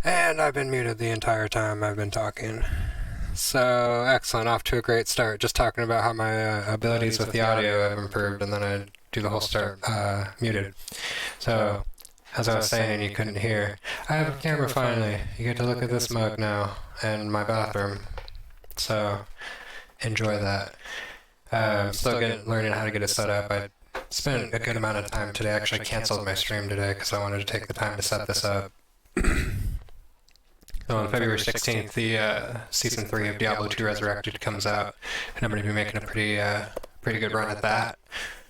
And I've been muted the entire time I've been talking. So, excellent. Off to a great start. Just talking about how my abilities with the audio have improved, and then I do the whole start muted. So, as I was saying, you couldn't hear. I have a camera finally. You get to look at this mug now, and my bathroom. So, enjoy that. Still learning how to get it set up. I spent a good amount of time today. I actually canceled my stream today because I wanted to take the time to set this up. So on February 16th, the Season 3 of Diablo 2 Resurrected comes out, and I'm going to be making a pretty good run at that.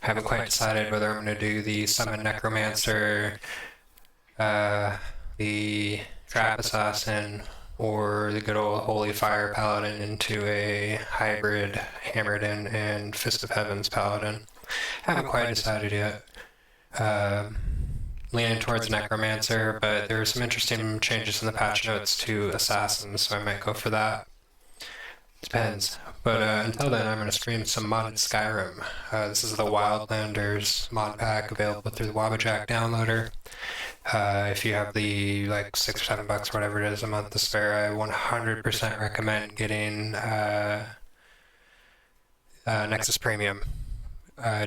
I haven't quite decided whether I'm going to do the Summon Necromancer, the Trap Assassin, or the good old Holy Fire Paladin into a hybrid Hammered-In and Fist of Heavens Paladin. I haven't quite decided yet. Leaning towards Necromancer, but there are some interesting changes in the patch notes to Assassins, so I might go for that. Depends. But until then, I'm going to stream some modded Skyrim. This is the Wildlanders Modpack available through the Wabbajack downloader. If you have the like $6 or $7 or whatever it is a month to spare, I 100% recommend getting Nexus Premium.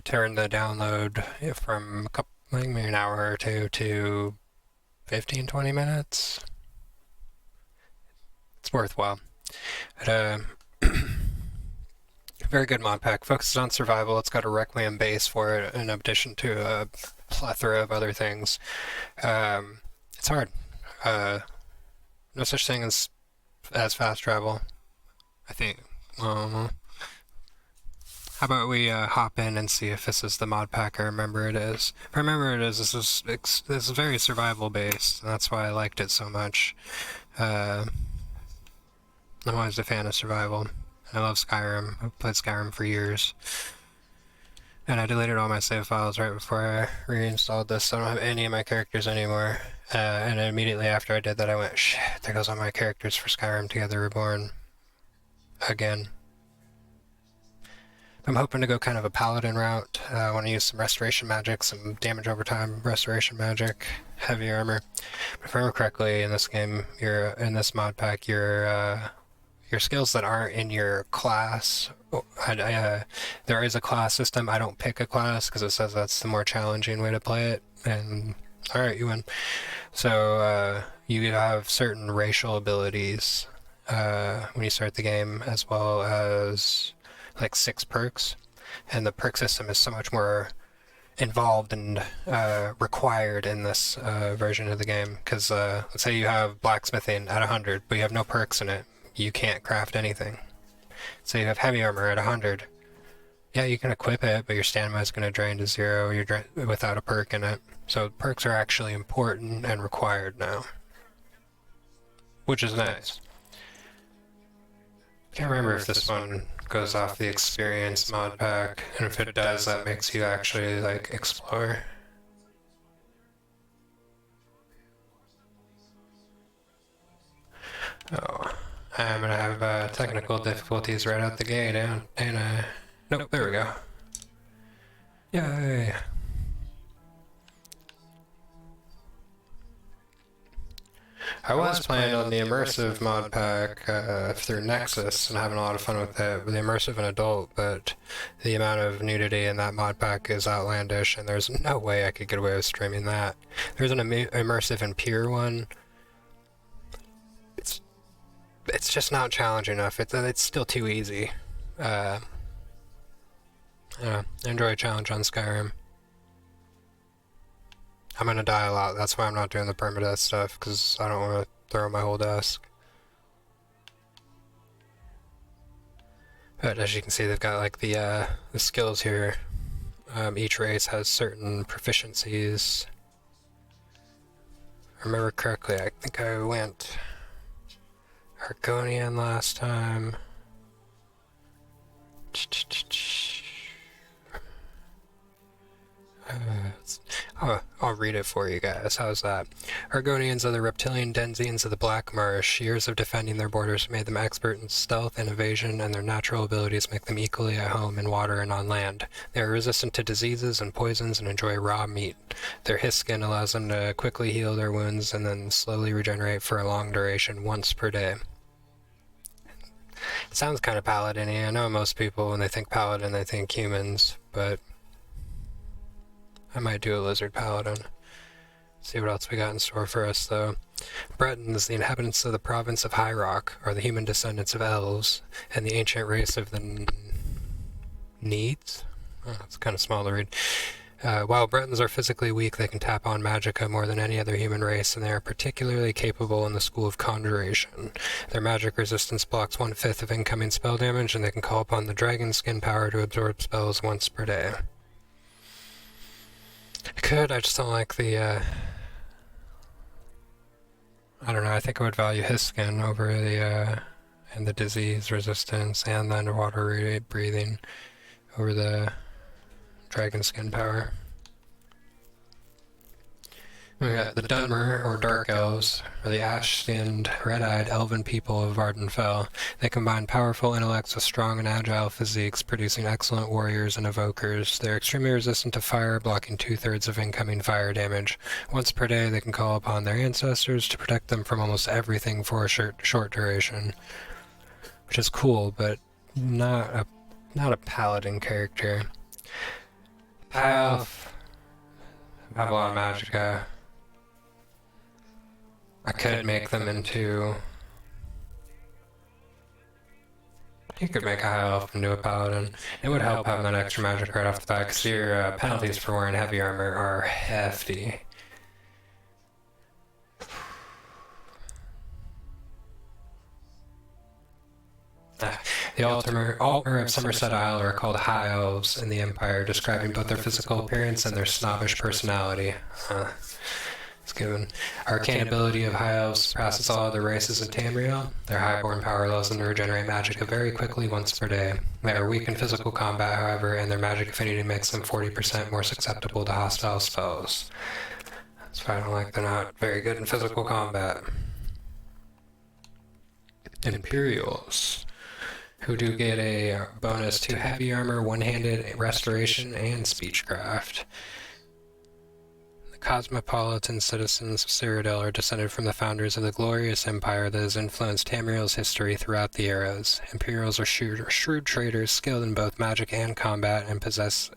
Turn the download from a couple, like maybe an hour or two to 15-20 minutes. It's worthwhile. But, very good mod pack. Focuses on survival. It's got a Requiem base for it in addition to a plethora of other things. It's hard. No such thing as fast travel, I think. How about we hop in and see if this is the mod pack I remember it is. If I remember it is, this is very survival based, and that's why I liked it so much. I'm always a fan of survival. I love Skyrim. I've played Skyrim for years. And I deleted all my save files right before I reinstalled this, so I don't have any of my characters anymore. And immediately after I did that, I went, shit, there goes all my characters for Skyrim Together Reborn. Again. I'm hoping to go kind of a paladin route. I want to use some restoration magic, some damage over time restoration magic, heavy armor. But if I remember correctly, in this game, in this mod pack, your skills that aren't in your class. There is a class system. I don't pick a class because it says that's the more challenging way to play it. And all right, you win. So you have certain racial abilities when you start the game, as well as like 6 perks, and the perk system is so much more involved and required in this version of the game, because let's say you have blacksmithing at 100, but you have no perks in it, you can't craft anything. So you have heavy armor at 100, yeah, you can equip it, but your stamina is going to drain to 0 without a perk in it. So perks are actually important and required now, which is nice. Can't remember if this one goes off the experience mod pack, and if it does, that makes you actually like explore. Oh, I'm gonna have technical difficulties right out the gate, and nope, there we go. Yay! I was playing on the immersive mod pack through Nexus and having a lot of fun with it, with the immersive and adult, but the amount of nudity in that mod pack is outlandish, and there's no way I could get away with streaming that. There's an immersive and pure one. It's just not challenging enough. It's still too easy. I enjoy a challenge on Skyrim. I'm gonna die a lot, that's why I'm not doing the permadeath stuff, because I don't want to throw my whole desk. But as you can see, they've got like the skills here. Each race has certain proficiencies. If I remember correctly, I think I went Argonian last time. Oh, I'll read it for you guys. How's that? Argonians are the reptilian denizens of the Black Marsh. Years of defending their borders made them expert in stealth and evasion, and their natural abilities make them equally at home in water and on land. They are resistant to diseases and poisons and enjoy raw meat. Their hiss skin allows them to quickly heal their wounds and then slowly regenerate for a long duration, once per day. It sounds kind of paladin-y. I know most people, when they think paladin, they think humans, but I might do a lizard paladin. See what else we got in store for us, though. Bretons, the inhabitants of the province of High Rock, are the human descendants of elves, and the ancient race of the Needs? Oh, it's kind of small to read. While Bretons are physically weak, they can tap on magicka more than any other human race, and they are particularly capable in the school of conjuration. Their magic resistance blocks 1/5 of incoming spell damage, and they can call upon the dragon skin power to absorb spells once per day. I just don't like the, I don't know, I think I would value his skin over the, and the disease resistance and the underwater breathing over the dragon skin power. We got the Dunmer, or Dark Elves, or the ash-skinned, red-eyed elven people of Vardenfell. They combine powerful intellects with strong and agile physiques, producing excellent warriors and evokers. They're extremely resistant to fire, blocking 2/3 of incoming fire damage. Once per day, they can call upon their ancestors to protect them from almost everything for a short duration. Which is cool, but not a paladin character. High Elf. Have a lot of magicka. I could make them into... You could make a High Elf into a Paladin. It would help having that extra magic right off the bat, because your penalties for wearing heavy armor are hefty. The Altmer of Somerset Isle are called High Elves in the Empire, describing both their physical appearance and their snobbish personality. It's given. Arcane ability of High Elves surpasses all other races in Tamriel. Their highborn power allows them to regenerate magicka very quickly once per day. They are weak in physical combat, however, and their magic affinity makes them 40% more susceptible to hostile spells. That's why I don't like they're not very good in physical combat. Imperials, who do get a bonus to heavy armor, one-handed restoration, and speechcraft. The cosmopolitan citizens of Cyrodiil are descended from the founders of the glorious empire that has influenced Tamriel's history throughout the eras. Imperials are shrewd traders, skilled in both magic and combat, and possess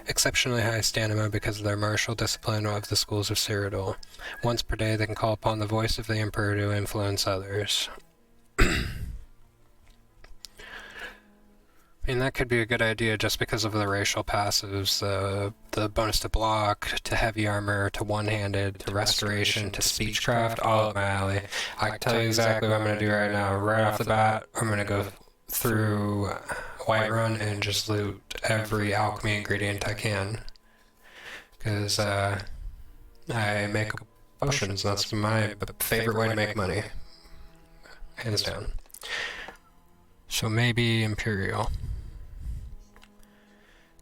exceptionally high stamina because of their martial discipline of the schools of Cyrodiil. Once per day, they can call upon the voice of the emperor to influence others. I mean, that could be a good idea just because of the racial passives, the bonus to block, to heavy armor, to one-handed, to restoration, to speechcraft, all up my alley. I can tell you exactly what I'm going to do right now. Right off the bat, I'm going to go through Whiterun and just loot every alchemy ingredient I can. Because I make potions, that's my favorite way to make money. Hands down. So maybe Imperial.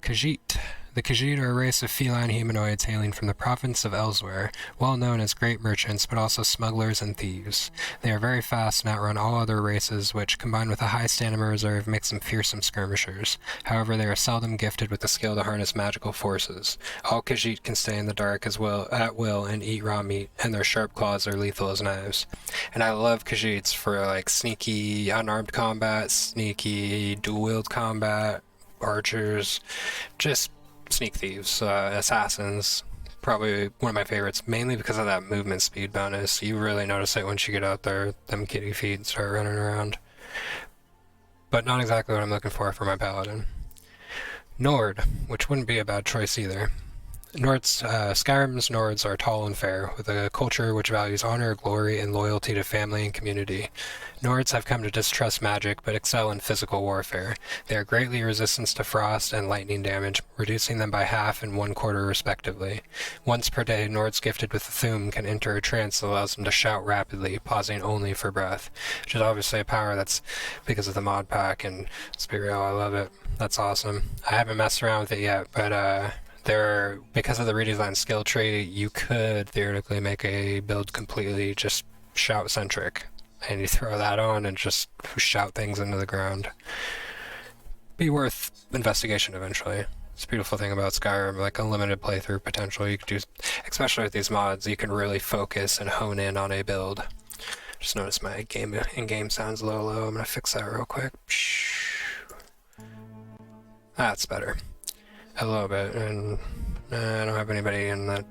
Khajiit. The Khajiit are a race of feline humanoids hailing from the province of Elsewhere, well known as great merchants, but also smugglers and thieves. They are very fast and outrun all other races, which, combined with a high stamina reserve, makes them fearsome skirmishers. However, they are seldom gifted with the skill to harness magical forces. All Khajiit can stay in the dark at will and eat raw meat, and their sharp claws are lethal as knives. And I love Khajiits for like sneaky unarmed combat, sneaky dual-wield combat, archers, just sneak thieves, assassins, probably one of my favorites, mainly because of that movement speed bonus. You really notice it once you get out there, them kitty feet start running around. But not exactly what I'm looking for my paladin. Nord, which wouldn't be a bad choice either. Skyrim's Nords are tall and fair, with a culture which values honor, glory, and loyalty to family and community. Nords have come to distrust magic, but excel in physical warfare. They are greatly resistant to frost and lightning damage, reducing them by half and 1/4 respectively. Once per day, Nords gifted with the Thuum can enter a trance that allows them to shout rapidly, pausing only for breath, which is obviously a power that's because of the Modpack, and let's be real, I love it. That's awesome. I haven't messed around with it yet, but because of the redesigned skill tree, you could theoretically make a build completely just shout centric, and you throw that on and just shout things into the ground. Be worth investigation eventually. It's a beautiful thing about Skyrim, like unlimited playthrough potential. You could do, especially with these mods, you can really focus and hone in on a build. Just noticed my in-game sound's a little low. I'm gonna fix that real quick. That's better. A little bit, and I don't have anybody in that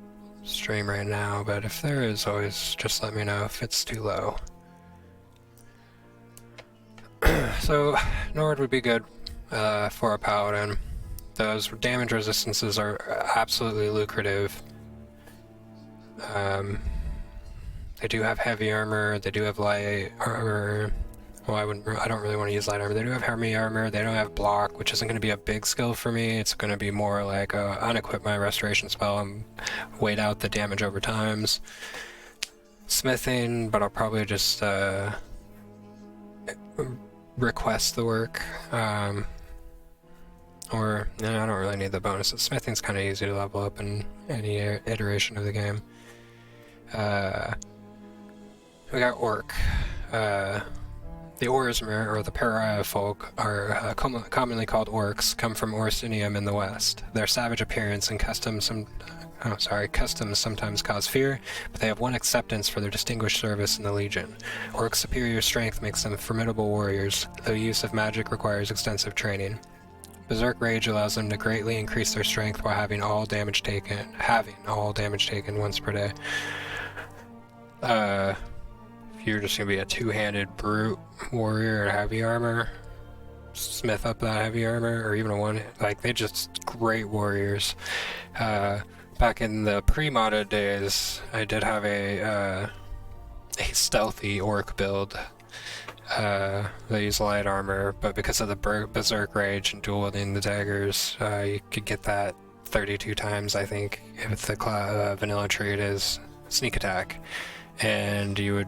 stream right now, but if there is, always just let me know if it's too low. So, Nord would be good for a paladin. Those damage resistances are absolutely lucrative. They do have heavy armor, they do have light armor. Well, I don't really want to use light armor. They do have heavy armor, they don't have block, which isn't going to be a big skill for me. It's going to be more like unequip my restoration spell and wait out the damage over times. Smithing, but I'll probably just request the work. Or, I don't really need the bonuses. Smithing's kind of easy to level up in any iteration of the game. We got Orc. The Orsmer, or the Pariah folk, are commonly called Orcs, come from Orsinium in the west. Their savage appearance and customs sometimes cause fear, but they have one acceptance for their distinguished service in the Legion. Orcs' superior strength makes them formidable warriors, though use of magic requires extensive training. Berserk Rage allows them to greatly increase their strength while having all damage taken once per day. If you're just gonna be a two-handed brute warrior in heavy armor, smith up that heavy armor, or even a one, like, they're just great warriors. Back in the pre-modded days, I did have a stealthy orc build. They use light armor, but because of the Berserk Rage and dual wielding the daggers, you could get that 32 times, I think, if the vanilla trait is sneak attack. And you would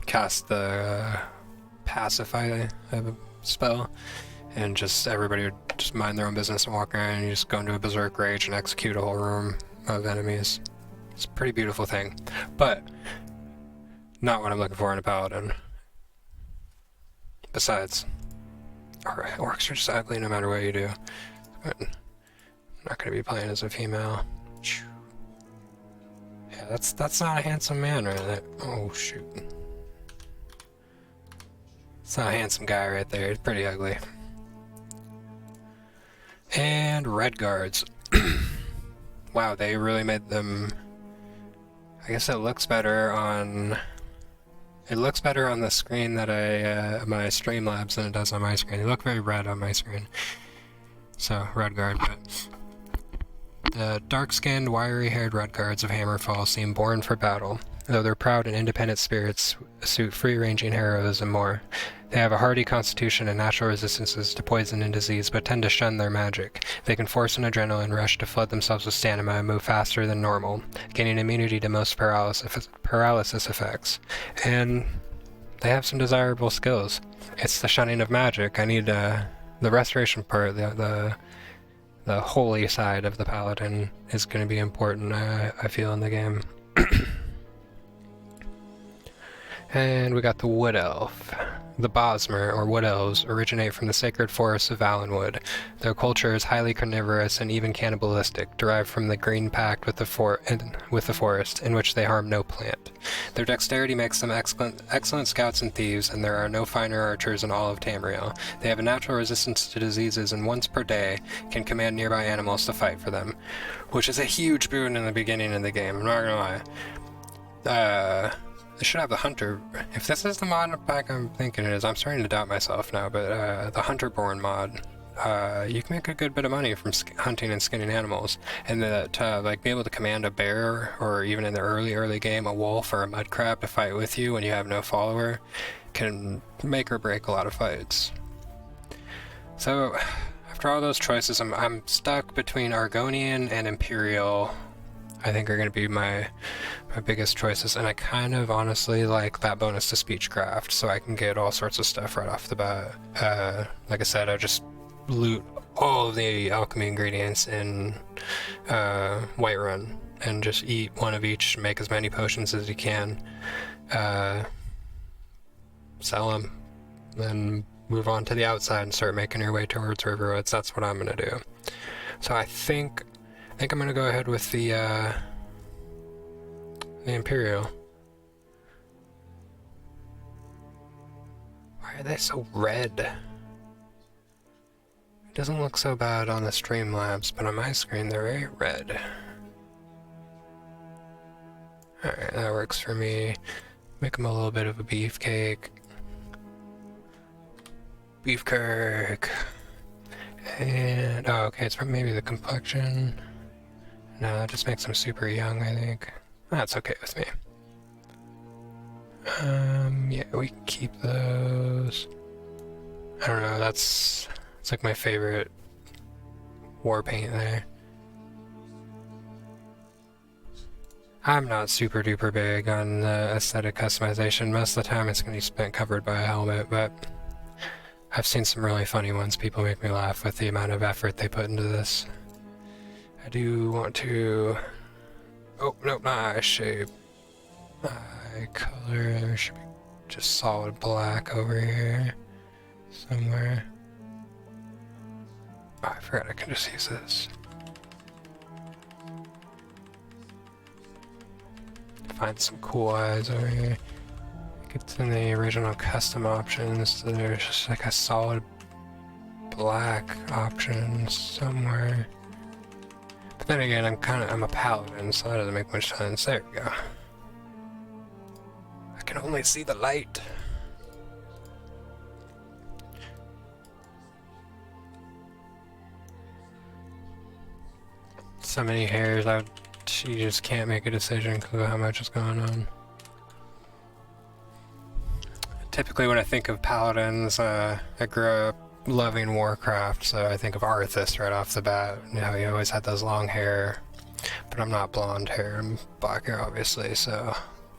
cast the pacify spell, and just everybody would just mind their own business and walk around, and you just go into a Berserk Rage and execute a whole room of enemies. It's a pretty beautiful thing, but not what I'm looking for in a paladin. Besides, orcs are just ugly no matter what you do. But I'm not going to be playing as a female. Yeah, that's not a handsome man right there. Oh shoot. It's not a handsome guy right there. It's pretty ugly. And red guards. Wow, they really made them... I guess it looks better on... It looks better on the screen that my Streamlabs than it does on my screen. They look very red on my screen. So, red guard, but... The dark-skinned, wiry-haired Redguards of Hammerfall seem born for battle, though their proud and independent spirits suit free-ranging heroes and more. They have a hardy constitution and natural resistances to poison and disease, but tend to shun their magic. They can force an adrenaline rush to flood themselves with stamina and move faster than normal, gaining immunity to most paralysis effects. And they have some desirable skills. It's the shunning of magic. I need the restoration part, the holy side of the paladin is going to be important, I feel, in the game. And we got the Wood Elf. The Bosmer, or Wood Elves, originate from the sacred forests of Valenwood. Their culture is highly carnivorous and even cannibalistic, derived from the green pact with the forest, in which they harm no plant. Their dexterity makes them excellent scouts and thieves, and there are no finer archers in all of Tamriel. They have a natural resistance to diseases, and once per day can command nearby animals to fight for them, which is a huge boon in the beginning of the game, I'm not gonna lie. They should have the Hunter. If this is the mod pack I'm thinking it is, I'm starting to doubt myself now, but the Hunter-born mod, you can make a good bit of money from hunting and skinning animals, and to like be able to command a bear, or even in the early game, a wolf or a mud crab to fight with you when you have no follower, can make or break a lot of fights. So, after all those choices, I'm stuck between Argonian and Imperial. I think are going to be my biggest choices, and I kind of honestly like that bonus to Speechcraft, so I can get all sorts of stuff right off the bat. Like I said, I just loot all of the alchemy ingredients in Whiterun and just eat one of each, make as many potions as you can, sell them, then move on to the outside and start making your way towards Riverwoods. That's what I'm gonna do. So I think I'm gonna go ahead with the Imperial. Why are they so red? It doesn't look so bad on the Streamlabs, but on my screen they're very red. Alright, that works for me. Make them a little bit of a beefcake. Beefcake. And, oh, okay, it's from maybe the complexion. No, that just makes them super young, I think. That's okay with me. Yeah, we can keep those. I don't know, it's like my favorite war paint there. I'm not super duper big on the aesthetic customization. Most of the time it's going to be spent covered by a helmet, but I've seen some really funny ones. People make me laugh with the amount of effort they put into this. I do want to... Oh, nope, not eye shape. Eye color should be just solid black over here somewhere. Oh, I forgot I can just use this. Find some cool eyes over here. I think it's in the original custom options, so there's just like a solid black option somewhere. But then again, I'm a paladin, so that doesn't make much sense. There we go. I can only see the light. So many hairs, you just can't make a decision because of how much is going on. Typically when I think of paladins, I grew up loving Warcraft, so I think of Arthas right off the bat. You know, he always had those long hair, but I'm not blonde hair, I'm black hair obviously, so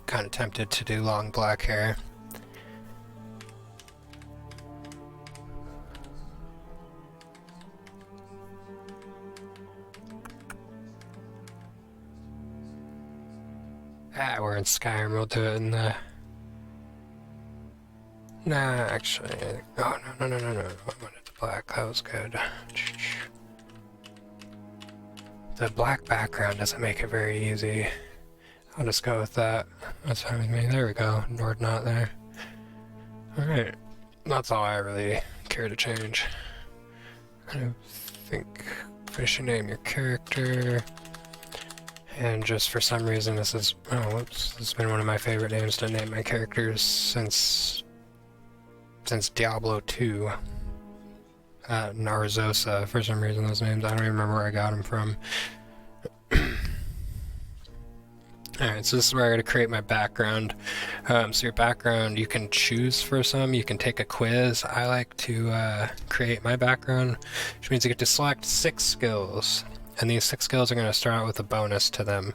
kind of tempted to do long black hair. Ah, we're in Skyrim, we'll do it in the... Nah, actually... Oh, no. I wanted the black, that was good. The black background doesn't make it very easy. I'll just go with that. That's fine with me. There we go, Nord not there. Alright, that's all I really care to change. I think... Finish your name, your character... And just for some reason this is, oh whoops, this has been one of my favorite names to name my characters since Diablo 2. Narzosa, for some reason those names, I don't even remember where I got them from. Alright, so this is where I gotta create my background. So your background, you can choose for some, you can take a quiz. I like to create my background, which means you get to select 6 skills. And these 6 skills are going to start out with a bonus to them.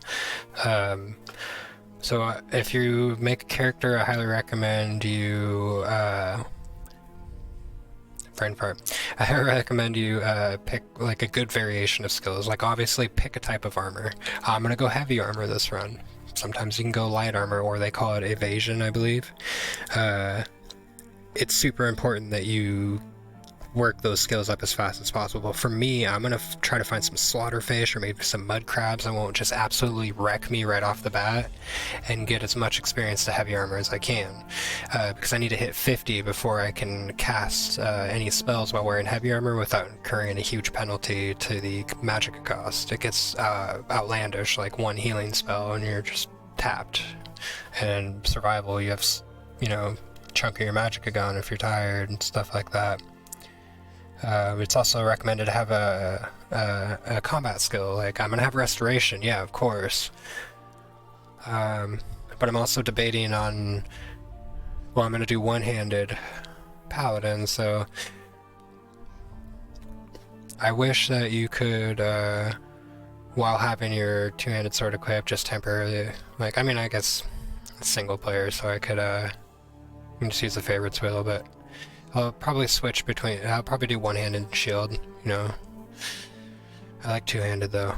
So if you make a character, I highly recommend you... brain fart. I highly recommend you pick like a good variation of skills. Like obviously pick a type of armor. I'm going to go heavy armor this run. Sometimes you can go light armor, or they call it evasion, I believe. It's super important that you work those skills up as fast as possible. For me, I'm gonna try to find some slaughterfish or maybe some mud crabs that won't just absolutely wreck me right off the bat, and get as much experience to heavy armor as I can, because I need to hit 50 before I can cast any spells while wearing heavy armor without incurring a huge penalty to the magic cost. It gets outlandish, like 1 healing spell and you're just tapped. And survival, you have, you know, chunk of your magic gone if you're tired and stuff like that. It's also recommended to have a combat skill. Like, I'm gonna have restoration, yeah, of course. But I'm also debating on... Well, I'm gonna do one-handed paladin, so... I wish that you could, while having your two-handed sword equipped, just temporarily... Like, I mean, I guess single player, so I could, just use the favorites wheel, but... I'll probably switch between. I'll probably do one-handed shield. You know, I like two-handed though.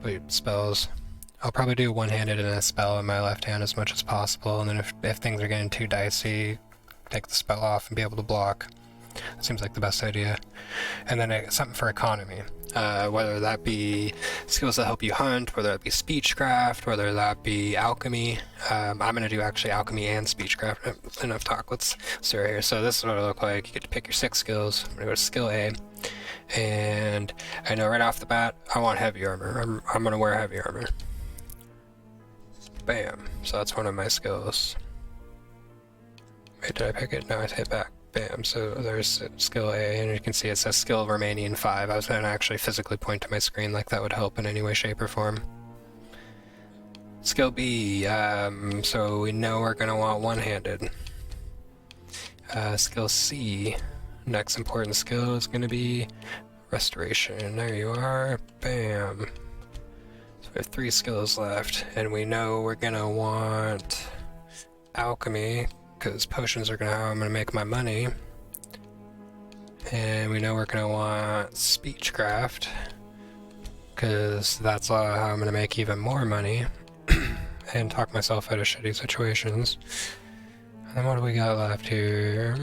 Wait, spells. I'll probably do one-handed and a spell in my left hand as much as possible, and then if things are getting too dicey, take the spell off and be able to block. That seems like the best idea. And then something for economy. Whether that be skills that help you hunt, whether that be speechcraft, whether that be alchemy. I'm going to do actually alchemy and speechcraft. Enough talk, let's start here. So this is what it'll look like. You get to pick your 6 skills. I'm going to go to skill A. And I know right off the bat, I want heavy armor. I'm going to wear heavy armor. Bam. So that's one of my skills. Wait, did I pick it? No, I hit back. Bam, so there's skill A, and you can see it says skill remaining 5. I was going to actually physically point to my screen like that would help in any way, shape, or form. Skill B, so we know we're going to want one-handed. Skill C, next important skill is going to be restoration. There you are, bam. So we have 3 skills left, and we know we're going to want alchemy, because potions are how I'm going to make my money. And we know we're going to want speechcraft, because that's how I'm going to make even more money and talk myself out of shitty situations. And then what do we got left here?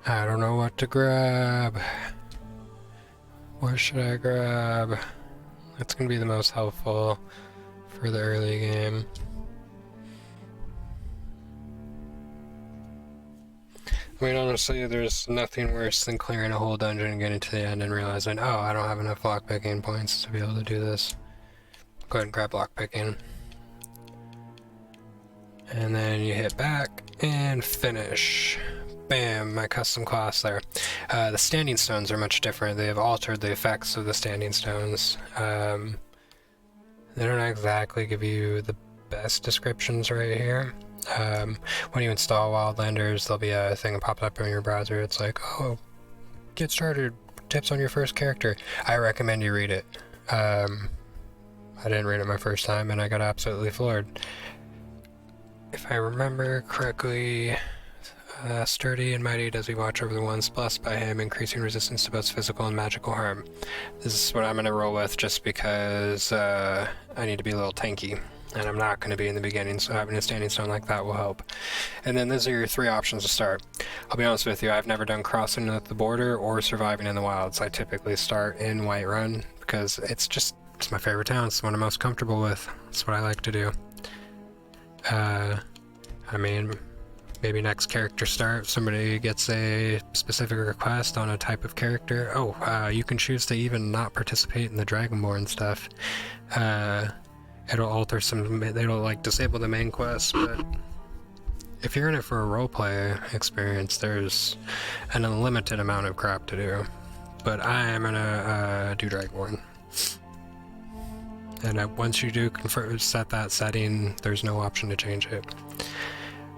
I don't know what to grab. Where should I grab? That's going to be the most helpful for the early game. I mean, honestly, there's nothing worse than clearing a whole dungeon and getting to the end and realizing, oh, I don't have enough lockpicking points to be able to do this. Go ahead and grab lockpicking. And then you hit back and finish. Bam, my custom class there. The standing stones are much different. They have altered the effects of the standing stones. They don't exactly give you the best descriptions right here. When you install WIldlanders, there'll be a thing that pops up in your browser. It's like, oh, get started, tips on your first character. I recommend you read it. I didn't read it my first time, and I got absolutely floored. If I remember correctly, sturdy and mighty does he watch over the ones blessed by him, increasing resistance to both physical and magical harm. This is what I'm going to roll with just because I need to be a little tanky. And I'm not going to be in the beginning, so having a standing stone like that will help. And then those are your 3 options to start. I'll be honest with you, I've never done crossing at the border or surviving in the wilds. I typically start in Whiterun because it's my favorite town. It's the one I'm most comfortable with. That's what I like to do. I mean, maybe next character start, somebody gets a specific request on a type of character. Oh, you can choose to even not participate in the Dragonborn stuff. It'll alter it'll like disable the main quest, but if you're in it for a roleplay experience, there's an unlimited amount of crap to do. But I am gonna do Dragonborn. And once you do set that setting, there's no option to change it.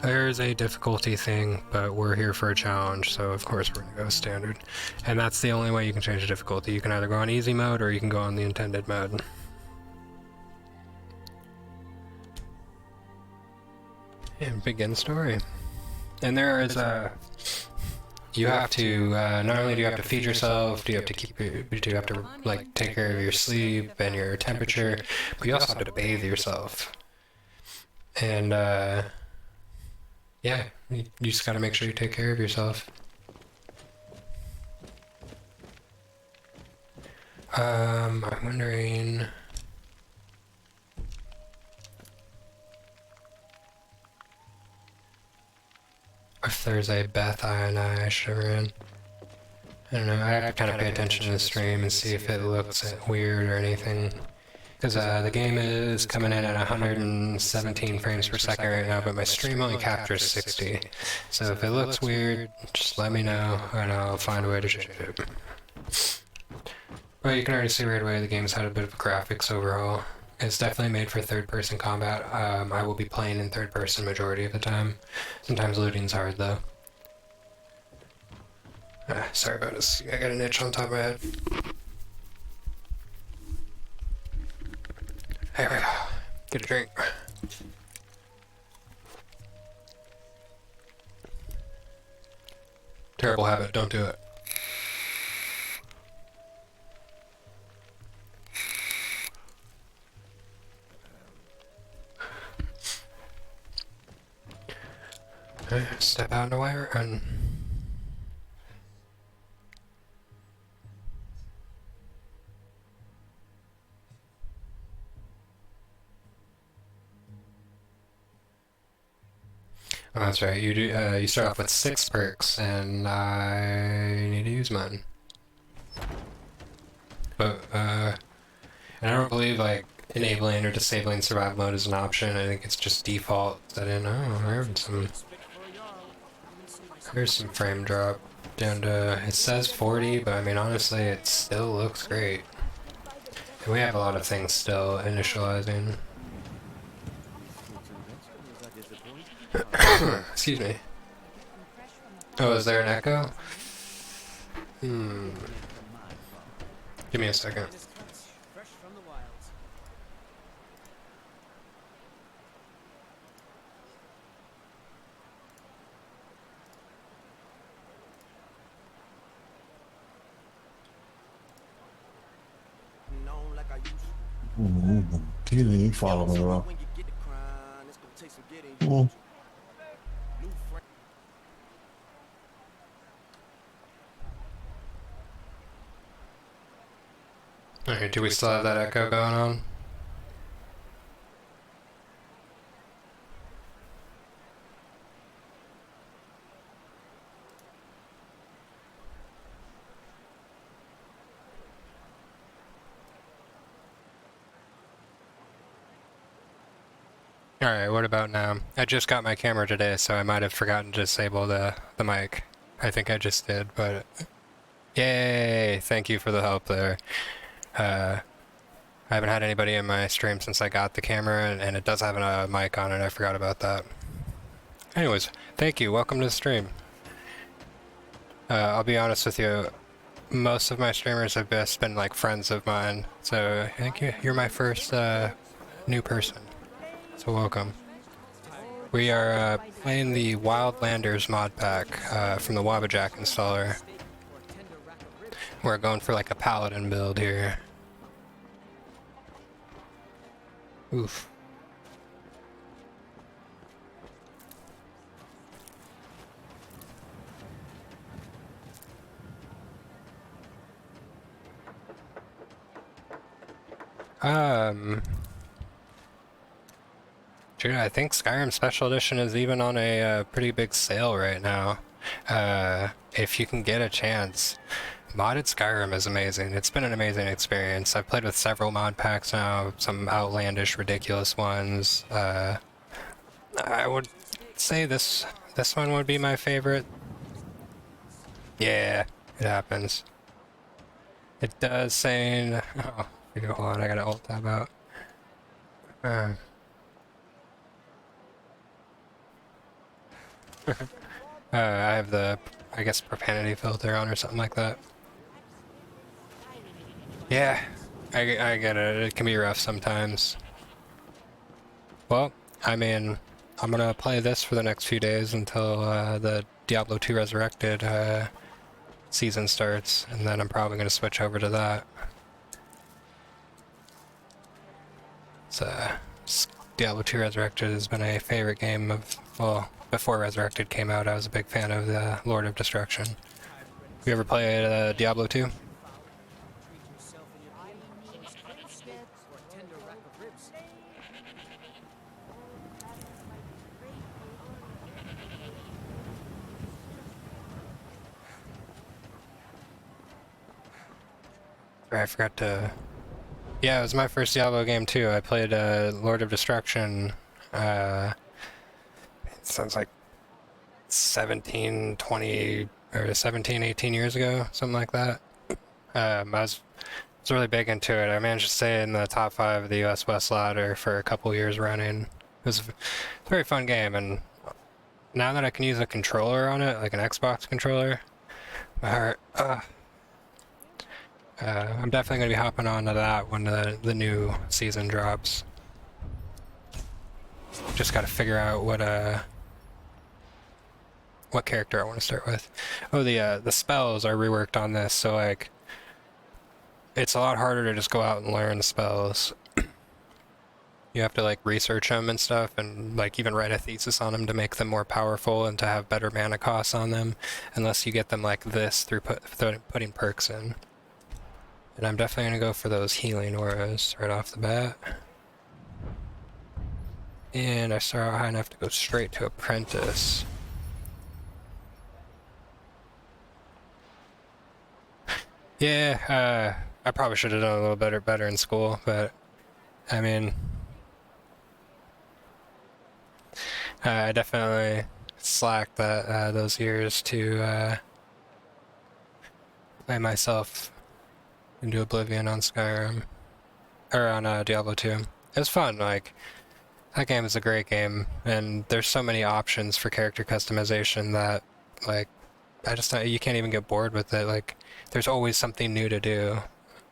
There's a difficulty thing, but we're here for a challenge, so of course we're gonna go standard. And that's the only way you can change the difficulty. You can either go on easy mode or you can go on the intended mode. And begin story. And there is you have to not only do you have to feed yourself, do you have to like take care of your sleep and your temperature, but you also have to bathe yourself. And yeah, you just gotta make sure you take care of yourself. I'm wondering. if there's a Beth I should have ran. I don't know, I kind of pay attention to the stream and see if it looks weird or anything. Because the game is coming in at 117 frames per second right now, but my stream only captures 60. So if it looks weird, just let me know and I'll find a way to change it. Well, you can already see right away the game's had a bit of graphics overhaul. It's definitely made for third-person combat. I will be playing in third-person majority of the time. Sometimes looting's hard, though. Sorry about this. I got an itch on top of my head. There we go. Get a drink. Terrible habit. Don't do it. Step out in the wire and... Oh, that's right. You do. You start off with 6 perks, and I need to use mine. But and I don't believe like enabling or disabling survival mode is an option. I think it's just default set in. Oh, I heard some. Here's some frame drop down to. It says 40, but I mean honestly, it still looks great. And we have a lot of things still initializing. Excuse me. Oh, is there an echo? Give me a second. You follow me, bro. Alright, do we still have that echo going on? Alright, what about now? I just got my camera today, so I might have forgotten to disable the mic. I think I just did, but... Yay! Thank you for the help there. I haven't had anybody in my stream since I got the camera, and it does have a mic on it. I forgot about that. Anyways, thank you. Welcome to the stream. I'll be honest with you. Most of my streamers have just been like friends of mine, so I think you're my first new person. So welcome. We are playing the WIldlander's Modpack from the Wabbajack Installer. We're going for like a Paladin build here. Oof. Dude, I think Skyrim Special Edition is even on a pretty big sale right now. If you can get a chance. Modded Skyrim is amazing. It's been an amazing experience. I've played with several mod packs now, some outlandish, ridiculous ones. I would say this one would be my favorite. Yeah, it happens. It does say... Oh, hold on, I gotta alt tab out. I have the, I guess, profanity filter on or something like that. Yeah, I get it. It can be rough sometimes. Well, I mean, I'm gonna play this for the next few days until the Diablo 2 Resurrected season starts, and then I'm probably gonna switch over to that. So, Diablo 2 Resurrected has been a favorite game of, well, before Resurrected came out, I was a big fan of the Lord of Destruction. You ever played Diablo 2? I forgot to... Yeah, it was my first Diablo game too. I played Lord of Destruction, it sounds like 17, 20, or 17, 18 years ago, something like that. I was really big into it. I managed to stay in the top 5 of the US West ladder for a couple years running. It was a very fun game, and now that I can use a controller on it, like an Xbox controller, my heart, I'm definitely going to be hopping onto that when the new season drops. Just got to figure out what character I want to start with. Oh, the spells are reworked on this, so like it's a lot harder to just go out and learn spells. You have to like research them and stuff, and like even write a thesis on them to make them more powerful and to have better mana costs on them, unless you get them like this through putting perks in. And I'm definitely going to go for those healing auras right off the bat. And I start out high enough to go straight to Apprentice. Yeah, I probably should have done a little better in school, but I mean, I definitely slacked those years to play myself into oblivion on Skyrim, or on Diablo 2. It was fun. Like, that game is a great game, and there's so many options for character customization that, like, you can't even get bored with it. Like, there's always something new to do.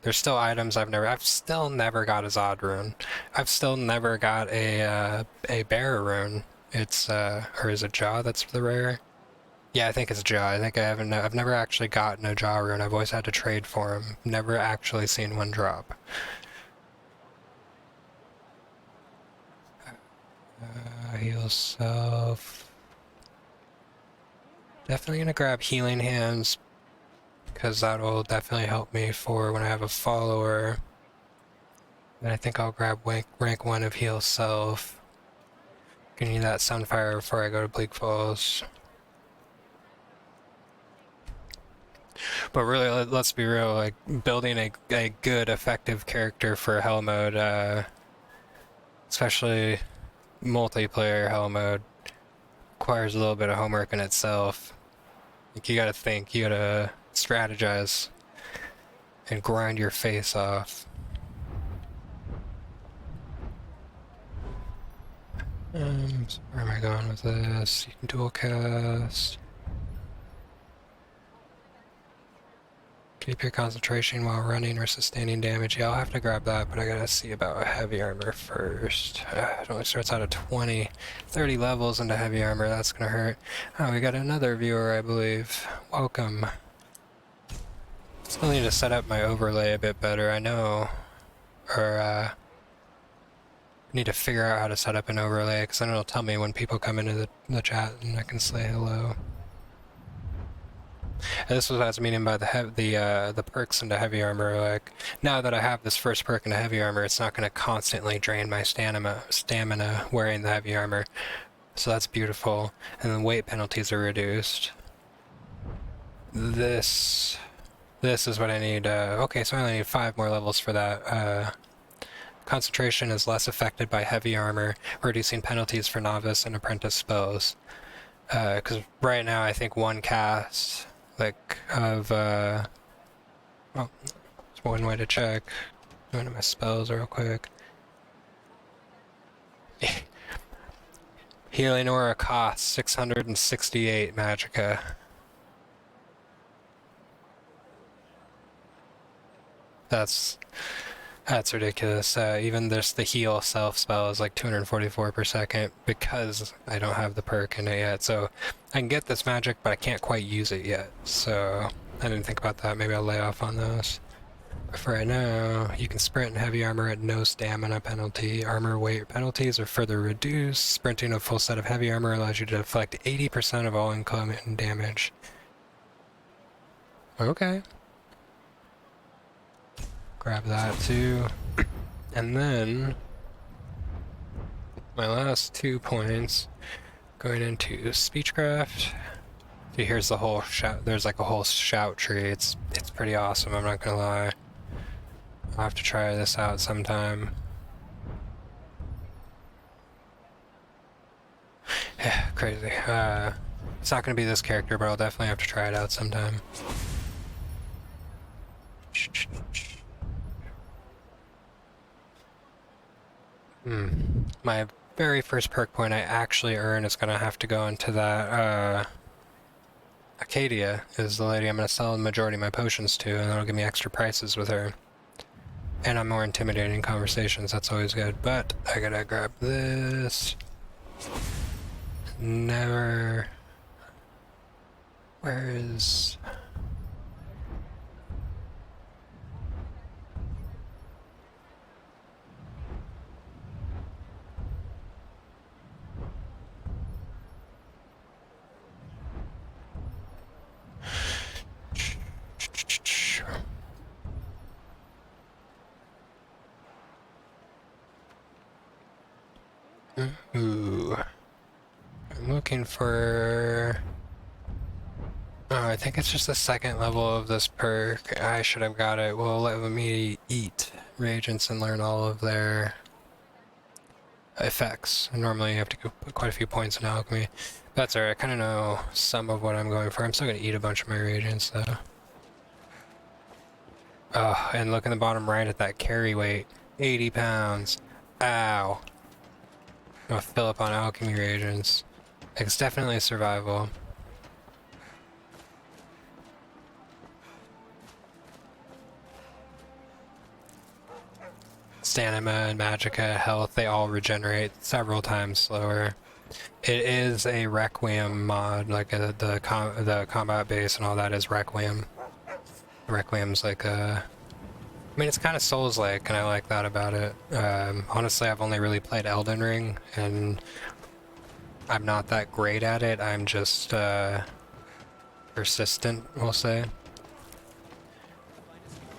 There's still items I've still never got a Zod rune. I've still never got a bear rune. It's, or is it Jaw that's the rare? Yeah, I think it's Jaw. I think I've never actually gotten a Jaw rune. I've always had to trade for him. Never actually seen one drop. Heal self. Definitely gonna grab Healing Hands, because that will definitely help me for when I have a follower. And I think I'll grab rank 1 of Heal Self. Gonna need that Sunfire before I go to Bleak Falls. But really, let's be real, like, building a good, effective character for Hell mode, especially multiplayer Hell mode, requires a little bit of homework in itself. Like, you gotta think, you gotta strategize, and grind your face off. So where am I going with this? You can dual cast. Keep your concentration while running or sustaining damage. Yeah, I'll have to grab that, but I gotta see about heavy armor first. It only starts out at 20. 30 levels into heavy armor, that's gonna hurt. Oh, we got another viewer, I believe. Welcome. Still need to set up my overlay a bit better, I know. Or, need to figure out how to set up an overlay, because then it'll tell me when people come into the chat and I can say hello. And this was what I was meaning by the perks into heavy armor. Like, now that I have this first perk into heavy armor, it's not going to constantly drain my stamina wearing the heavy armor. So that's beautiful. And the weight penalties are reduced. This is what I need. Okay, so I only need 5 more levels for that. Concentration is less affected by heavy armor, reducing penalties for novice and apprentice spells. Because right now I think one cast, like, of, well, it's one way to check. Going to my spells real quick. Healing Aura costs 668 magicka. That's ridiculous. Even the heal self spell is like 244 per second because I don't have the perk in it yet. So I can get this magic, but I can't quite use it yet. So I didn't think about that. Maybe I'll lay off on those. But for right now, you can sprint in heavy armor at no stamina penalty. Armor weight penalties are further reduced. Sprinting a full set of heavy armor allows you to deflect 80% of all incoming damage. Okay. Grab that too. And then my last 2 points going into speechcraft. See, here's the whole shout. There's like a whole shout tree. It's pretty awesome, I'm not gonna lie. I'll have to try this out sometime. Yeah, crazy. It's not going to be this character, but I'll definitely have to try it out sometime. My very first perk point I actually earn is going to have to go into that, Acadia is the lady I'm going to sell the majority of my potions to, and that'll give me extra prices with her. And I'm more intimidating in conversations, that's always good. But I gotta grab this. Never... Where is... Ooh. I'm looking for... Oh, I think it's just the second level of this perk. I should have got it. Will let me eat reagents and learn all of their effects. Normally you have to put quite a few points in alchemy. That's alright, I kind of know some of what I'm going for. I'm still going to eat a bunch of my reagents though. Oh, and look in the bottom right at that carry weight. 80 pounds. Ow. I'm going to fill up on alchemy reagents. It's definitely survival. Stamina and magicka, health, they all regenerate several times slower. It is a Requiem mod, like the combat base and all that is Requiem. Requiem's like a... I mean, it's kind of Souls-like, and I like that about it. Honestly, I've only really played Elden Ring, and I'm not that great at it. I'm just persistent, we'll say.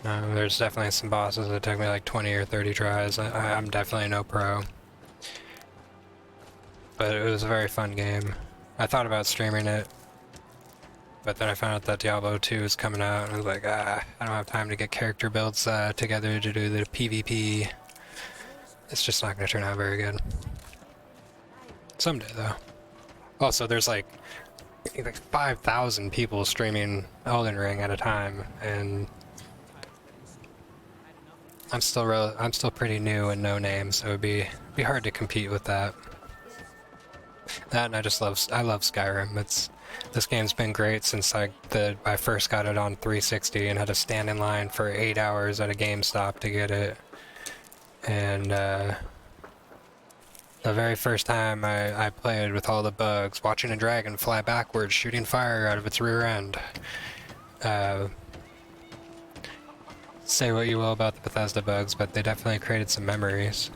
There's definitely some bosses that took me like 20 or 30 tries. I'm definitely no pro. But it was a very fun game. I thought about streaming it, but then I found out that Diablo 2 is coming out, and I was like, I don't have time to get character builds together to do the PvP. It's just not going to turn out very good. Someday, though. Also, there's like 5,000 people streaming Elden Ring at a time, and I'm still pretty new and no name, so it'd be hard to compete with that. That, and I love Skyrim. This game's been great since I first got it on 360 and had to stand in line for 8 hours at a GameStop to get it. And the very first time I played with all the bugs, watching a dragon fly backwards, shooting fire out of its rear end. Say what you will about the Bethesda bugs, but they definitely created some memories.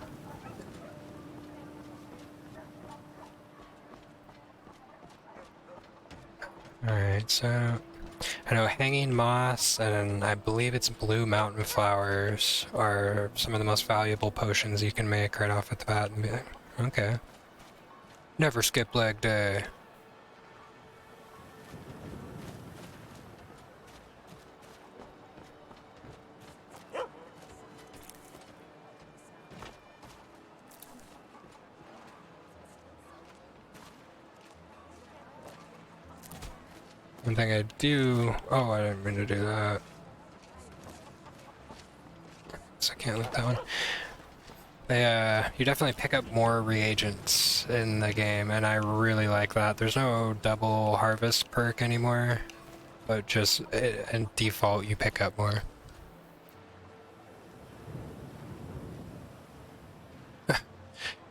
Alright, so I know hanging moss and I believe it's blue mountain flowers are some of the most valuable potions you can make right off at the bat and be like, okay. Never skip leg day. One thing I do... Oh, I didn't mean to do that. So I can't look that one. You definitely pick up more reagents in the game, and I really like that. There's no double harvest perk anymore, but just in default you pick up more.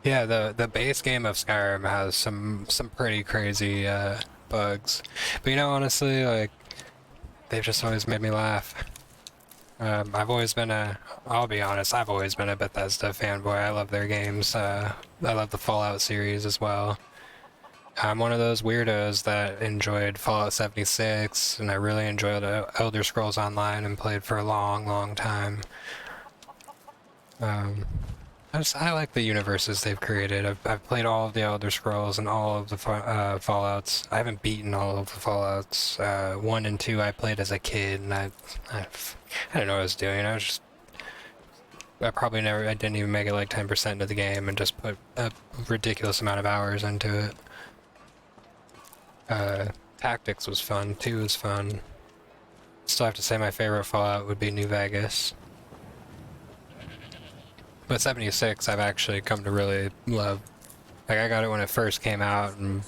Yeah, the base game of Skyrim has some pretty crazy bugs, but you know, honestly, like, they've just always made me laugh. I'll be honest, I've always been a Bethesda fanboy. I love their games. I love the Fallout series as well. I'm one of those weirdos that enjoyed Fallout 76, and I really enjoyed Elder Scrolls Online and played for a long time. I like the universes they've created. I've played all of the Elder Scrolls and all of the Fallouts. I haven't beaten all of the Fallouts. 1 and 2 I played as a kid, and I don't know what I was doing. I was just I didn't even make it like 10% of the game and just put a ridiculous amount of hours into it. Tactics was fun, 2 was fun. Still have to say my favorite Fallout would be New Vegas. But 76 I've actually come to really love. Like, I got it when it first came out and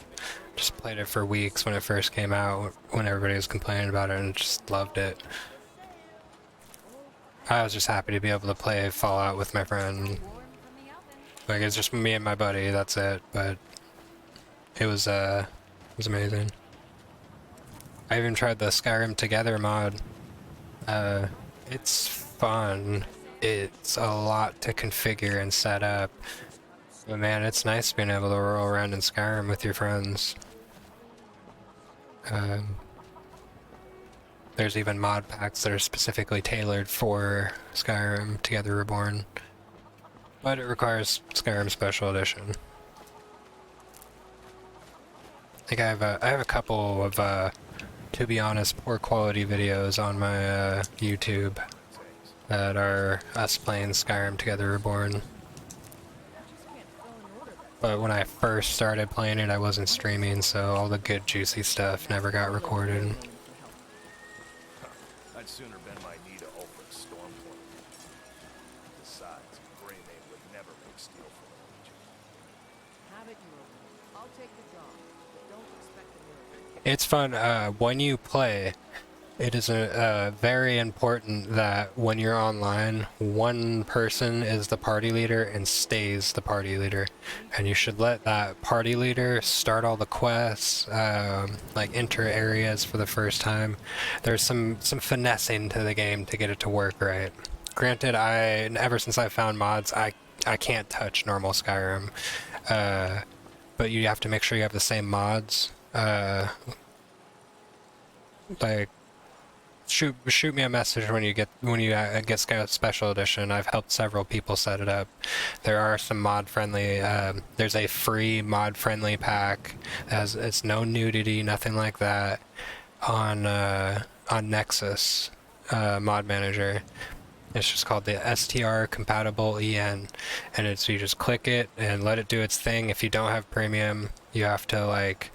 just played it for weeks when it first came out, when everybody was complaining about it, and just loved it. I was just happy to be able to play Fallout with my friend. Like, it's just me and my buddy, that's it, but it was amazing. I even tried the Skyrim Together mod. It's fun. It's a lot to configure and set up. But man, it's nice being able to roll around in Skyrim with your friends. There's even mod packs that are specifically tailored for Skyrim Together Reborn. But it requires Skyrim Special Edition. I think I have a couple of, to be honest, poor quality videos on my YouTube that are us playing Skyrim Together Reborn. But when I first started playing it, I wasn't streaming, so all the good juicy stuff never got recorded. I'd sooner bend my knee to Ulfric Stormpoint. Besides, Greymane would never make steel for the Legion. Have it your own way. I'll take the job. Don't expect a miracle. It's fun. When you play, it is very important that when you're online, one person is the party leader and stays the party leader. And you should let that party leader start all the quests, like enter areas for the first time. There's some finessing to the game to get it to work right. Granted, ever since I found mods, I can't touch normal Skyrim. But you have to make sure you have the same mods. Like, shoot me a message when you get Special Edition. I've helped several people set it up. There are some mod friendly. There's a free mod friendly pack. It's no nudity, nothing like that. On Nexus Mod Manager. It's just called the STR Compatible EN, and you just click it and let it do its thing. If you don't have premium, you have to like.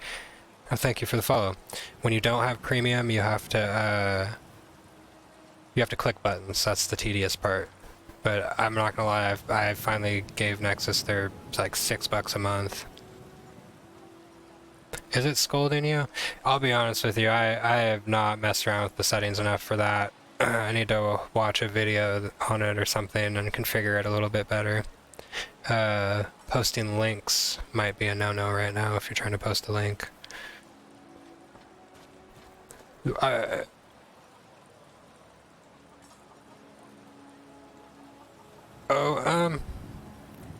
Oh, thank you for the follow. When you don't have premium, you have to click buttons. That's the tedious part. But I'm not gonna lie, I finally gave Nexus their like $6 a month. Is it scolding you? I'll be honest with you, I have not messed around with the settings enough for that. I need to watch a video on it or something and configure it a little bit better. Posting links might be a no-no right now if you're trying to post a link.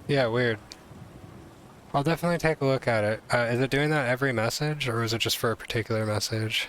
Yeah, weird. I'll definitely take a look at it. Is it doing that every message, or is it just for a particular message?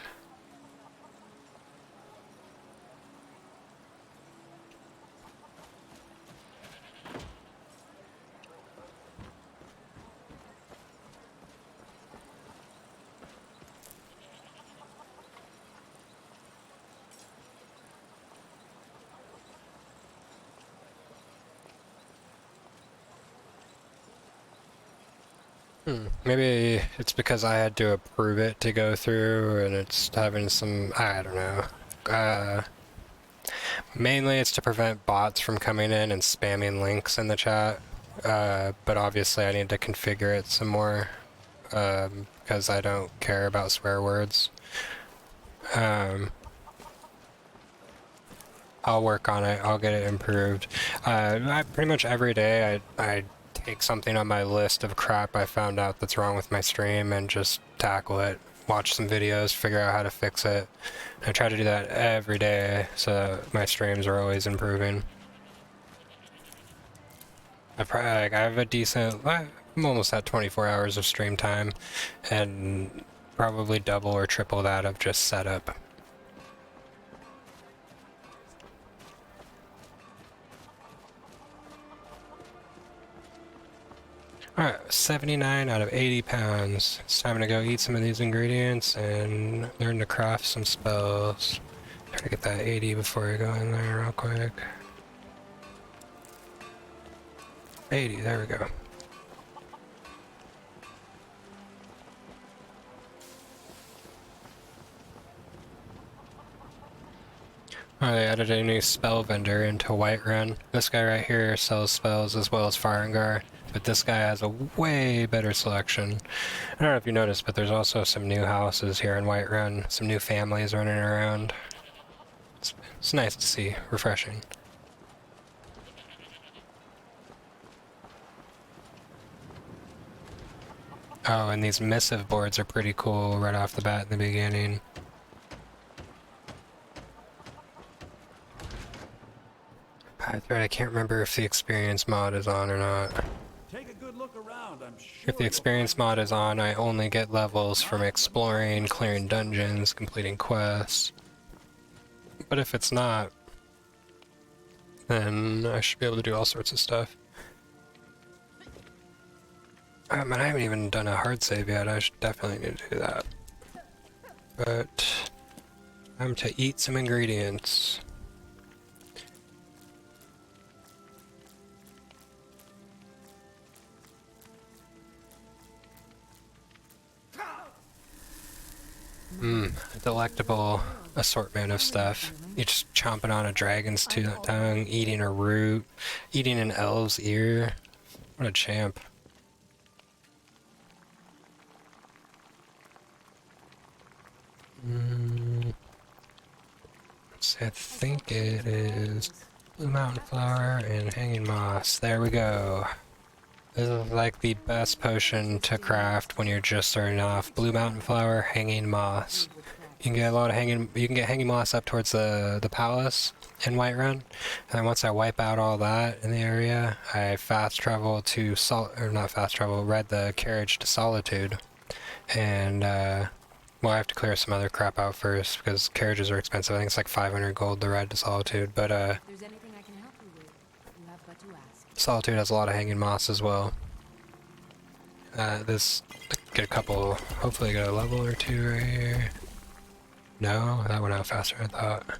Maybe it's because I had to approve it to go through, and it's having some, I don't know. Mainly it's to prevent bots from coming in and spamming links in the chat, but obviously I need to configure it some more, because I don't care about swear words. I'll work on it, I'll get it improved. Pretty much every day I take something on my list of crap I found out that's wrong with my stream and just tackle it. Watch some videos, figure out how to fix it. I try to do that every day so my streams are always improving. I have a decent, I'm almost at 24 hours of stream time and probably double or triple that of just setup. Alright, 79 out of 80 pounds. It's time to go eat some of these ingredients and learn to craft some spells. Try to get that 80 before I go in there real quick. 80, there we go. Oh, they added a new spell vendor into Whiterun. This guy right here sells spells as well as Farengar, but this guy has a way better selection. I don't know if you noticed, but there's also some new houses here in Whiterun, some new families running around. It's nice to see, refreshing. Oh, and these missive boards are pretty cool right off the bat in the beginning. That's right, I can't remember if the experience mod is on or not. Take a good look around. I'm sure If the experience mod is on, I only get levels from exploring, clearing dungeons, completing quests. But if it's not, then I should be able to do all sorts of stuff. I haven't even done a hard save yet, I should definitely need to do that. But I'm to eat some ingredients. A delectable assortment of stuff. You're just chomping on a dragon's tongue, eating a root, eating an elf's ear. What a champ. Let's see, I think it is Blue Mountain Flower and Hanging Moss. There we go. This is like the best potion to craft when you're just starting off. Blue Mountain Flower, Hanging Moss. You can get a lot of hanging moss up towards the palace in Whiterun. And then once I wipe out all that in the area, I fast travel to ride the carriage to Solitude. And well, I have to clear some other crap out first because carriages are expensive. I think it's like 500 gold to ride to Solitude, but If there's anything I can help you with, you have but to ask. Solitude has a lot of hanging moss as well. Get a couple, hopefully get a level or two right here. No, that went out faster than I thought.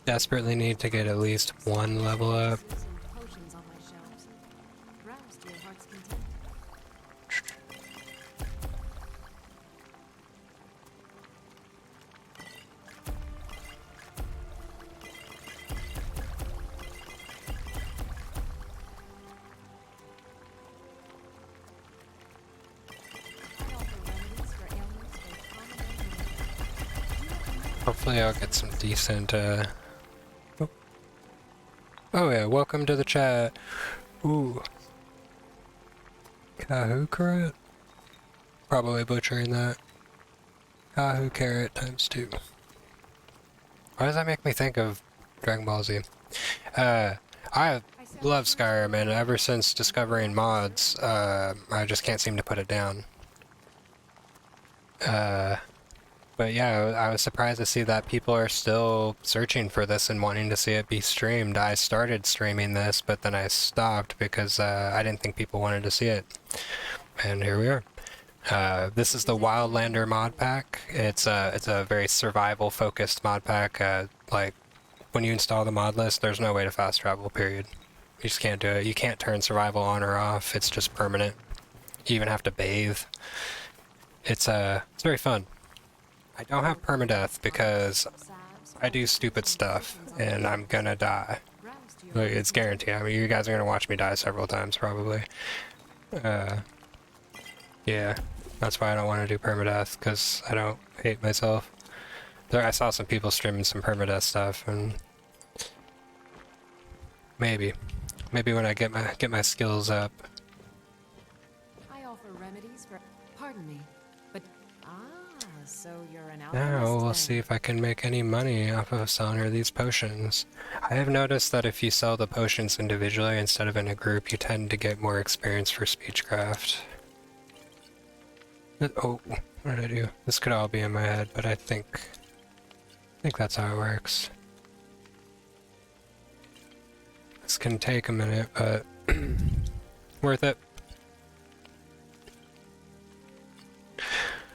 Desperately need to get at least one level up. Some potions on my shelves. Browse to your heart's content. I offer remedies for ailments both common and unique. Hopefully I'll get some decent, Oh yeah, welcome to the chat. Ooh. Kahoo carrot? Probably butchering that. Kahoo carrot times 2. Why does that make me think of Dragon Ball Z? I love Skyrim, and ever since discovering mods, I just can't seem to put it down. But yeah, I was surprised to see that people are still searching for this and wanting to see it be streamed. I started streaming this, but then I stopped because I didn't think people wanted to see it. And here we are. This is the WIldlander Modpack. It's a very survival-focused mod pack. Like, when you install the mod list, there's no way to fast travel, period. You just can't do it. You can't turn survival on or off. It's just permanent. You even have to bathe. It's very fun. I don't have permadeath because I do stupid stuff and I'm gonna die. Like, it's guaranteed. I mean, you guys are gonna watch me die several times probably. Yeah, that's why I don't want to do permadeath, because I don't hate myself. I saw some people streaming some permadeath stuff, and maybe when I get my skills up. I offer remedies for. Pardon me, but so you're an alchemist. Now we'll then. see if I can make any money off of selling her these potions. I have noticed that if you sell the potions individually instead of in a group, you tend to get more experience for speechcraft. Oh, what did I do? This could all be in my head, but I think that's how it works. This can take a minute, but worth it.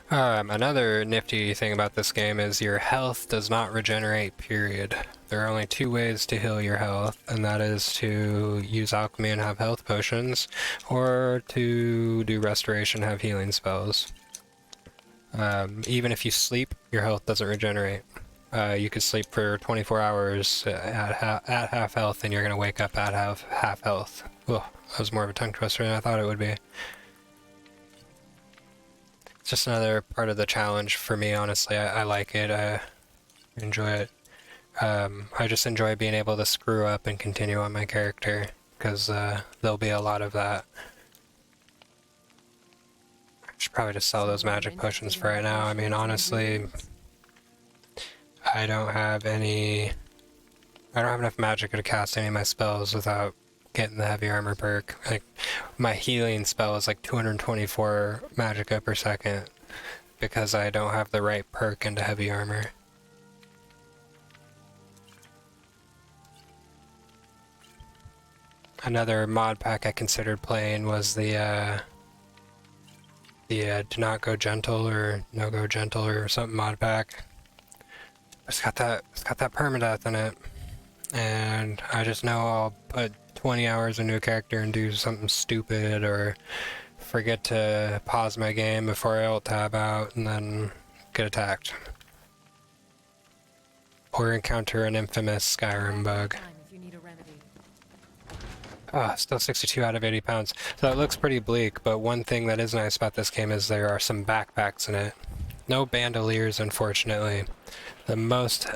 Another nifty thing about this game is your health does not regenerate, period. there are only two ways to heal your health, and that is to use alchemy and have health potions, or to do restoration and have healing spells. Even if you sleep, your health doesn't regenerate. You could sleep for 24 hours at half health, and you're going to wake up at half health. Ugh, that was more of a tongue twister than I thought it would be. It's just another part of the challenge for me, honestly. I like it. I enjoy it. I just enjoy being able to screw up and continue on my character, because there'll be a lot of that. I should probably just sell those magic potions for right now. I mean, honestly, I don't have enough magic to cast any of my spells without getting the heavy armor perk. Like, my healing spell is like 224 magicka per second because I don't have the right perk into heavy armor. Another mod pack I considered playing was the Do Not Go Gentle or No Go Gentle or something mod pack. It's got that permadeath in it, and I just know I'll put 20 hours into a character and do something stupid or forget to pause my game before I alt tab out and then get attacked. Or encounter an infamous Skyrim bug. Still 62 out of 80 pounds. So it looks pretty bleak, but one thing that is nice about this game is there are some backpacks in it. No bandoliers, unfortunately. The most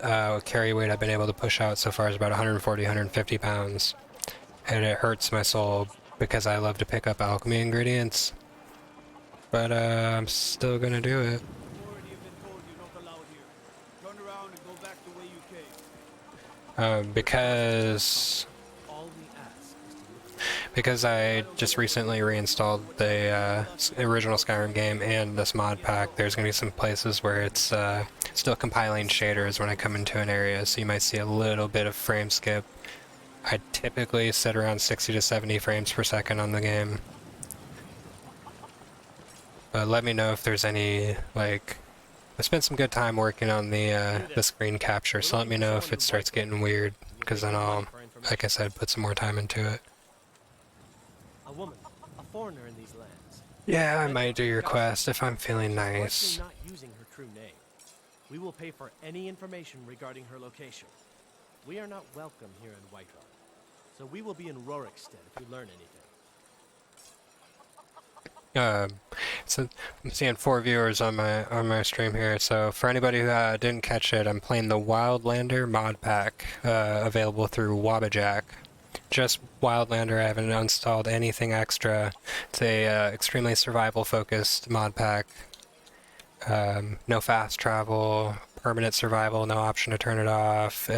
carry weight I've been able to push out so far is about 140, 150 pounds. And it hurts my soul because I love to pick up alchemy ingredients. But I'm still gonna do it. Because I just recently reinstalled the original Skyrim game and this mod pack, there's going to be some places where it's still compiling shaders when I come into an area, so you might see a little bit of frame skip. I typically sit around 60 to 70 frames per second on the game. But let me know if there's any, like... I spent some good time working on the screen capture, so let me know if it starts getting weird, because then I'll, like I said, put some more time into it. A woman, a foreigner in these lands. Yeah, I might do your quest if I'm feeling nice. Not using her true name. We will pay for any information regarding her location. We are not welcome here in Whiterun, so we will be in Rorikstead if we learn anything. So I'm seeing 4 viewers on my stream here. So for anybody who didn't catch it, I'm playing the WIldlander Modpack, available through Wabbajack. Just WIldlander. I haven't installed anything extra. It's a extremely survival-focused mod pack. No fast travel, permanent survival, no option to turn it off.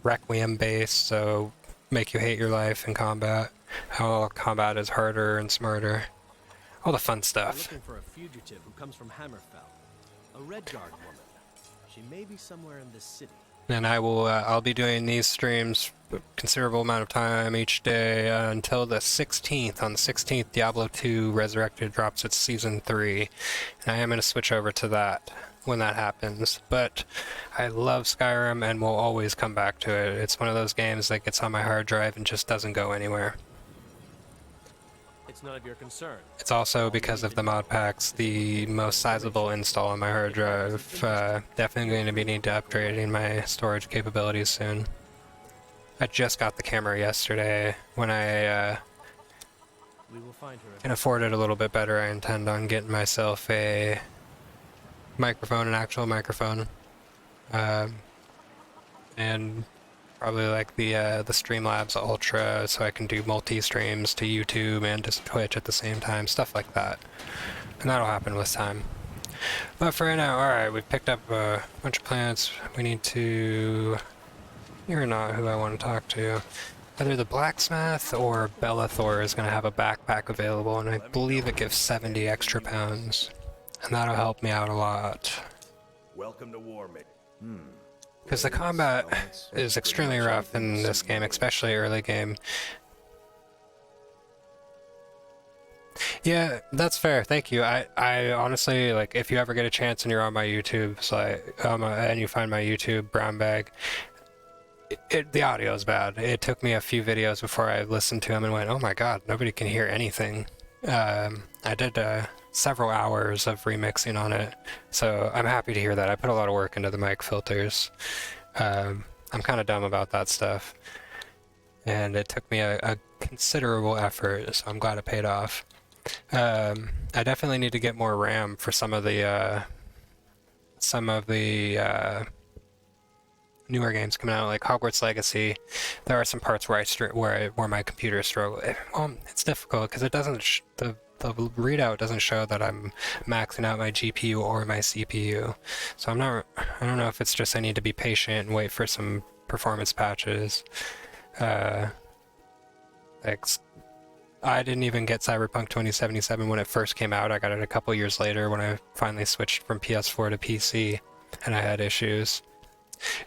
Requiem based, so make you hate your life in combat. How combat is harder and smarter. All the fun stuff. We're looking for a fugitive who comes from Hammerfell. A Redguard woman. She may be somewhere in this city. And I'll be doing these streams a considerable amount of time each day until the 16th. On the 16th, Diablo 2 Resurrected drops its Season 3. And I am going to switch over to that when that happens. But I love Skyrim and will always come back to it. It's one of those games that gets on my hard drive and just doesn't go anywhere. It's none of your concern. It's also, because of the mod packs, the most sizable install on my hard drive. Definitely going to need to upgrading my storage capabilities soon. I just got the camera yesterday. When I we will find her. Can afford it a little bit better, I intend on getting myself a microphone, an actual microphone. And probably like the Streamlabs Ultra, so I can do multi-streams to YouTube and to Twitch at the same time, stuff like that. And that'll happen with time. But for right now, alright, we've picked up a bunch of plants. We need to... You're not who I want to talk to. Either the blacksmith or Bellathor is going to have a backpack available, and I believe it gives 70 extra pounds. And that'll help me out a lot. Welcome to war, mate. Because the combat is extremely rough in this game, especially early game. Yeah, that's fair. Thank you. I honestly, like, if you ever get a chance and you're on my YouTube, and you find my YouTube brown bag, the audio is bad. It took me a few videos before I listened to them and went, oh my god, nobody can hear anything. I did several hours of remixing on it, so I'm happy to hear that. I put a lot of work into the mic filters. I'm kind of dumb about that stuff, and it took me a considerable effort, so I'm glad it paid off. I definitely need to get more RAM for some of the newer games coming out, like Hogwarts Legacy. There are some parts where where my computer struggles. Well, it's difficult because it doesn't the readout doesn't show that I'm maxing out my GPU or my CPU. So I don't know if it's just I need to be patient and wait for some performance patches. Like, I didn't even get Cyberpunk 2077 when it first came out. I got it a couple years later when I finally switched from PS4 to PC, and I had issues.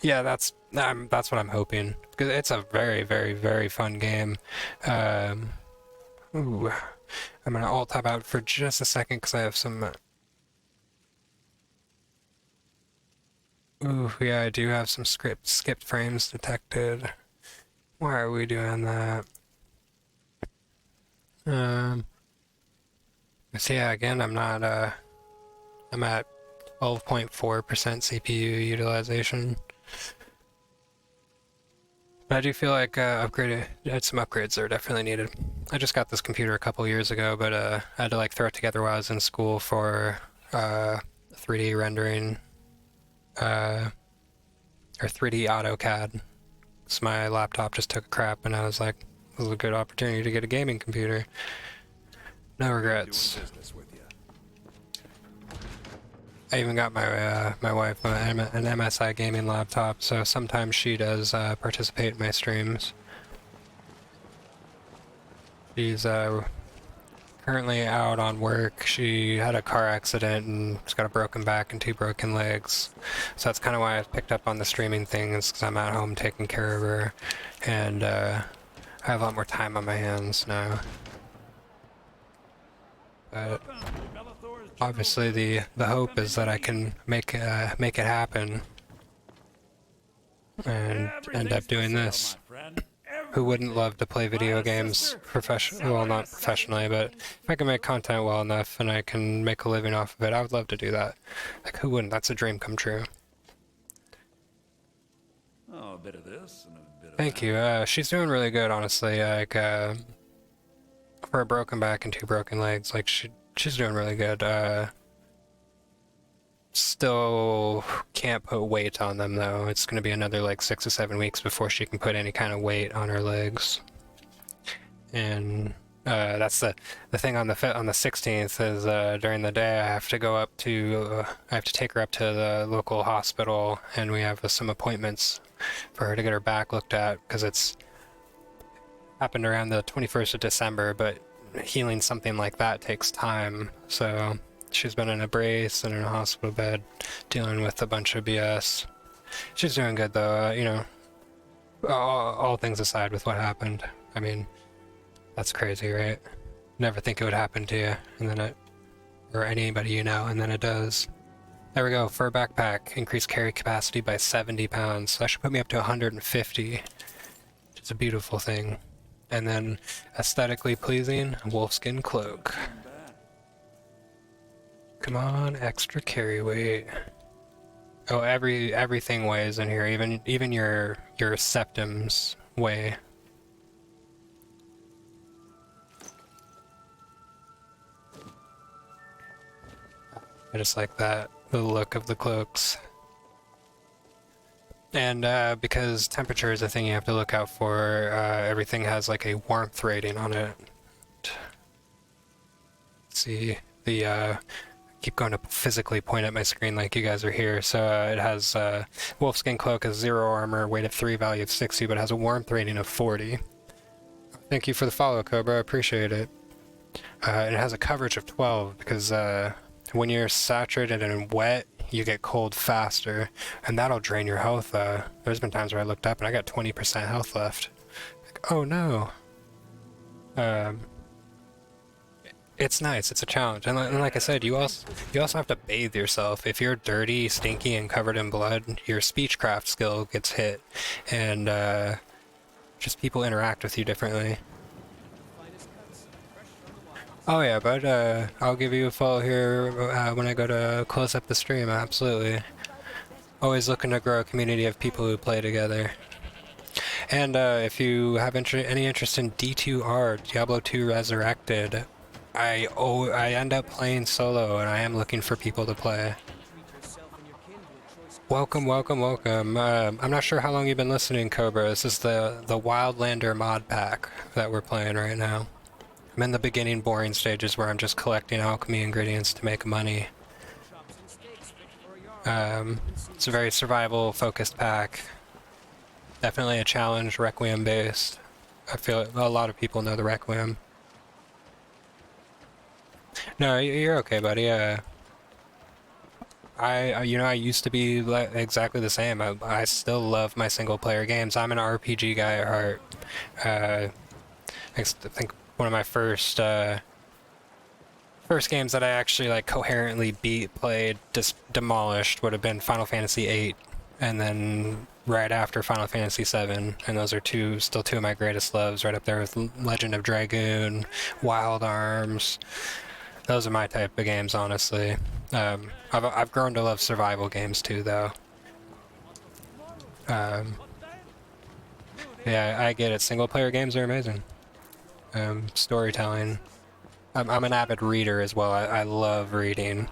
Yeah, that's what I'm hoping, because it's a very, very, very fun game. Ooh, I'm gonna alt tab out for just a second because I have some. Ooh, yeah, I do have some skipped frames detected. Why are we doing that? So yeah, again, I'm not. I'm at 12.4% CPU utilization. But I do feel like some upgrades are definitely needed. I just got this computer a couple years ago, but I had to like throw it together while I was in school for 3D rendering or 3D AutoCAD. So my laptop just took a crap, and I was like, this is a good opportunity to get a gaming computer. No regrets. Doing business with you. I even got my wife an MSI gaming laptop, so sometimes she does participate in my streams. She's currently out on work. She had a car accident and she's got a broken back and 2 broken legs. So that's kind of why I picked up on the streaming things, because I'm at home taking care of her, and I have a lot more time on my hands now. But obviously the hope is that I can make it happen and end up doing this. Who wouldn't love to play video games well, not professionally, but if I can make content well enough and I can make a living off of it, I would love to do that. Like, who wouldn't? That's a dream come true. Oh, a bit of this and a bit of Thank that. you. She's doing really good, honestly. Like, for a broken back and 2 broken legs, like, she's doing really good. Still can't put weight on them, though. It's going to be another, like, 6 or 7 weeks before she can put any kind of weight on her legs. And that's the thing on the 16th is during the day I have to go up to I have to take her up to the local hospital, and we have some appointments for her to get her back looked at, because it's happened around the 21st of December, but healing something like that takes time. So she's been in a brace and in a hospital bed dealing with a bunch of BS. She's doing good, though. You know, all things aside with what happened. I mean, that's crazy, right? Never think it would happen to you, and then or anybody you know, and then it does. There we go. For a backpack, increased carry capacity by 70 pounds. So that should put me up to 150, which is a beautiful thing. And then aesthetically pleasing, wolfskin cloak. Come on, extra carry weight. Oh, everything weighs in here, even your septums weigh. I just like that, the look of the cloaks. And because temperature is a thing you have to look out for, everything has like a warmth rating on it. See, I keep going to physically point at my screen like you guys are here. So it has Wolfskin Cloak has 0 armor, weight of 3, value of 60, but has a warmth rating of 40. Thank you for the follow, Cobra, I appreciate it. It has a coverage of 12, because when you're saturated and wet, you get cold faster, and that'll drain your health. There's been times where I looked up and I got 20% health left. Like, oh no. It's nice. It's a challenge, and like I said, you also have to bathe yourself. If you're dirty, stinky, and covered in blood, your speechcraft skill gets hit, and just people interact with you differently. Oh yeah, but I'll give you a follow here when I go to close up the stream. Absolutely. Always looking to grow a community of people who play together. And if you have any interest in D2R, Diablo 2 Resurrected, I end up playing solo, and I am looking for people to play. Welcome, welcome, welcome. I'm not sure how long you've been listening, Cobra. This is the WIldlander Modpack that we're playing right now. I'm in the beginning boring stages where I'm just collecting alchemy ingredients to make money. It's a very survival-focused pack. Definitely a challenge, Requiem-based. I feel a lot of people know the Requiem. No, you're okay, buddy. I used to be exactly the same. I still love my single-player games. I'm an RPG guy at heart. I think one of my first games that I actually like coherently played, just demolished would have been Final Fantasy VIII, and then right after Final Fantasy VII, and those are still two of my greatest loves, right up there with Legend of Dragoon, Wild Arms. Those are my type of games, honestly. I've grown to love survival games too, though. Yeah, I get it. Single-player games are amazing. Storytelling. I'm an avid reader as well. I love reading.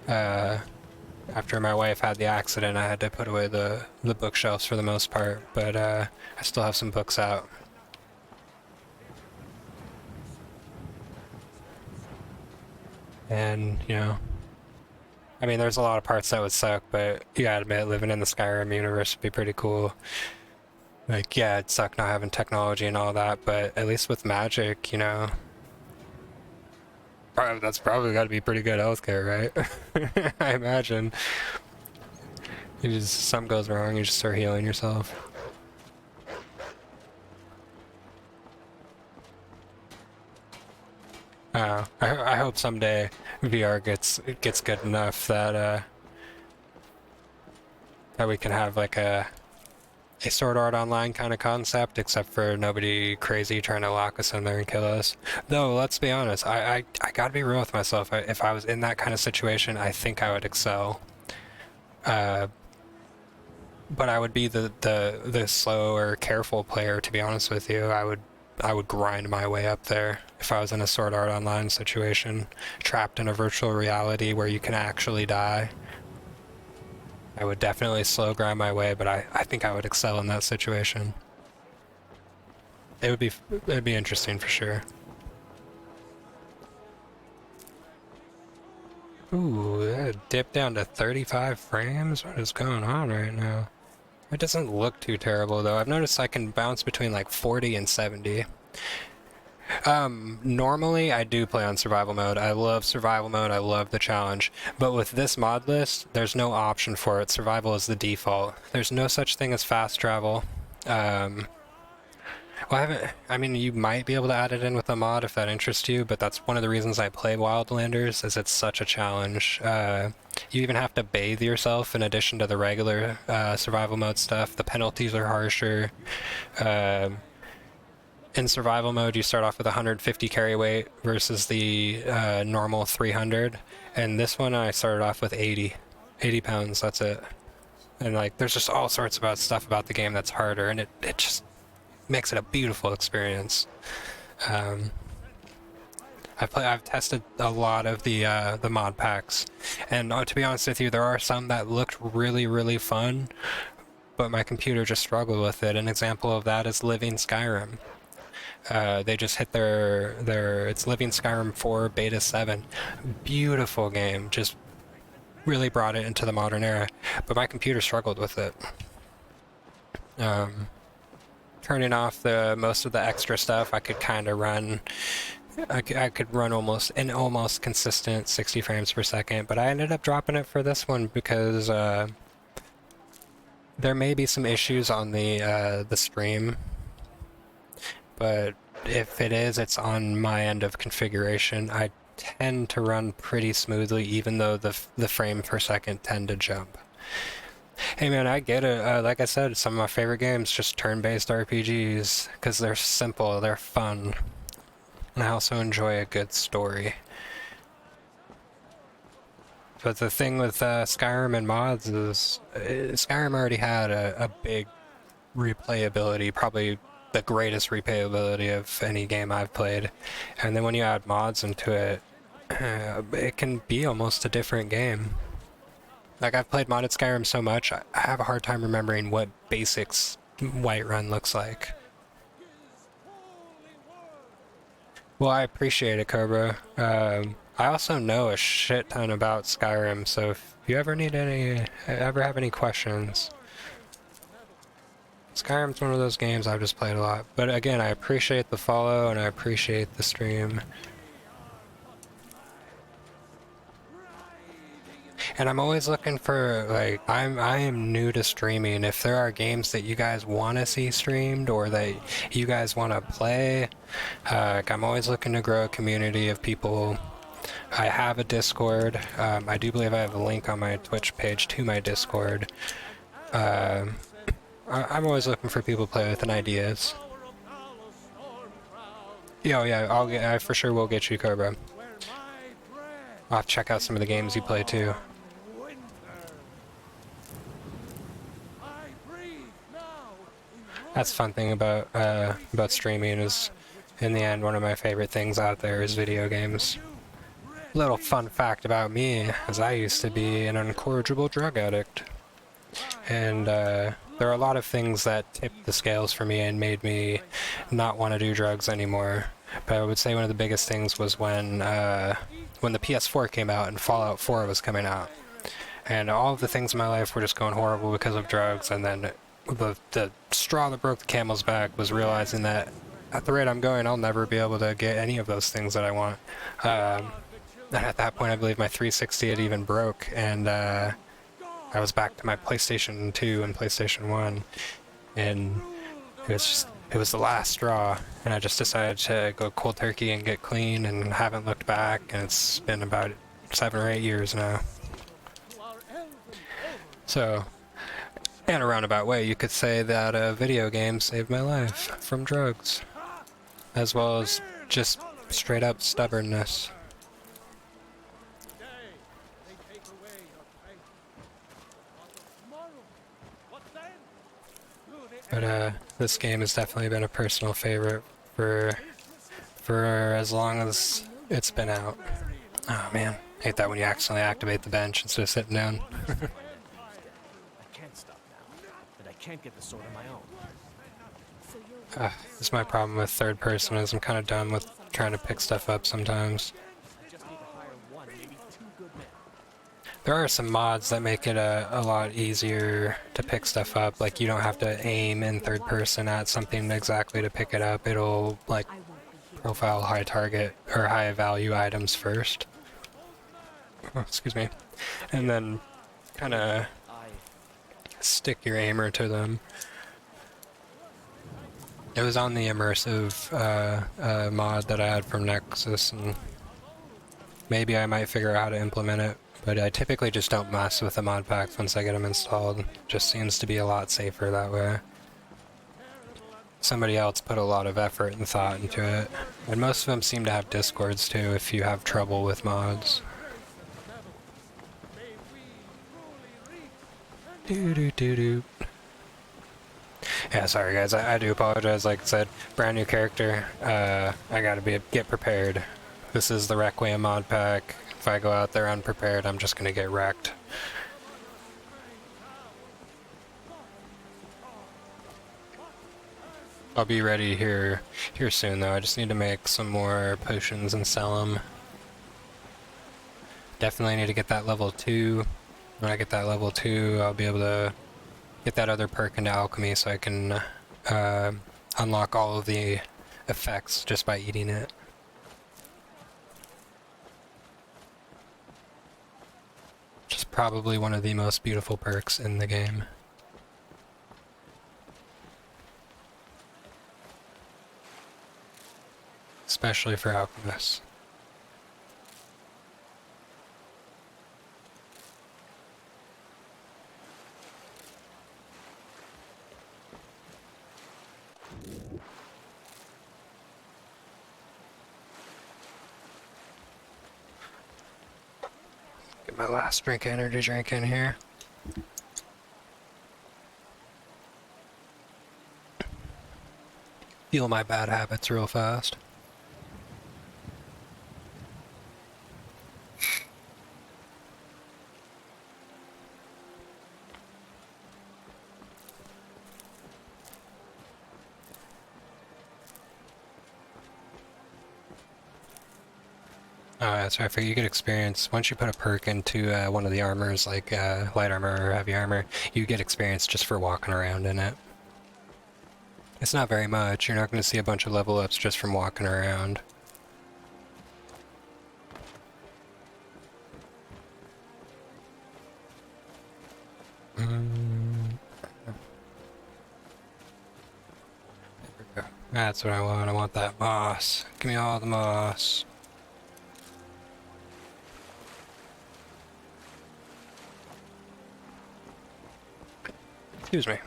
After my wife had the accident, I had to put away the bookshelves for the most part, but I still have some books out. And, you know, I mean, there's a lot of parts that would suck, but you gotta admit, living in the Skyrim universe would be pretty cool. Like, yeah, it'd suck not having technology and all that, but at least with magic, you know, that's probably got to be pretty good healthcare, right? I imagine. Something goes wrong, you just start healing yourself. I hope someday VR gets good enough that that we can have like a Sword Art Online kind of concept, except for nobody crazy trying to lock us in there and kill us. Though, let's be honest, I gotta be real with myself. If I was in that kind of situation, I think I would excel. But I would be the slow or careful player, to be honest with you. I would grind my way up there if I was in a Sword Art Online situation, trapped in a virtual reality where you can actually die. I would definitely slow grind my way, but I think I would excel in that situation. It'd be interesting for sure. Ooh, that dipped down to 35 frames? What is going on right now? It doesn't look too terrible though. I've noticed I can bounce between like 40 and 70. Normally I do play on survival mode. I love survival mode, I love the challenge. But with this mod list, there's no option for it. Survival is the default. There's no such thing as fast travel. Well, I mean, you might be able to add it in with a mod if that interests you, but that's one of the reasons I play Wildlanders, is it's such a challenge. You even have to bathe yourself in addition to the regular survival mode stuff. The penalties are harsher. In survival mode, you start off with 150 carry weight versus the normal 300. And this one, I started off with 80 pounds, that's it. And like, there's just all sorts of stuff about the game that's harder, and it just makes it a beautiful experience. I've tested a lot of the mod packs, and to be honest with you, there are some that looked really, really fun, but my computer just struggled with it. An example of that is Living Skyrim. They just hit it's Living Skyrim 4 Beta 7. Beautiful game, just really brought it into the modern era, but my computer struggled with it. Turning off most of the extra stuff, I could kind of run. I could run almost consistent 60 frames per second, but I ended up dropping it for this one because there may be some issues on the stream, but if it is, it's on my end of configuration. tend to run pretty smoothly, even though the frame per second tend to jump. Hey man, I get it. Like I said, some of my favorite games just turn-based RPGs because they're simple, they're fun, and I also enjoy a good story. But the thing with Skyrim and mods is Skyrim already had a big replayability, probably the greatest replayability of any game I've played. And then when you add mods into it, it can be almost a different game. Like, I've played modded Skyrim so much, I have a hard time remembering what basics Whiterun looks like. Well, I appreciate it, Cobra. I also know a shit ton about Skyrim, so if you ever have any questions, Skyrim's one of those games I've just played a lot. But again, I appreciate the follow and I appreciate the stream. And I'm always looking for, like, I am new to streaming. If there are games that you guys want to see streamed or that you guys want to play, I'm always looking to grow a community of people. I have a Discord. I do believe I have a link on my Twitch page to my Discord. I'm always looking for people to play with and ideas. Yeah, I for sure will get you, Cobra. I'll have to check out some of the games you play too. That's the fun thing about streaming is, in the end, one of my favorite things out there is video games. Little fun fact about me is I used to be an incorrigible drug addict. And there are a lot of things that tipped the scales for me and made me not want to do drugs anymore. But I would say one of the biggest things was when the PS4 came out and Fallout 4 was coming out. And all of the things in my life were just going horrible because of drugs, and then the straw that broke the camel's back was realizing that at the rate I'm going, I'll never be able to get any of those things that I want. And at that point, I believe my 360 had even broke, and I was back to my PlayStation 2 and PlayStation 1, and it was the last straw, and I just decided to go cold turkey and get clean, and haven't looked back, and it's been about 7 or 8 years now. So, in a roundabout way, you could say that video games saved my life from drugs, as well as just straight up stubbornness. But this game has definitely been a personal favorite for as long as it's been out. Oh man, I hate that when you accidentally activate the bench instead of sitting down. I can't stop now, and I can't get the sword on my own. This is my problem with third person, is I'm kind of done with trying to pick stuff up sometimes. I just need to hire one, maybe two good men. There are some mods that make it a lot easier to pick stuff up. Like, you don't have to aim in third person at something exactly to pick it up. It'll, like, profile high target or high value items first. Oh, excuse me. And then kind of stick your aimer to them. It was on the immersive mod that I had from Nexus, and maybe I might figure out how to implement it. But I typically just don't mess with the mod packs once I get them installed. It just seems to be a lot safer that way. Somebody else put a lot of effort and thought into it. And most of them seem to have discords too if you have trouble with mods. Doo-doo-doo-doo. Yeah, sorry guys, I do apologize. Like I said, brand new character. I gotta get prepared. This is the Requiem mod pack. If I go out there unprepared, I'm just gonna get wrecked. I'll be ready here soon though. I just need to make some more potions and sell them. Definitely need to get that level 2. When I get that level 2, I'll be able to get that other perk into alchemy so I can unlock all of the effects just by eating it. Which is probably one of the most beautiful perks in the game. Especially for alchemists. Get my last drink of energy drink in here. Feel my bad habits real fast. Oh, that's right. I forget you get experience. Once you put a perk into one of the armors, like light armor or heavy armor, you get experience just for walking around in it. It's not very much. You're not going to see a bunch of level ups just from walking around. There we go. That's what I want. I want that moss. Give me all the moss. Excuse me.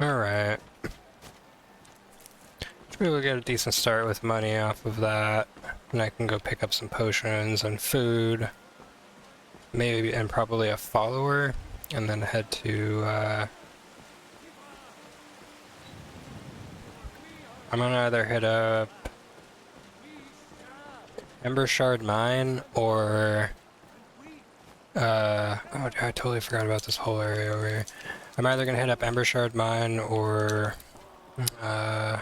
Alright. Should be able to get a decent start with money off of that. And I can go pick up some potions and food. Maybe, and probably a follower. And then head to, I'm gonna either hit up Ember Shard Mine or oh, I totally forgot about this whole area over here. I'm either gonna hit up Ember Shard Mine or so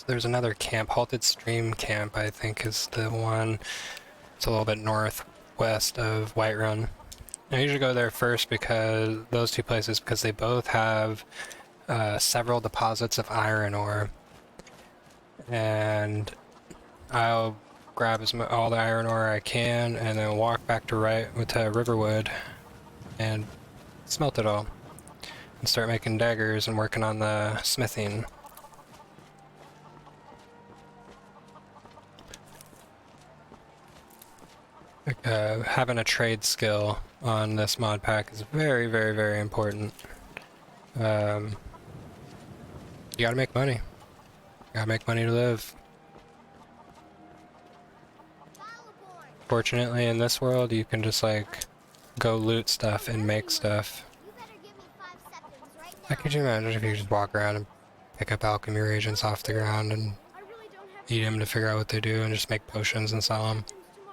there's another camp, Halted Stream Camp, I think is the one. It's a little bit northwest of Whiterun. I usually go there first because those two places, because they both have several deposits of iron ore, and I'll grab all the iron ore I can and then walk back to Riverwood and smelt it all and start making daggers and working on the smithing. Having a trade skill on this mod pack is very, very, very important. You gotta make money. You gotta make money to live. Fortunately, in this world, you can just like go loot stuff and make stuff. How could you imagine if you just walk around and pick up alchemy reagents off the ground and eat them to figure out what they do and just make potions and sell them?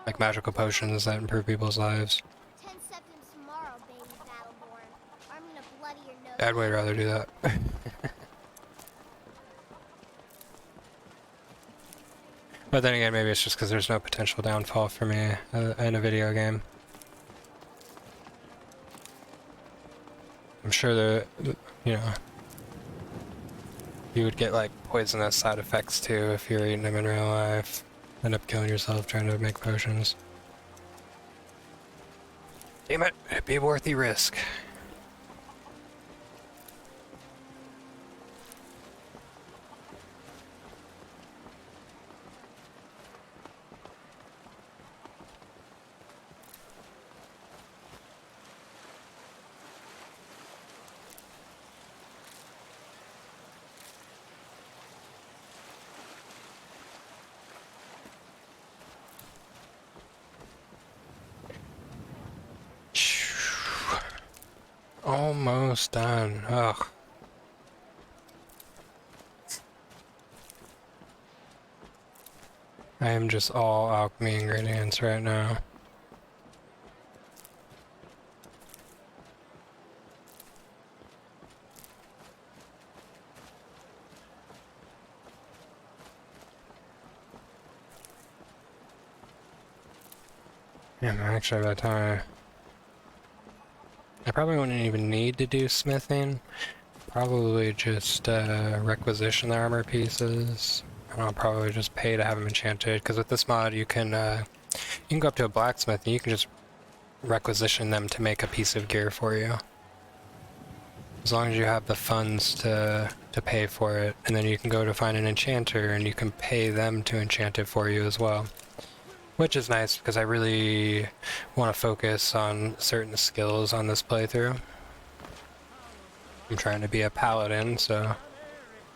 Like magical potions that improve people's lives. I'd way rather do that. But then again, maybe it's just because there's no potential downfall for me in a video game. I'm sure that, you know, you would get like poisonous side effects too if you're eating them in real life. End up killing yourself trying to make potions. Damn it, it'd be worth the risk. Almost done. Ugh. I am just all alchemy ingredients right now. Yeah, actually by the time I probably wouldn't even need to do smithing. Probably just requisition the armor pieces. And I'll probably just pay to have them enchanted. Because with this mod, you can go up to a blacksmith and you can just requisition them to make a piece of gear for you. As long as you have the funds to pay for it, and then you can go to find an enchanter and you can pay them to enchant it for you as well. Which is nice because I really want to focus on certain skills on this playthrough. I'm trying to be a paladin, so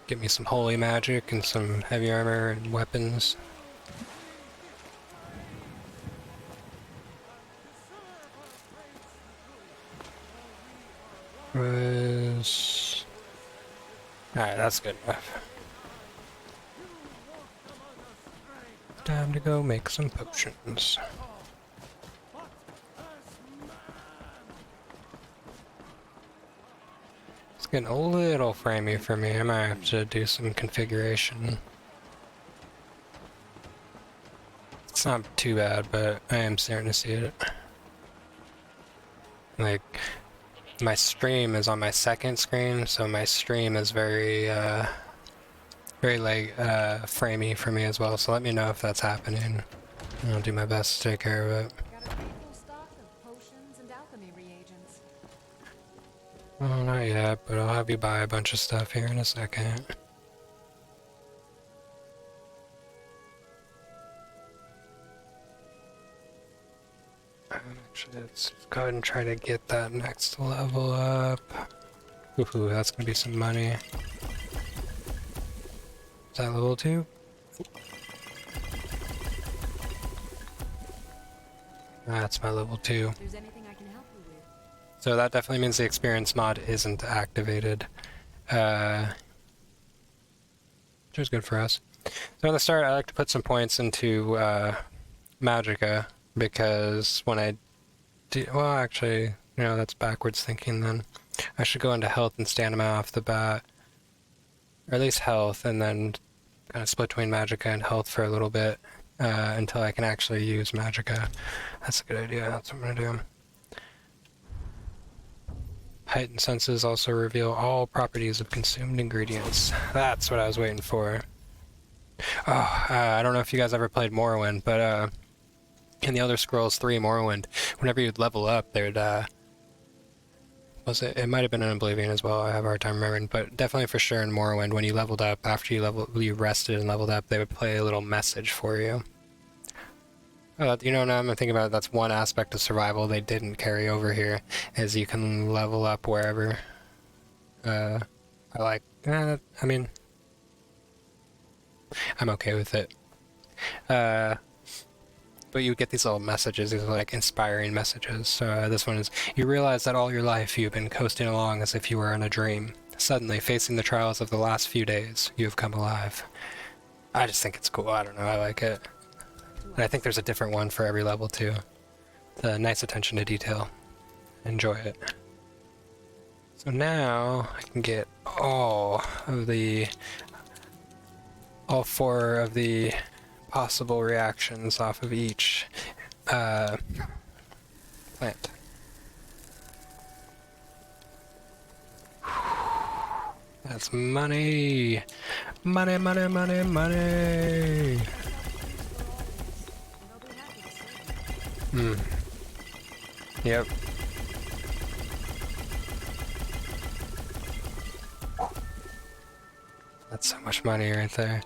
Get me some holy magic and some heavy armor and weapons. Was... Alright, that's good enough. Time to go make some potions. It's getting a little framey for me. I might have to do some configuration. It's not too bad, but I am starting to see it. Like, my stream is on my second screen, so my stream is very like framey for me as well. So let me know if that's happening. I'll do my best to take care of it. Got a pretty full stock of potions and alchemy reagents. Well, not yet, but I'll have you buy a bunch of stuff here in a second. Actually, let's go ahead and try to get that next level up. Ooh, that's gonna be some money. Is that level 2? That's my level 2. If there's anything I can help you with. So that definitely means the experience mod isn't activated. Which is good for us. So at the start, I like to put some points into Magicka, because when I do... Well, actually, you know, that's backwards thinking then. I should go into health and stamina off the bat. Or at least health, and then kind of split between Magicka and health for a little bit until I can actually use Magicka. That's a good idea. That's what I'm going to do. Heightened senses also reveal all properties of consumed ingredients. That's what I was waiting for. Oh, I don't know if you guys ever played Morrowind, but in the Elder Scrolls 3 Morrowind, whenever you'd level up, there'd was it? It might have been in Oblivion as well. I have a hard time remembering, but definitely for sure in Morrowind, when you leveled up, after you rested and leveled up, they would play a little message for you. You know, now I'm thinking about it, that's one aspect of survival they didn't carry over here, is you can level up wherever. I mean, I'm okay with it. But you get these little messages, these like inspiring messages. So this one is, you realize that all your life you've been coasting along as if you were in a dream. Suddenly, facing the trials of the last few days, you have come alive. I just think it's cool. I don't know, I like it. And I think there's a different one for every level too. It's a nice attention to detail. Enjoy it. So now I can get all 4 of the possible reactions off of each plant. That's money! Money, money, money, money! Yep. That's so much money right there.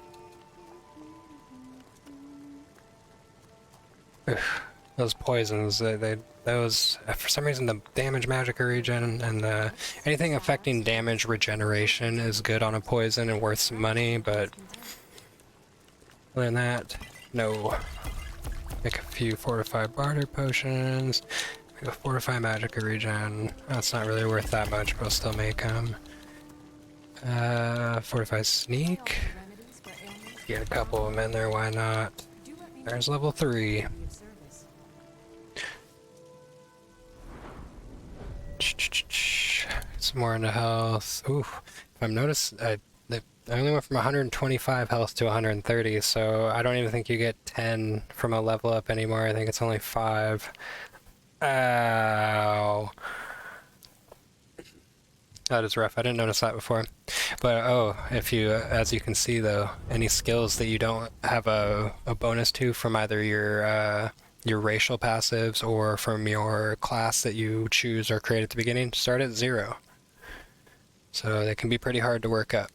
Those poisons, those for some reason the damage magicka regen and anything affecting damage regeneration is good on a poison and worth some money, but other than that, no. Make a few fortified barter potions, make a fortified magicka regen. That's not really worth that much, but I'll still make them. Fortified sneak. Get a couple of them in there, why not? There's level 3. Some more into health. Ooh, if I'm noticed, I only went from 125 health to 130, so I don't even think you get 10 from a level up anymore. I think it's only 5. Ow. That is rough. I didn't notice that before. But oh, if you, as you can see though, any skills that you don't have a bonus to from either your racial passives or from your class that you choose or create at the beginning, start at 0. So they can be pretty hard to work up.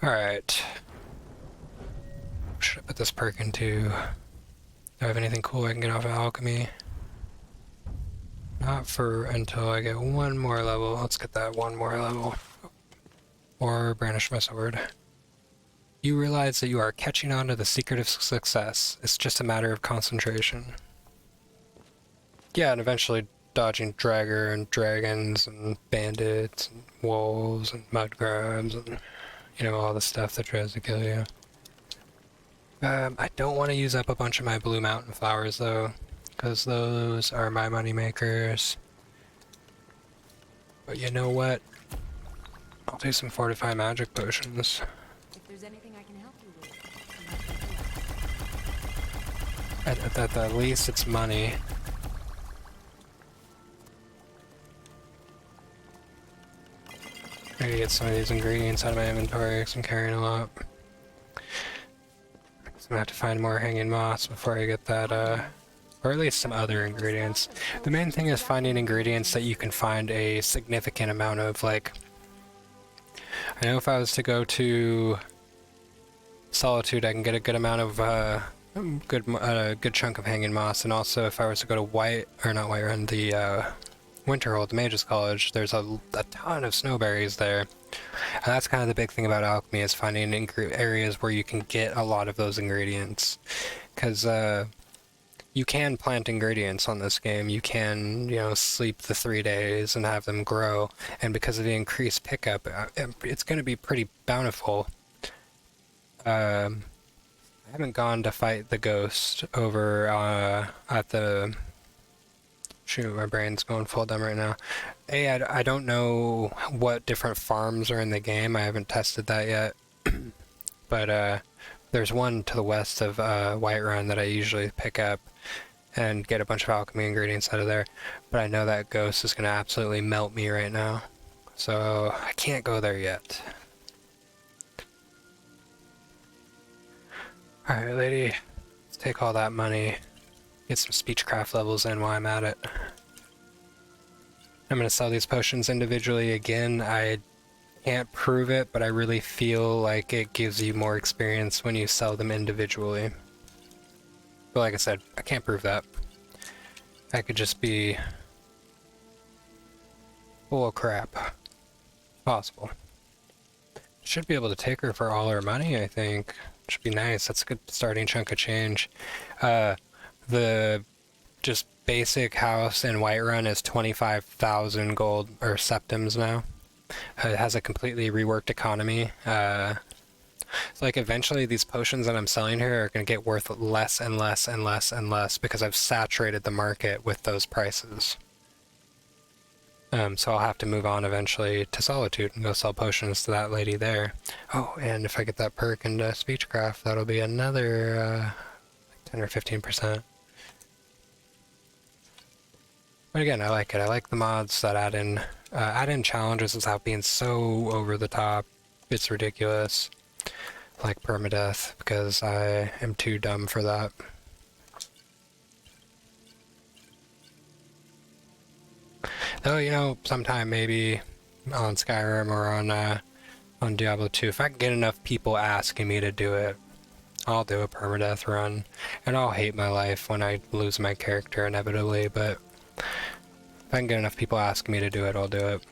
Alright. Should I put this perk into? Do I have anything cool I can get off of alchemy? Not for until I get one more level. Let's get that one more level. Or brandish my sword. You realize that you are catching on to the secret of success. It's just a matter of concentration. Yeah, and eventually dodging dragger and dragons and bandits and wolves and mud crabs and, you know, all the stuff that tries to kill you. I don't want to use up a bunch of my blue mountain flowers though, because those are my money makers. But you know what? I'll do some fortify magic potions. If there's anything I can help you with, At least it's money. I gotta get some of these ingredients out of my inventory because I'm carrying a lot. So I'm gonna have to find more hanging moss before I get that, or at least some other ingredients. The main thing is finding ingredients that you can find a significant amount of, like, I know if I was to go to Solitude, I can get a good amount of, good chunk of hanging moss, and also if I was to go to Whiterun, the, Winterhold, the Mages College, there's a ton of snowberries there. And that's kind of the big thing about alchemy, is finding areas where you can get a lot of those ingredients. Because, you can plant ingredients on this game. You can, you know, sleep the 3 days and have them grow. And because of the increased pickup, it's going to be pretty bountiful. I haven't gone to fight the ghost over at the... Shoot, my brain's going full dumb right now. I don't know what different farms are in the game. I haven't tested that yet. But there's one to the west of Whiterun that I usually pick up and get a bunch of alchemy ingredients out of there. But I know that ghost is going to absolutely melt me right now. So I can't go there yet. Alright, lady. Let's take all that money. Get some speechcraft levels in while I'm at it. I'm going to sell these potions individually again. I can't prove it, but I really feel like it gives you more experience when you sell them individually. But like I said, I can't prove that. I could just be full of crap. Possible. Should be able to take her for all her money, I think. Should be nice. That's a good starting chunk of change. The just basic house in Whiterun is 25,000 gold or septims now. It has a completely reworked economy. So like eventually these potions that I'm selling here are going to get worth less and less and less and less because I've saturated the market with those prices. So I'll have to move on eventually to Solitude and go sell potions to that lady there. Oh, and if I get that perk into Speechcraft, that'll be another 10 or 15%. But again, I like it. I like the mods that add in challenges without being so over the top. It's ridiculous. Like permadeath, because I am too dumb for that. Though, you know, sometime maybe on Skyrim or on Diablo 2, if I can get enough people asking me to do it, I'll do a permadeath run. And I'll hate my life when I lose my character inevitably, but if I can get enough people asking me to do it, I'll do it.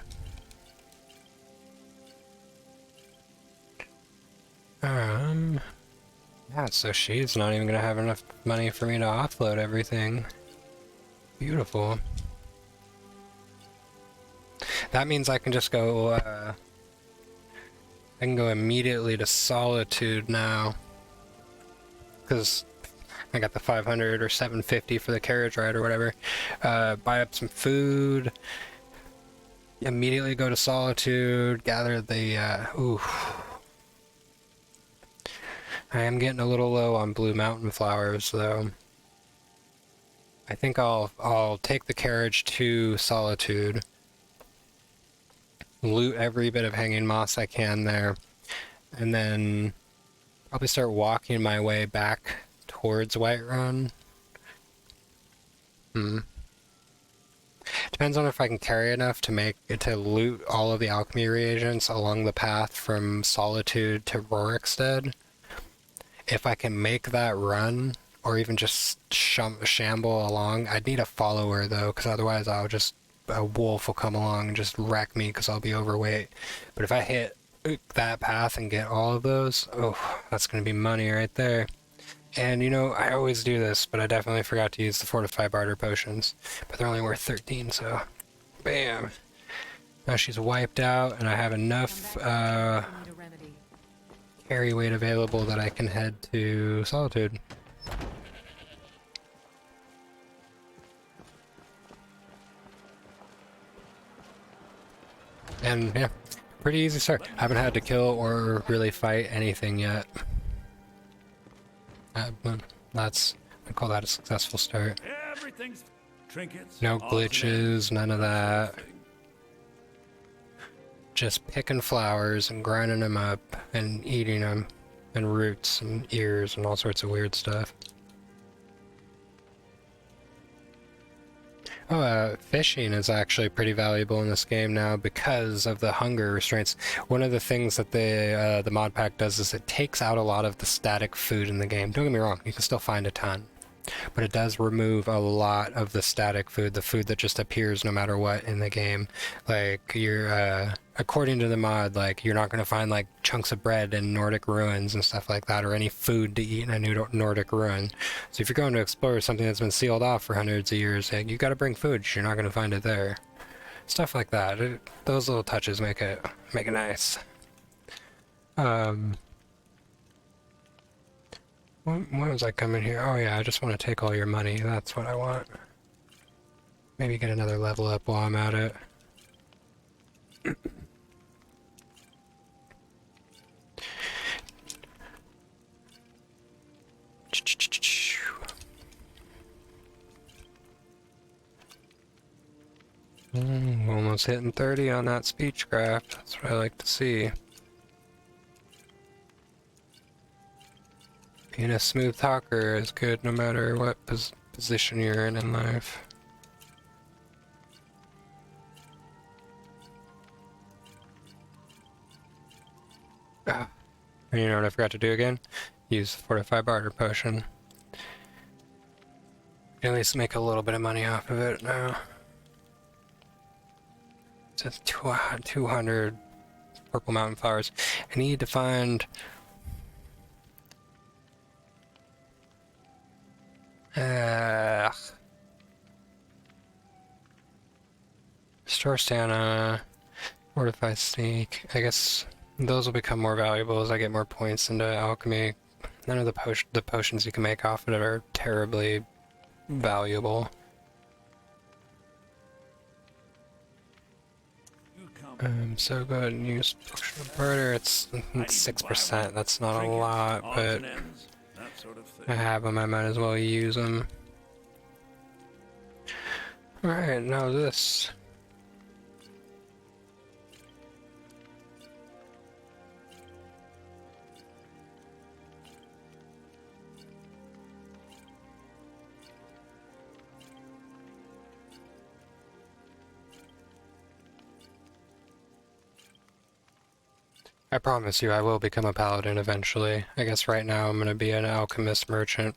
Yeah, so she's not even gonna have enough money for me to offload everything. Beautiful. That means I can just go, I can go immediately to Solitude now. Because I got the 500 or 750 for the carriage ride or whatever. Buy up some food. Immediately go to Solitude. Gather the, ooh. I am getting a little low on blue mountain flowers though. I think I'll take the carriage to Solitude. Loot every bit of hanging moss I can there. And then probably start walking my way back towards Whiterun. Depends on if I can carry enough to make it to loot all of the alchemy reagents along the path from Solitude to Rorikstead. If I can make that run, or even just shamble along. I'd need a follower though, because otherwise a wolf will come along and just wreck me because I'll be overweight. But if I hit that path and get all of those, oh, that's going to be money right there. And you know, I always do this, but I definitely forgot to use the fortified barter potions. But they're only worth 13, so bam. Now she's wiped out, and I have enough Come back if you need a remedy. carry weight available that I can head to Solitude. And yeah, pretty easy start. I haven't had to kill or really fight anything yet. I call that a successful start. Everything's trinkets. No odds and glitches, ends, none of that. sort of thing. Just picking flowers and grinding them up and eating them, and roots and ears and all sorts of weird stuff. Oh, fishing is actually pretty valuable in this game now because of the hunger restraints. One of the things that the mod pack does is it takes out a lot of the static food in the game. Don't get me wrong, you can still find a ton. But it does remove a lot of the static food, the food that just appears no matter what in the game. Like, you're, according to the mod, like, you're not going to find, like, chunks of bread in Nordic ruins and stuff like that, or any food to eat in a new Nordic ruin. So if you're going to explore something that's been sealed off for hundreds of years, like, you got to bring food, you're not going to find it there. Stuff like that. Those little touches make it nice. When was I coming here? Oh yeah, I just want to take all your money. That's what I want. Maybe get another level up while I'm at it. Almost hitting 30 on that speechcraft. That's what I like to see. Being a smooth talker is good no matter what position you're in life. Ah. And you know what I forgot to do again? Use the fortified barter potion. At least make a little bit of money off of it now. It says 200 purple mountain flowers. I need to find... Restore stamina, fortify sneak. I guess those will become more valuable as I get more points into alchemy. None of the potions you can make off of it are terribly valuable. So go ahead and use potion of barter. It's 6%. That's not a lot, Odds but and ends, that sort of thing. I have them. I might as well use them. Alright, now this. I promise you I will become a paladin eventually. I guess right now I'm gonna be an alchemist merchant.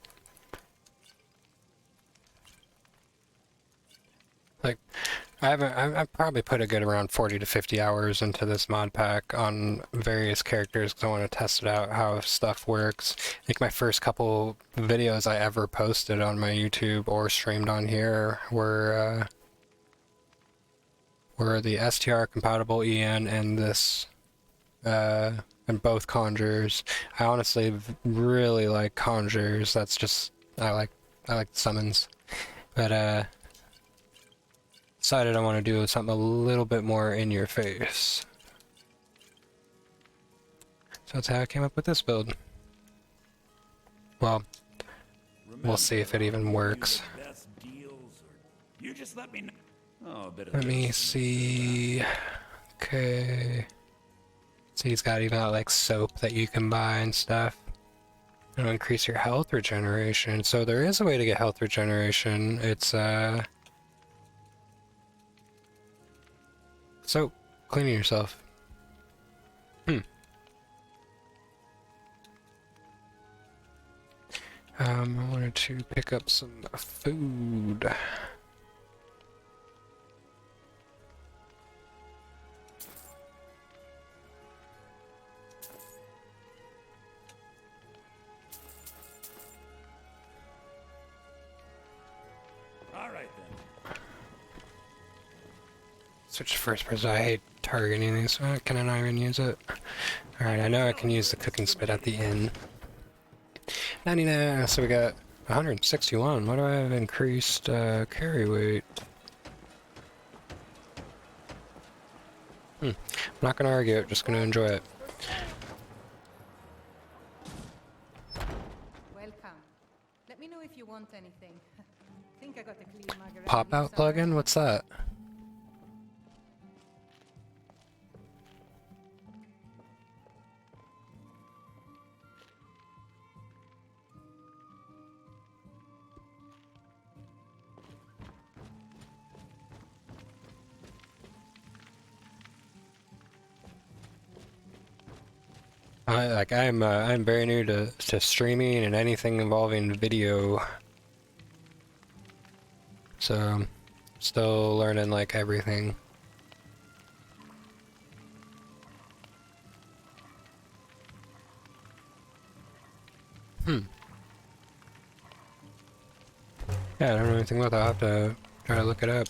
Like, I've probably put a good around 40 to 50 hours into this mod pack on various characters because I want to test it out, how stuff works. I think my first couple videos I ever posted on my YouTube or streamed on here were the STR compatible EN and this, and both conjures. I honestly really like conjures. That's just, I like summons. But, decided I want to do something a little bit more in your face. So that's how I came up with this build. Well, we'll see if it even works. Best deals, or you just let me know. Oh, a bit of Let me this. see. Okay. See, he's got even like soap that you can buy and stuff. It'll increase your health regeneration. So there is a way to get health regeneration. It's soap. Cleaning yourself. I wanted to pick up some food. All right then. Switch to first person. I hate targeting these. Can I not even use it? Alright, I know I can use the cooking spit at the end. 99, so we got 161. What do I have increased carry weight? I'm not gonna argue it, just gonna enjoy it. Welcome. Let me know if you want anything. Think I got a clean margarita. Pop out plugin? What's that? I'm very new to streaming and anything involving video, so still learning like everything. Yeah, I don't know anything about that. I'll have to try to look it up.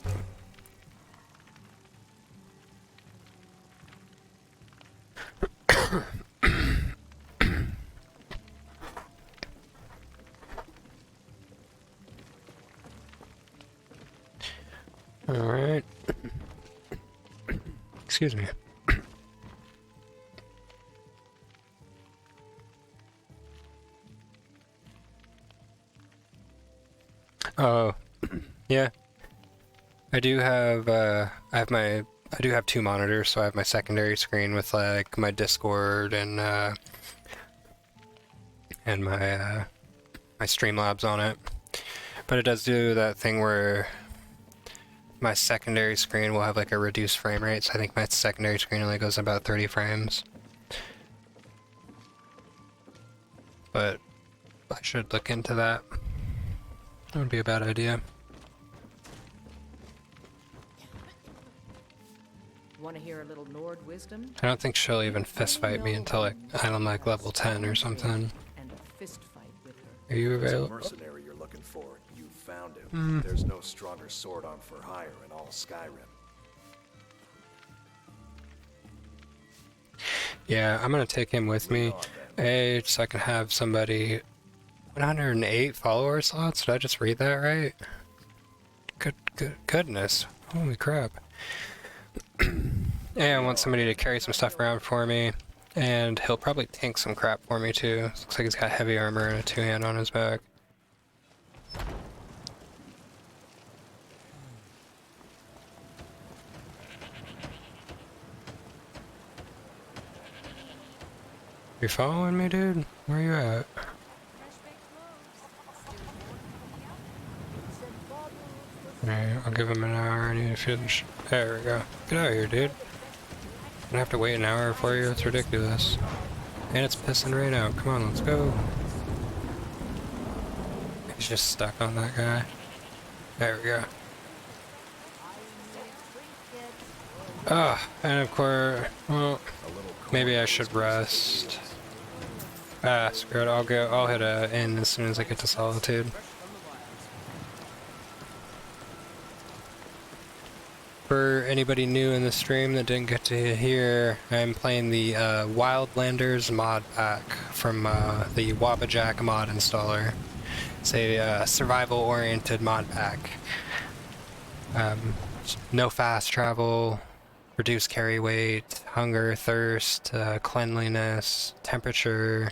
Alright. Excuse me. Oh, yeah. I do have two monitors, so I have my secondary screen with like my Discord and my Streamlabs on it. But it does do that thing where my secondary screen will have like a reduced frame rate, so I think my secondary screen only goes about 30 frames. But I should look into that. That would be a bad idea. Want to hear a little Nord wisdom? I don't think she'll even fistfight me until like I'm like level 10 or something. And a fist fight with her. Are you There's a available? mercenary you're looking for. You found him. There's no stronger sword on for hire in all Skyrim. Yeah, I'm gonna take him with me. A, so I can have somebody. 108 follower slots? Did I just read that right? Goodness. Holy crap. Yeah, I want somebody to carry some stuff around for me. And he'll probably tank some crap for me too. Looks like he's got heavy armor and a two-hand on his back. You following me, dude? Where are you at? Alright, I'll give him an hour. I need to finish. There we go. Get out of here, dude. I'm gonna have to wait an hour for you. It's ridiculous. And it's pissing rain out. Come on, let's go. He's just stuck on that guy. There we go. Ah, and of course, well, maybe I should rest. Ah, screw it. I'll hit a end as soon as I get to Solitude. For anybody new in the stream that didn't get to hear, I'm playing the WIldlander Modpack from the Wabbajack mod installer. It's a survival-oriented mod pack. No fast travel, reduced carry weight, hunger, thirst, cleanliness, temperature,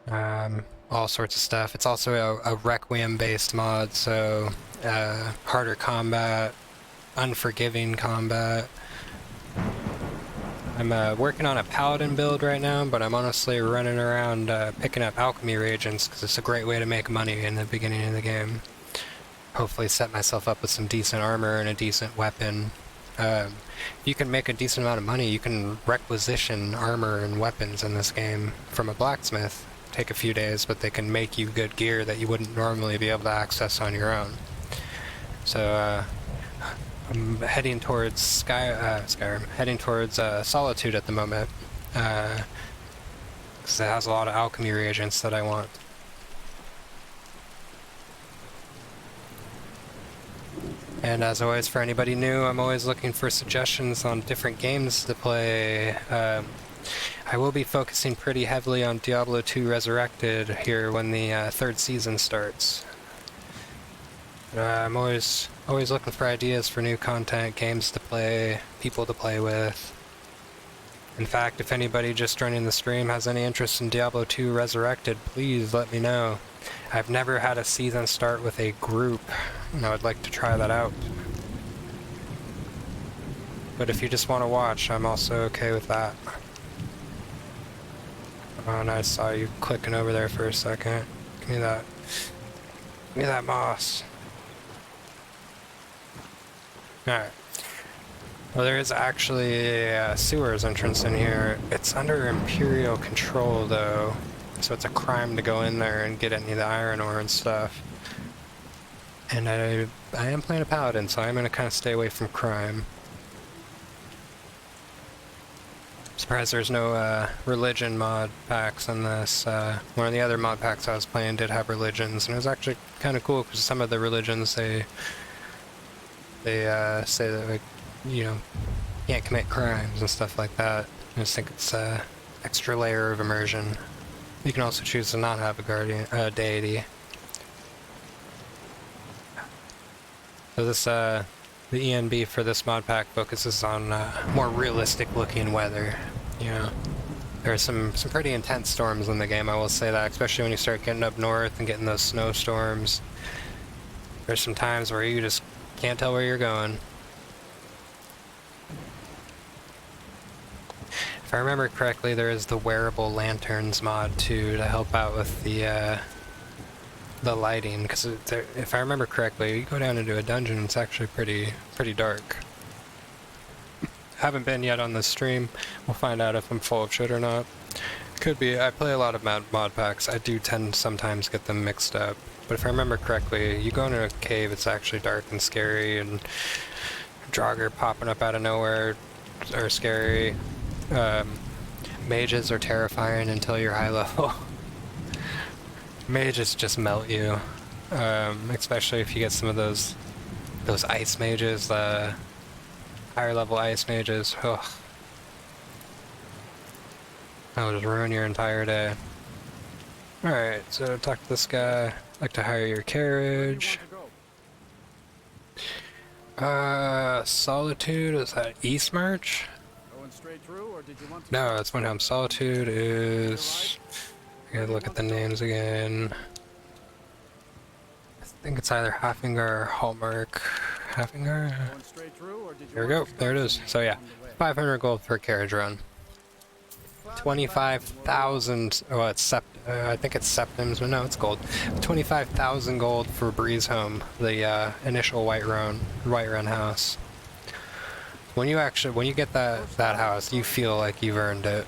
all sorts of stuff. It's also a Requiem-based mod, so harder combat, unforgiving combat. I'm working on a Paladin build right now, but I'm honestly running around picking up alchemy reagents because it's a great way to make money in the beginning of the game. Hopefully set myself up with some decent armor and a decent weapon. You can make a decent amount of money. You can requisition armor and weapons in this game from a blacksmith. take a few days, but they can make you good gear that you wouldn't normally be able to access on your own. So I'm heading towards Skyrim, heading towards Solitude at the moment, because it has a lot of alchemy reagents that I want. And as always, for anybody new, I'm always looking for suggestions on different games to play. I will be focusing pretty heavily on Diablo 2 Resurrected here when the 3rd season starts. I'm always looking for ideas for new content, games to play, people to play with. In fact, if anybody just joining the stream has any interest in Diablo 2 Resurrected, please let me know. I've never had a season start with a group, and I would like to try that out. But if you just want to watch, I'm also okay with that. Oh, and I saw you clicking over there for a second. Give me that. Give me that moss. Alright. Well, there is actually a sewers entrance in here. It's under Imperial control, though. So it's a crime to go in there and get any of the iron ore and stuff. And I am playing a Paladin, so I'm going to kind of stay away from crime. Surprised there's no religion mod packs on this. One of the other mod packs I was playing did have religions, and it was actually kind of cool because some of the religions they say that, like, you know, can't commit crimes and stuff like that. I just think it's an extra layer of immersion. You can also choose to not have a guardian, deity. So this, the ENB for this mod pack focuses on more realistic looking weather. You know, there are some pretty intense storms in the game, I will say that, especially when you start getting up north and getting those snowstorms. There's some times where you just can't tell where you're going. If I remember correctly, there is the wearable lanterns mod too to help out with the lighting. Because if I remember correctly, you go down into a dungeon, it's actually pretty dark. Haven't been yet on the stream. We'll find out if I'm full of shit or not. Could be. I play a lot of mod packs. I do tend to sometimes get them mixed up. But if I remember correctly, you go into a cave, it's actually dark and scary, and Draugr popping up out of nowhere are scary. Mages are terrifying until you're high level. Mages just melt you, especially if you get some of those ice mages, the higher level ice mages. Ugh. That'll just ruin your entire day. Alright, so talk to this guy. I'd like to hire your carriage. Solitude, is that East March? No, that's one home. Solitude is... I gotta look at the names again. I think it's either Haffingar or Hallmark. Haffingar? There we go, there it is. So yeah, 500 gold per carriage run. 25,000, oh, it's I think it's septims, but no, it's gold. 25,000 gold for Breeze Home, the initial Whiterun house. When you get that house, you feel like you've earned it.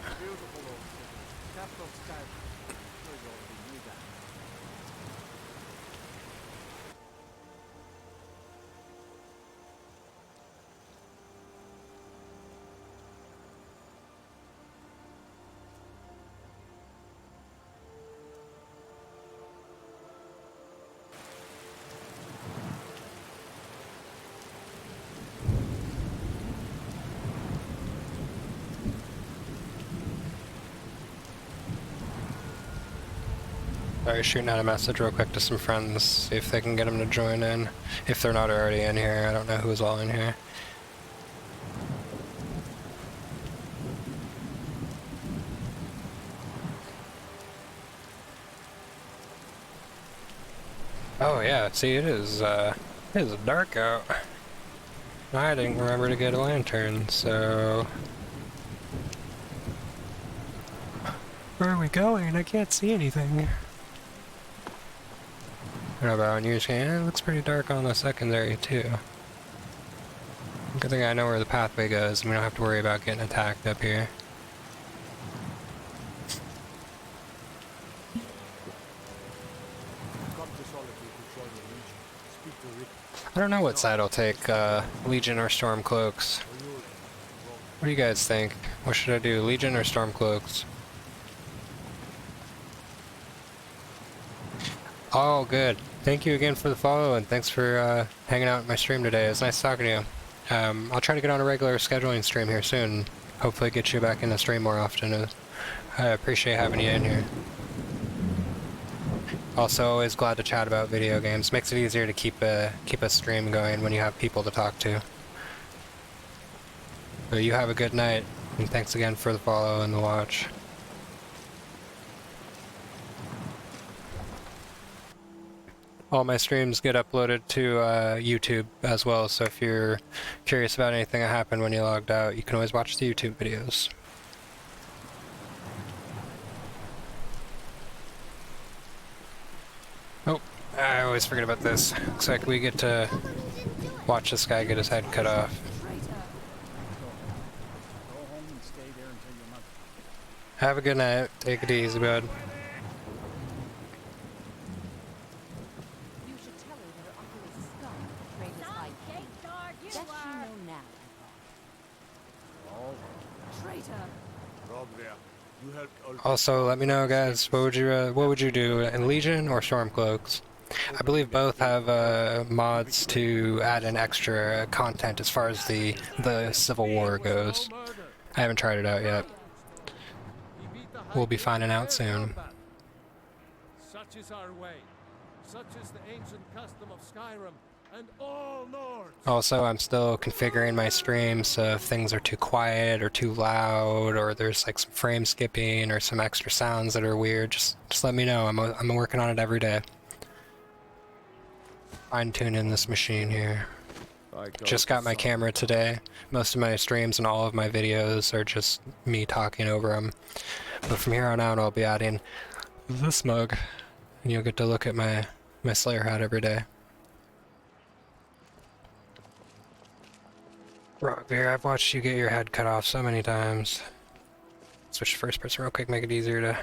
Sorry, shooting out a message real quick to some friends, see if they can get them to join in. If they're not already in here, I don't know who's all in here. Oh yeah, see, it is dark out. I didn't remember to get a lantern, so... Where are we going? I can't see anything. I don't know about on your scan, it looks pretty dark on the secondary too. Good thing I know where the pathway goes and we don't have to worry about getting attacked up here. don't know what side I'll take, Legion or Stormcloaks. What do you guys think? What should I do, Legion or Stormcloaks? Oh, good. Thank you again for the follow, and thanks for hanging out at my stream today. It was nice talking to you. I'll try to get on a regular scheduling stream here soon. Hopefully get you back in the stream more often. I appreciate having you in here. Also, always glad to chat about video games. Makes it easier to keep a stream going when you have people to talk to. So you have a good night, and thanks again for the follow and the watch. All my streams get uploaded to YouTube as well, so if you're curious about anything that happened when you logged out, you can always watch the YouTube videos. Oh, I always forget about this. Looks like we get to watch this guy get his head cut off. Have a good night. Take it easy, bud. You should tell her that her uncle is scum. Great as like that she know now. Traitor! Frog there. You helped Also, let me know, guys. What would you do in Legion or Stormcloaks? I believe both have mods to add in extra content as far as the Civil War goes. I haven't tried it out yet. We'll be finding out soon. Such is our way. Such is the ancient custom of Skyrim and all Nords. Also, I'm still configuring my stream, so if things are too quiet or too loud, or there's like some frame skipping or some extra sounds that are weird, just let me know. I'm working on it every day. Fine-tuning this machine here. Just got my camera today. Most of my streams and all of my videos are just me talking over them. But from here on out, I'll be adding this mug, and you'll get to look at my Slayer hat every day. Rockbeer, I've watched you get your head cut off so many times. Switch to first person real quick, make it easier to...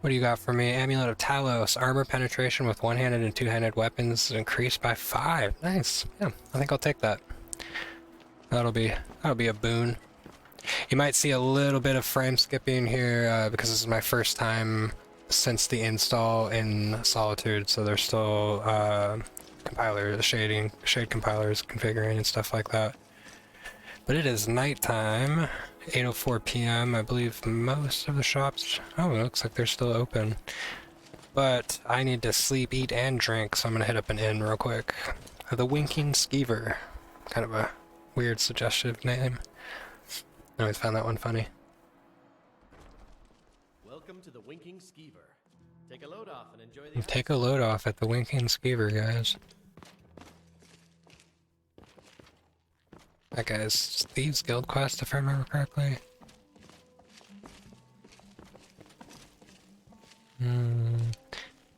What do you got for me? Amulet of Talos. Armor penetration with one-handed and two-handed weapons increased by 5. Nice. Yeah, I think I'll take that. That'll be a boon. You might see a little bit of frame skipping here because this is my first time since the install in Solitude, so there's still shade compilers configuring and stuff like that. But it is nighttime, 8:04 p.m. I believe most of the shops, oh, it looks like they're still open. But I need to sleep, eat, and drink, so I'm gonna hit up an inn real quick. The Winking Skeever. Kind of a weird suggestive name. I always found that one funny. Welcome to the Winking Skeever. Take a load off and enjoy the Take a load off at the Winking Skeever, guys. That guy's Thieves Guild quest, if I remember correctly.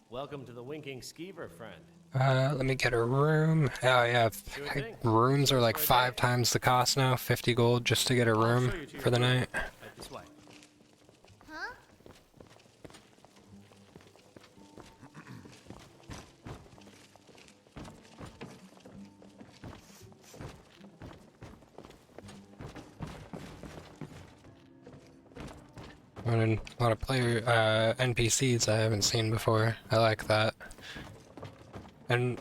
Welcome to the Winking Skeever, friend. Let me get a room. Oh yeah, rooms are like 5 times the cost now, 50 gold just to get a room for the night. Right this way. A lot of player NPCs I haven't seen before. I like that. And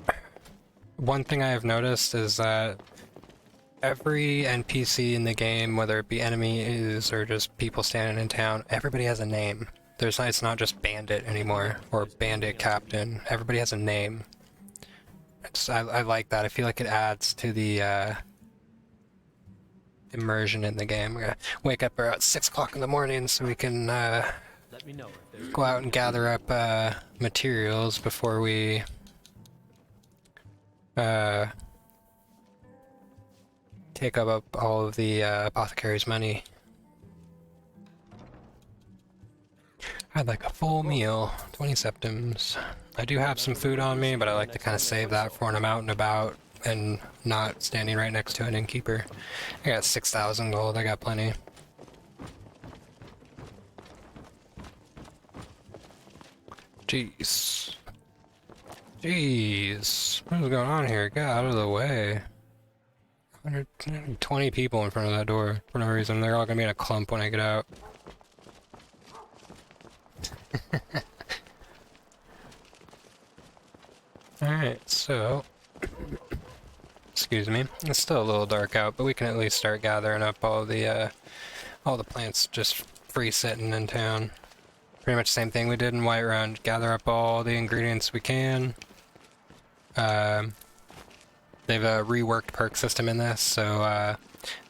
one thing I have noticed is that every NPC in the game, whether it be enemies or just people standing in town, everybody has a name. It's not just Bandit anymore, or Bandit Captain. Everybody has a name. I like that. I feel like it adds to the immersion in the game. We're gonna wake up around 6 o'clock in the morning so we can Let me know if there's go out and gather up materials before we take up all of the apothecary's money. I'd like a full meal, 20 septims. I do have some food on me, but I like to kind of save that for when I'm out and about and not standing right next to an innkeeper. I got 6,000 gold, I got plenty. Jeez. Jeez, what is going on here? Get out of the way. 120 people in front of that door for no reason. They're all gonna be in a clump when I get out. Alright, so... Excuse me. It's still a little dark out, but we can at least start gathering up all the plants just free sitting in town. Pretty much the same thing we did in Whiterun. Gather up all the ingredients we can. They've a reworked perk system in this, so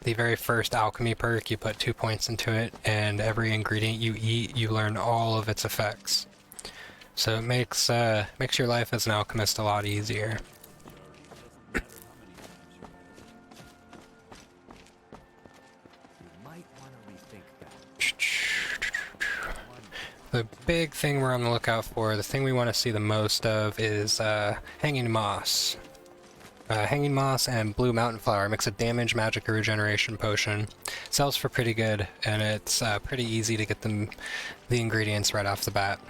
the very first alchemy perk, you put 2 points into it, and every ingredient you eat, you learn all of its effects. So it makes your life as an alchemist a lot easier. The big thing we're on the lookout for, the thing we want to see the most of, is hanging moss. Hanging moss and blue mountain flower makes a damage, magic, or regeneration potion. Sells for pretty good, and it's pretty easy to get the ingredients right off the bat.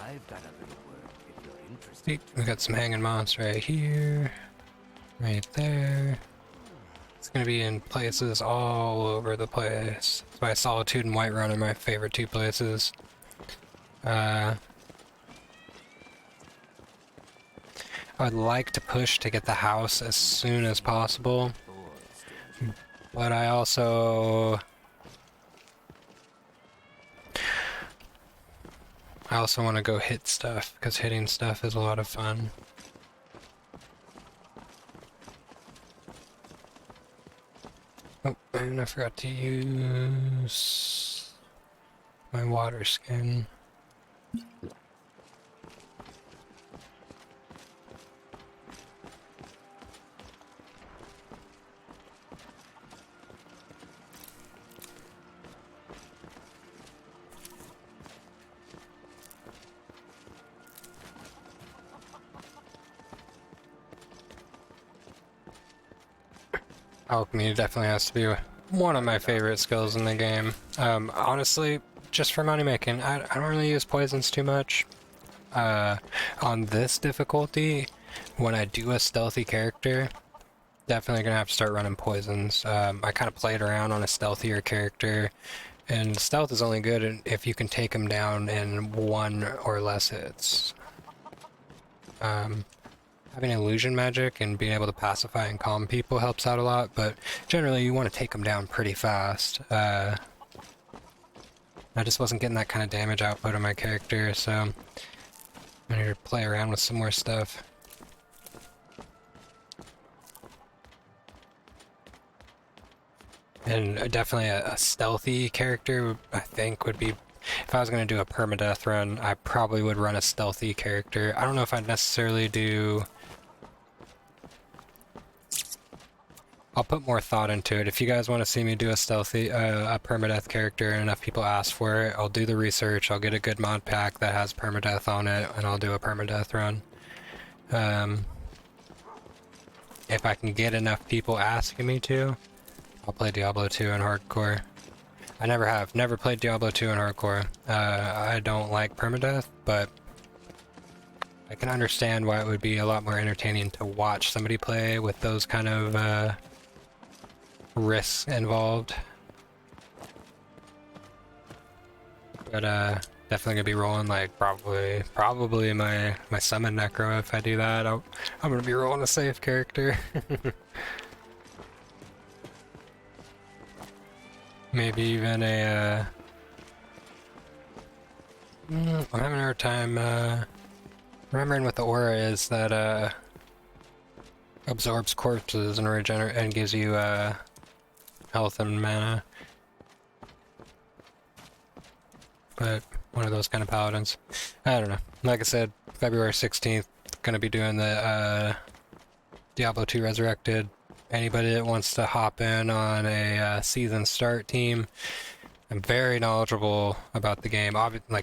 I've got a little work if you're interested. We got some hanging moss right here, right there. It's gonna be in places all over the place. That's why Solitude and Whiterun are my favorite two places. I would like to push to get the house as soon as possible, but I also want to go hit stuff, because hitting stuff is a lot of fun. Oh, and I forgot to use my water skin. Alchemy definitely has to be one of my favorite skills in the game. Honestly, just for money making, I don't really use poisons too much. On this difficulty, when I do a stealthy character, definitely gonna have to start running poisons. I kind of played around on a stealthier character, and stealth is only good if you can take him down in 1 or less hits. Having illusion magic and being able to pacify and calm people helps out a lot, but generally you want to take them down pretty fast. I just wasn't getting that kind of damage output on my character, so I'm gonna play around with some more stuff. And definitely a stealthy character, I think, would be... If I was going to do a permadeath run, I probably would run a stealthy character. I don't know if I'd necessarily do... I'll put more thought into it. If you guys want to see me do a stealthy, a permadeath character, and enough people ask for it, I'll do the research, I'll get a good mod pack that has permadeath on it, and I'll do a permadeath run. If I can get enough people asking me to, I'll play Diablo 2 in hardcore. I never played Diablo 2 in hardcore. I don't like permadeath, but I can understand why it would be a lot more entertaining to watch somebody play with those kind of risks involved. But definitely gonna be rolling like probably my summon necro if I do that. I'm gonna be rolling a safe character. Maybe even a I'm having a hard time remembering what the aura is that absorbs corpses and and gives you health and mana. But one of those kind of paladins. I don't know. Like I said, February 16th, gonna be doing the Diablo 2 Resurrected. Anybody that wants to hop in on a season start team, I'm very knowledgeable about the game.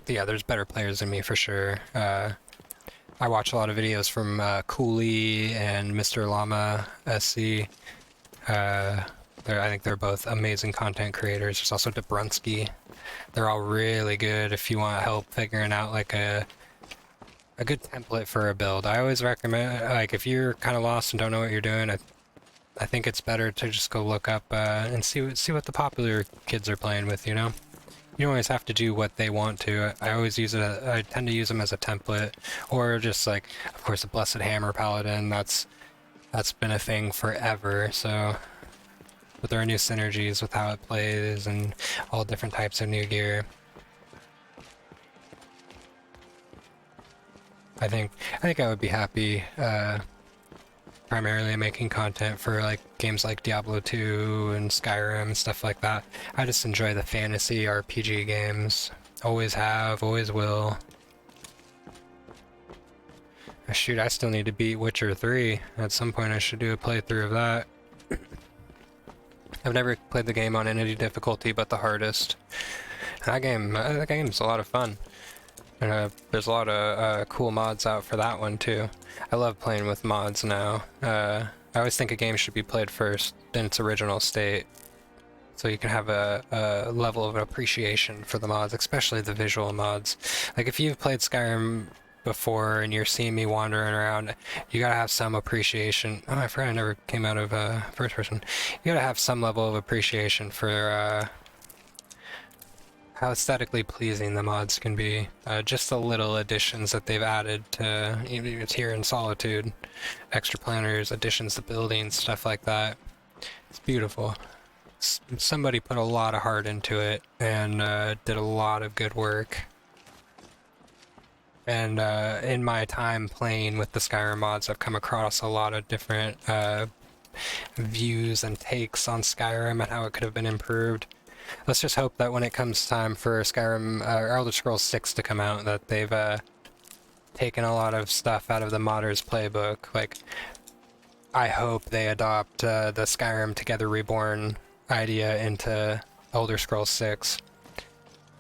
Yeah, there's better players than me for sure. I watch a lot of videos from Cooley and Mr. Llama SC. I think they're both amazing content creators. There's also Dobrunsky. They're all really good if you want help figuring out like a a good template for a build. I always recommend, like, if you're kind of lost and don't know what you're doing, I think it's better to just go look up and see what the popular kids are playing with, you know? You don't always have to do what they want to. I always use it, I tend to use them as a template, or just like, of course, the Blessed Hammer Paladin, that's been a thing forever, so... But there are new synergies with how it plays and all different types of new gear. I think I would be happy primarily making content for like games like Diablo 2 and Skyrim and stuff like that. I just enjoy the fantasy RPG games. Always have, always will. Shoot, I still need to beat Witcher 3. At some point I should do a playthrough of that. I've never played the game on any difficulty but the hardest. That game's a lot of fun. And there's a lot of cool mods out for that one too. I love playing with mods now. I always think a game should be played first in its original state, so you can have a level of appreciation for the mods, especially the visual mods. Like if you've played Skyrim before and you're seeing me wandering around, you gotta have some appreciation. Oh, I forgot I never came out of first person. You gotta have some level of appreciation for how aesthetically pleasing the mods can be. Just the little additions that they've added to, it's here in Solitude, extra planners, additions to buildings, stuff like that. It's beautiful. Somebody put a lot of heart into it and did a lot of good work. And in my time playing with the Skyrim mods, I've come across a lot of different views and takes on Skyrim and how it could have been improved. Let's just hope that when it comes time for Skyrim or Elder Scrolls 6 to come out, that they've taken a lot of stuff out of the modders playbook. Like, I hope they adopt the Skyrim Together Reborn idea into Elder Scrolls 6.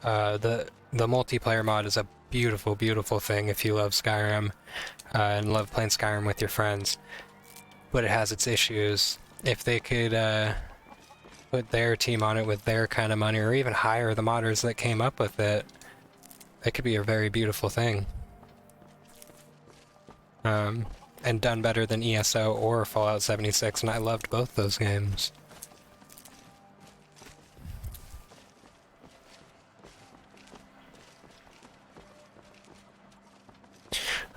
The multiplayer mod is a beautiful, beautiful thing if you love Skyrim and love playing Skyrim with your friends. But it has its issues. If they could put their team on it with their kind of money, or even hire the modders that came up with it, it could be a very beautiful thing. And done better than ESO or Fallout 76, and I loved both those games.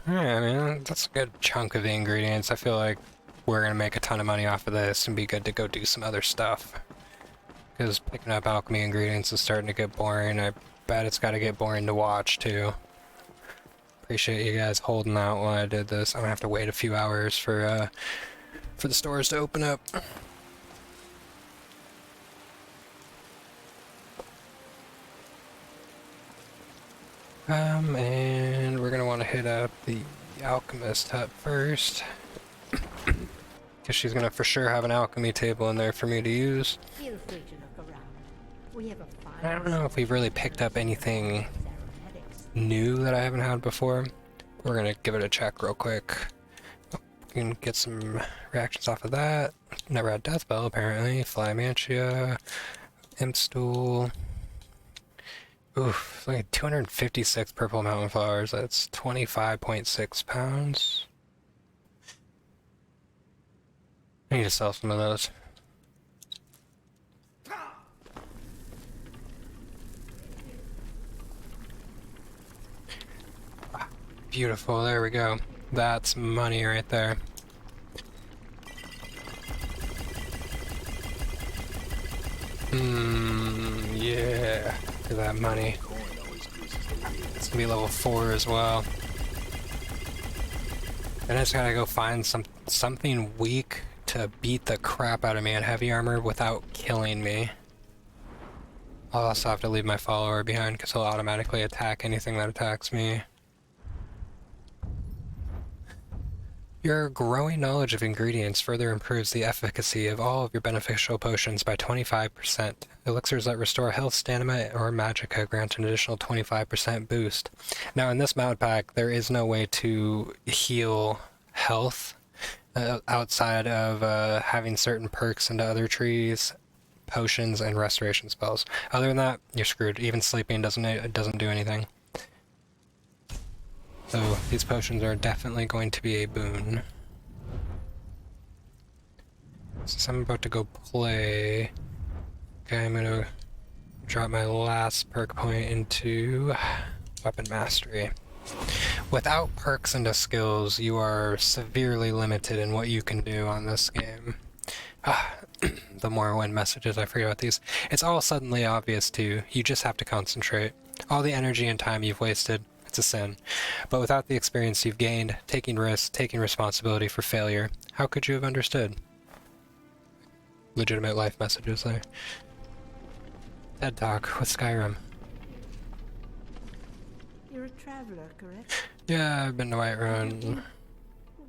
Alright, I mean, that's a good chunk of the ingredients. I feel like we're gonna make a ton of money off of this and be good to go do some other stuff. Because picking up alchemy ingredients is starting to get boring. I bet it's gotta get boring to watch, too. Appreciate you guys holding out while I did this. I'm gonna have to wait a few hours for the stores to open up. And we're gonna want to hit up the alchemist hut first. Because she's gonna for sure have an alchemy table in there for me to use. Feel free to look around. We have a fine I don't know if we've really picked up anything new that I haven't had before. We're gonna give it a check real quick. Oh, we can get some reactions off of that. Never had Deathbell apparently. Fly Mantia, Imp Stool. Oof, like 256 purple mountain flowers. That's 25.6 pounds. I need to sell some of those. Ah, beautiful, there we go. That's money right there. Yeah. Look at that money. It's gonna be level 4 as well. And I just gotta go find something weak to beat the crap out of me in heavy armor without killing me. I'll also have to leave my follower behind because he'll automatically attack anything that attacks me. Your growing knowledge of ingredients further improves the efficacy of all of your beneficial potions by 25%. Elixirs that restore health, stamina, or magicka grant an additional 25% boost. Now in this mod pack, there is no way to heal health outside of having certain perks into other trees, potions, and restoration spells. Other than that, you're screwed. Even sleeping doesn't do anything. So these potions are definitely going to be a boon. Since I'm about to go play, okay, I'm gonna drop my last perk point into Weapon Mastery. Without perks into skills, you are severely limited in what you can do on this game. The Morrowind messages, I forget about these. It's all suddenly obvious too. You just have to concentrate. All the energy and time you've wasted, it's a sin. But without the experience you've gained, taking risks, taking responsibility for failure, how could you have understood? Legitimate life messages there. TED Talk with Skyrim. You're a traveler, correct? Yeah, I've been to Whiterun.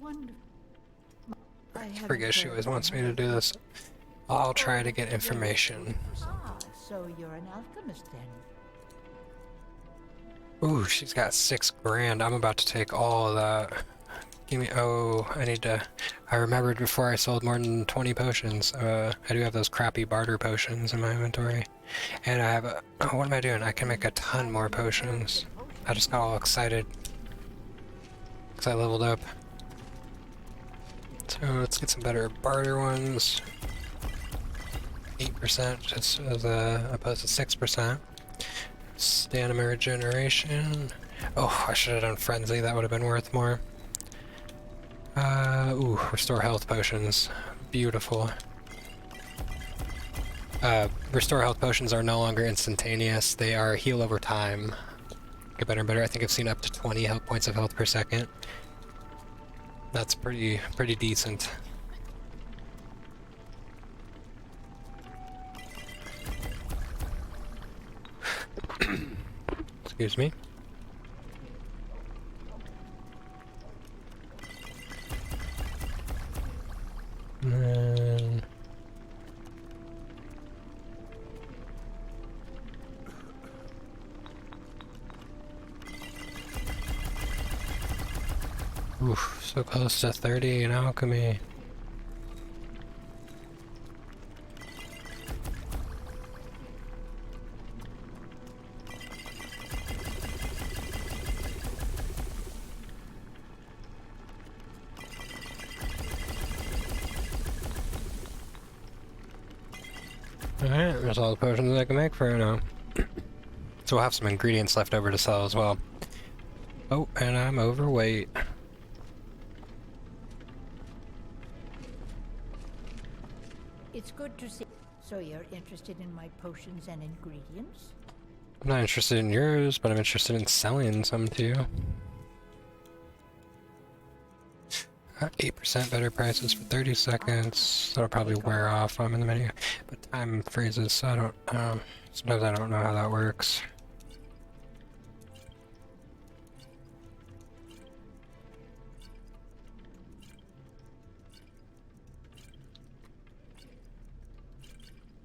Wonderful. I forget she always wants me to do this. I'll try to get information. Ah, so you're an alchemist then. Ooh, she's got 6 grand. I'm about to take all of that. Give me, oh, I need to, I remembered before I sold more than 20 potions. I do have those crappy barter potions in my inventory. And I have a, oh, what am I doing? I can make a ton more potions. I just got all excited. Because I leveled up. So let's get some better barter ones. 8% as opposed to 6%. Stamina regeneration. Oh, I should have done frenzy. That would have been worth more. Ooh, restore health potions. Beautiful. Restore health potions are no longer instantaneous. They are heal over time. Get better and better. I think I've seen up to 20 health points of health per second. That's pretty decent. Excuse me. And then... Oof, so close to 30 in alchemy. Alright, there's all the potions I can make for now. So we'll have some ingredients left over to sell as well. Oh, and I'm overweight. It's good to see. So you're interested in my potions and ingredients? I'm not interested in yours, but I'm interested in selling some to you. 8% better prices for 30 seconds. That'll probably wear off while I'm in the menu. But time freezes, so I don't, sometimes I don't know how that works.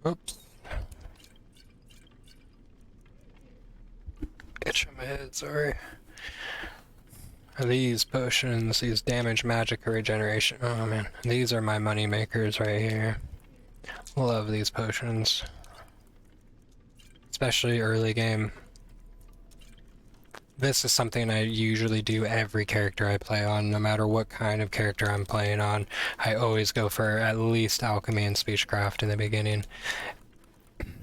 Oops. Itching my head, sorry. These potions, these damage, magic, or regeneration. Oh man, these are my money makers right here. Love these potions. Especially early game. This is something I usually do every character I play on, no matter what kind of character I'm playing on. I always go for at least alchemy and speechcraft in the beginning.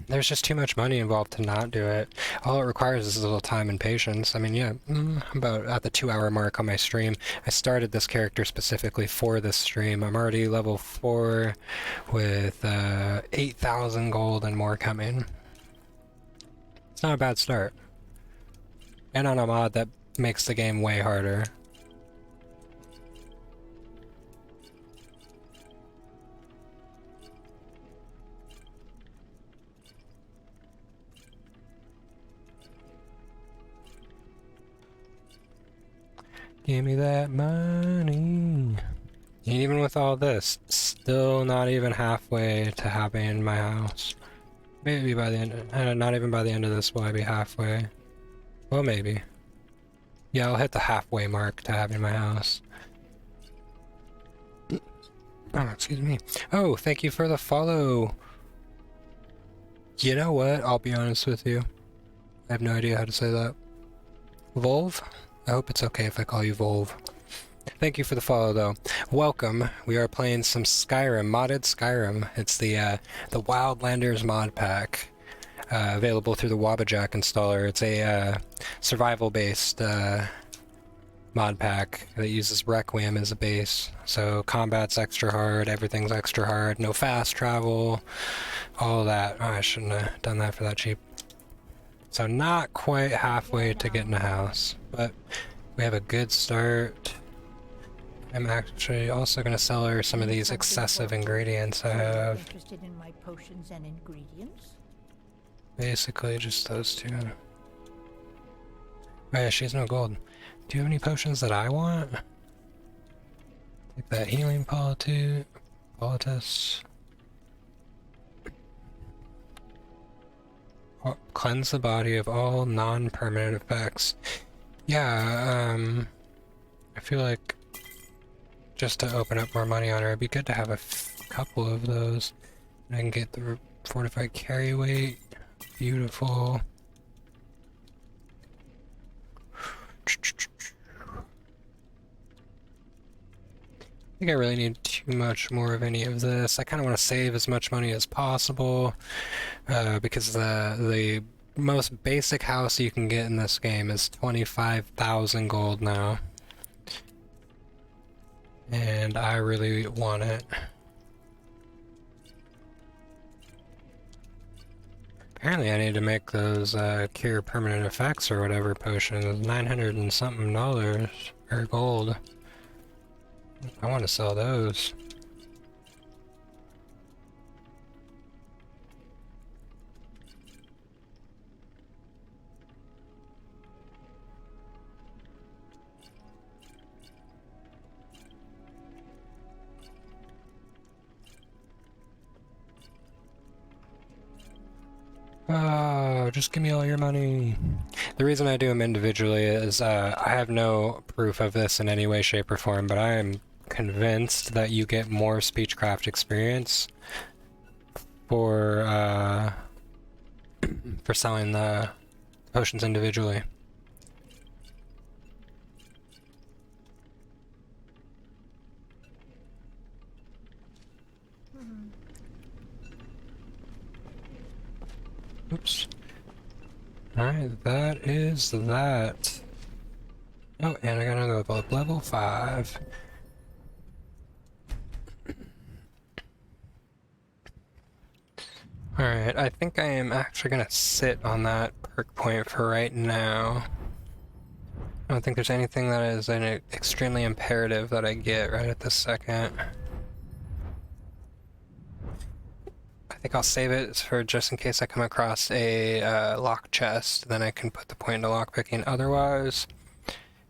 There's just too much money involved to not do it. All it requires is a little time and patience. I mean, yeah, I'm about at the 2-hour mark on my stream. I started this character specifically for this stream. I'm already level 4 with 8,000 gold and more coming. It's not a bad start. And on a mod that makes the game way harder. Give me that money. And even with all this, still not even halfway to having my house. Maybe by the end, not even by the end of this will I be halfway. Well, maybe. Yeah, I'll hit the halfway mark to having my house. Oh, excuse me. Oh, thank you for the follow. You know what? I'll be honest with you. I have no idea how to say that. Volv? I hope it's okay if I call you Volv. Thank you for the follow, though. Welcome. We are playing some Skyrim, modded Skyrim. It's the WIldlander's Modpack, available through the Wabbajack Installer. It's a survival-based mod pack that uses Requiem as a base. So combat's extra hard, everything's extra hard, no fast travel, all that. Oh, I shouldn't have done that for that cheap. So not quite halfway to getting a house, but we have a good start. I'm actually also going to sell her some of these excessive ingredients I have. Interested in my potions and ingredients? Basically just those two. Oh yeah, she has no gold. Do you have any potions that I want? Take that healing poultice. Oh, cleanse the body of all non-permanent effects. Yeah, I feel like just to open up more money on her, it'd be good to have a couple of those. And I can get the fortified carry weight. Beautiful. I think I really need too much more of any of this. I kind of want to save as much money as possible, because the most basic house you can get in this game is 25,000 gold now. And I really want it. Apparently I need to make those cure permanent effects or whatever potions. 900 and something dollars or gold. I want to sell those. Oh, just give me all your money. The reason I do them individually is I have no proof of this in any way, shape, or form, but I am convinced that you get more speechcraft experience for selling the potions individually. Oops. Alright, that is that. Oh, and I gotta go above level 5. Alright, I think I am actually gonna sit on that perk point for right now. I don't think there's anything that is an extremely imperative that I get right at this second. I think I'll save it for just in case I come across a lock chest, then I can put the point into lockpicking. Otherwise,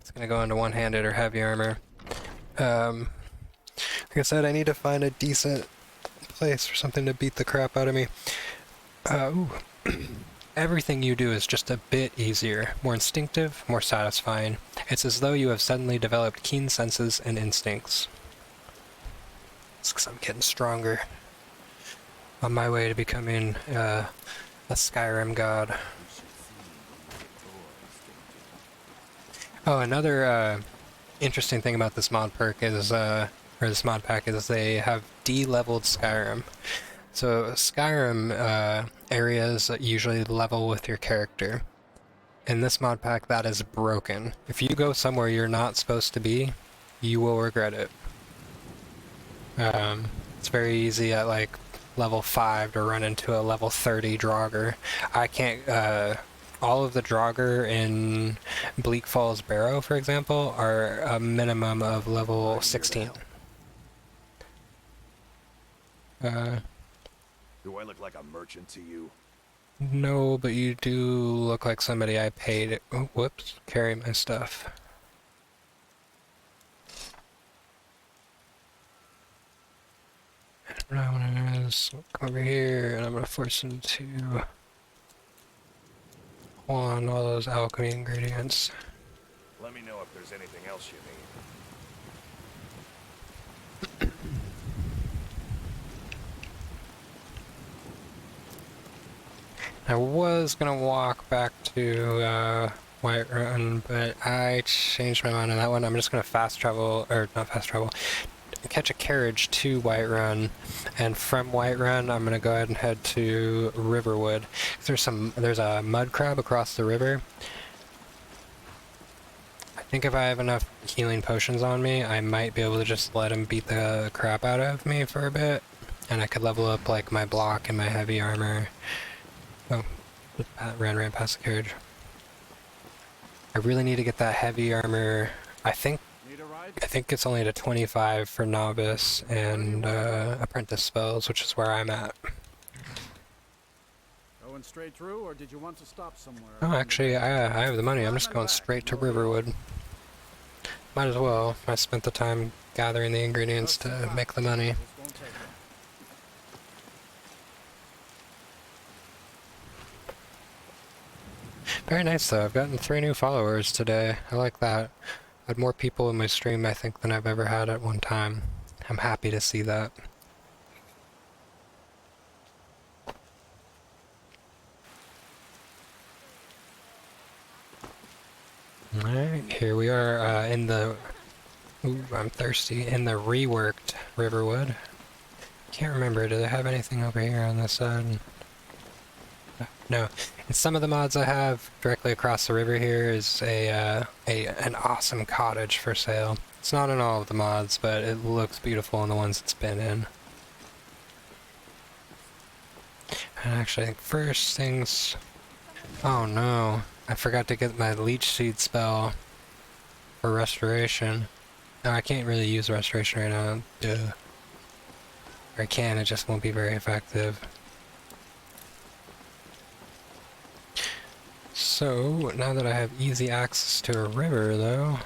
it's gonna go into one-handed or heavy armor. Like I said, I need to find a decent place or something to beat the crap out of me. Everything you do is just a bit easier, more instinctive, more satisfying. It's as though you have suddenly developed keen senses and instincts. It's because I'm getting stronger. On my way to becoming a Skyrim god. Oh, another interesting thing about this mod perk is, or this mod pack, is they have de-leveled Skyrim. So Skyrim areas usually level with your character. In this mod pack, that is broken. If you go somewhere you're not supposed to be, you will regret it. It's very easy at like level 5 to run into a level 30 Draugr. I can't, all of the Draugr in Bleak Falls Barrow, for example, are a minimum of level 16. Do I look like a merchant to you? No, but you do look like somebody I paid, oh, whoops, carry my stuff. What I want to do is come over here, and I'm going to force him to on all those alchemy ingredients. Let me know if there's anything else you need. I was going to walk back to Whiterun, but I changed my mind on that one. I'm just gonna fast travel, or not fast travel, catch a carriage to Whiterun, and from Whiterun I'm gonna go ahead and head to Riverwood. There's a mud crab across the river. I think if I have enough healing potions on me, I might be able to just let him beat the crap out of me for a bit, and I could level up like my block and my heavy armor. Oh, just ran right past the carriage. I really need to get that heavy armor. I think it's only to 25 for novice and apprentice spells, which is where I'm at. Going straight through, or did you want to stop somewhere? Oh, actually, I have the money. I'm just going straight to Riverwood. Might as well. I spent the time gathering the ingredients to make the money. Very nice though. I've gotten 3 new followers today. I like that. I had more people in my stream, I think, than I've ever had at one time. I'm happy to see that. Alright, here we are in the... Ooh, I'm thirsty. In the reworked Riverwood. Can't remember, do they have anything over here on this side? No. In some of the mods I have, directly across the river here is an awesome cottage for sale. It's not in all of the mods, but it looks beautiful in the ones it's been in. And actually, I think first things... Oh no, I forgot to get my leech seed spell for restoration. No, I can't really use restoration right now. Duh. Or I can, it just won't be very effective. So, now that I have easy access to a river, though...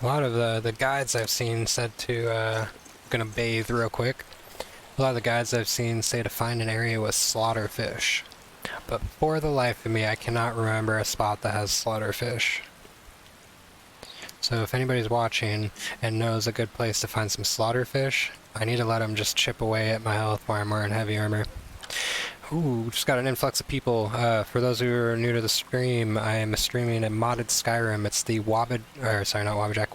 A lot of the guides I've seen said to, gonna bathe real quick. A lot of the guides I've seen say to find an area with slaughterfish. But for the life of me, I cannot remember a spot that has slaughterfish. So if anybody's watching and knows a good place to find some slaughterfish, I need to let them just chip away at my health while I'm wearing heavy armor. Ooh, just got an influx of people. For those who are new to the stream, I am streaming a modded Skyrim. It's the Wabbajack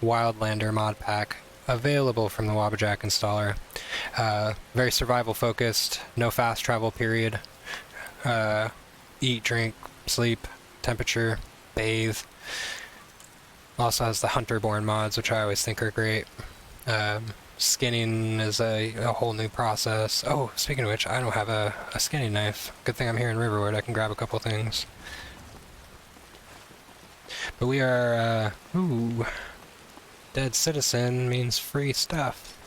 Wildlander Modpack, available from the Wabbajack Installer. Very survival focused, no fast travel period. Eat, drink, sleep, temperature, bathe. Also has the Hunterborn mods, which I always think are great. Skinning is a whole new process. Oh, speaking of which, I don't have a skinning knife. Good thing I'm here in Riverwood, I can grab a couple things. But we are, ooh, dead citizen means free stuff.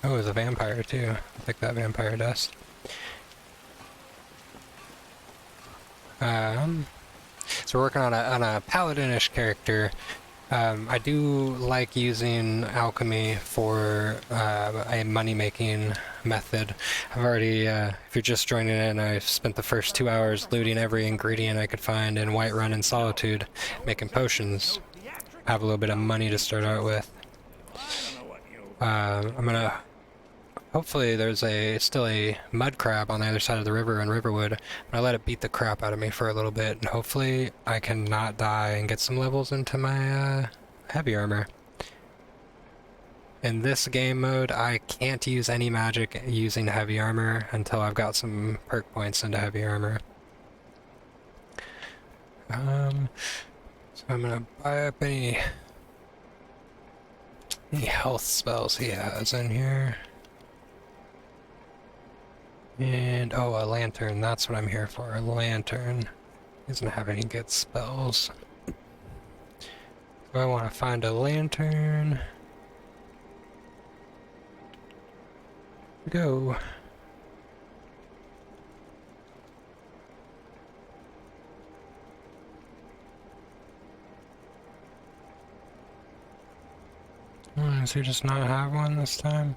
Oh, there's a vampire too. I'll take that vampire dust. So we're working on a paladinish character. I do like using alchemy for a money-making method. I've already, if you're just joining in, I've spent the first 2 hours looting every ingredient I could find in Whiterun and Solitude, making potions. I have a little bit of money to start out with. I'm gonna... Hopefully there's still a mud crab on the other side of the river in Riverwood. I let it beat the crap out of me for a little bit, and hopefully I can not die and get some levels into my heavy armor. In this game mode, I can't use any magic using heavy armor until I've got some perk points into heavy armor. So I'm gonna buy up any health spells he has in here. And, oh, a lantern, that's what I'm here for, a lantern. Doesn't have any good spells. So I want to find a lantern. Go. Does he just not have one this time?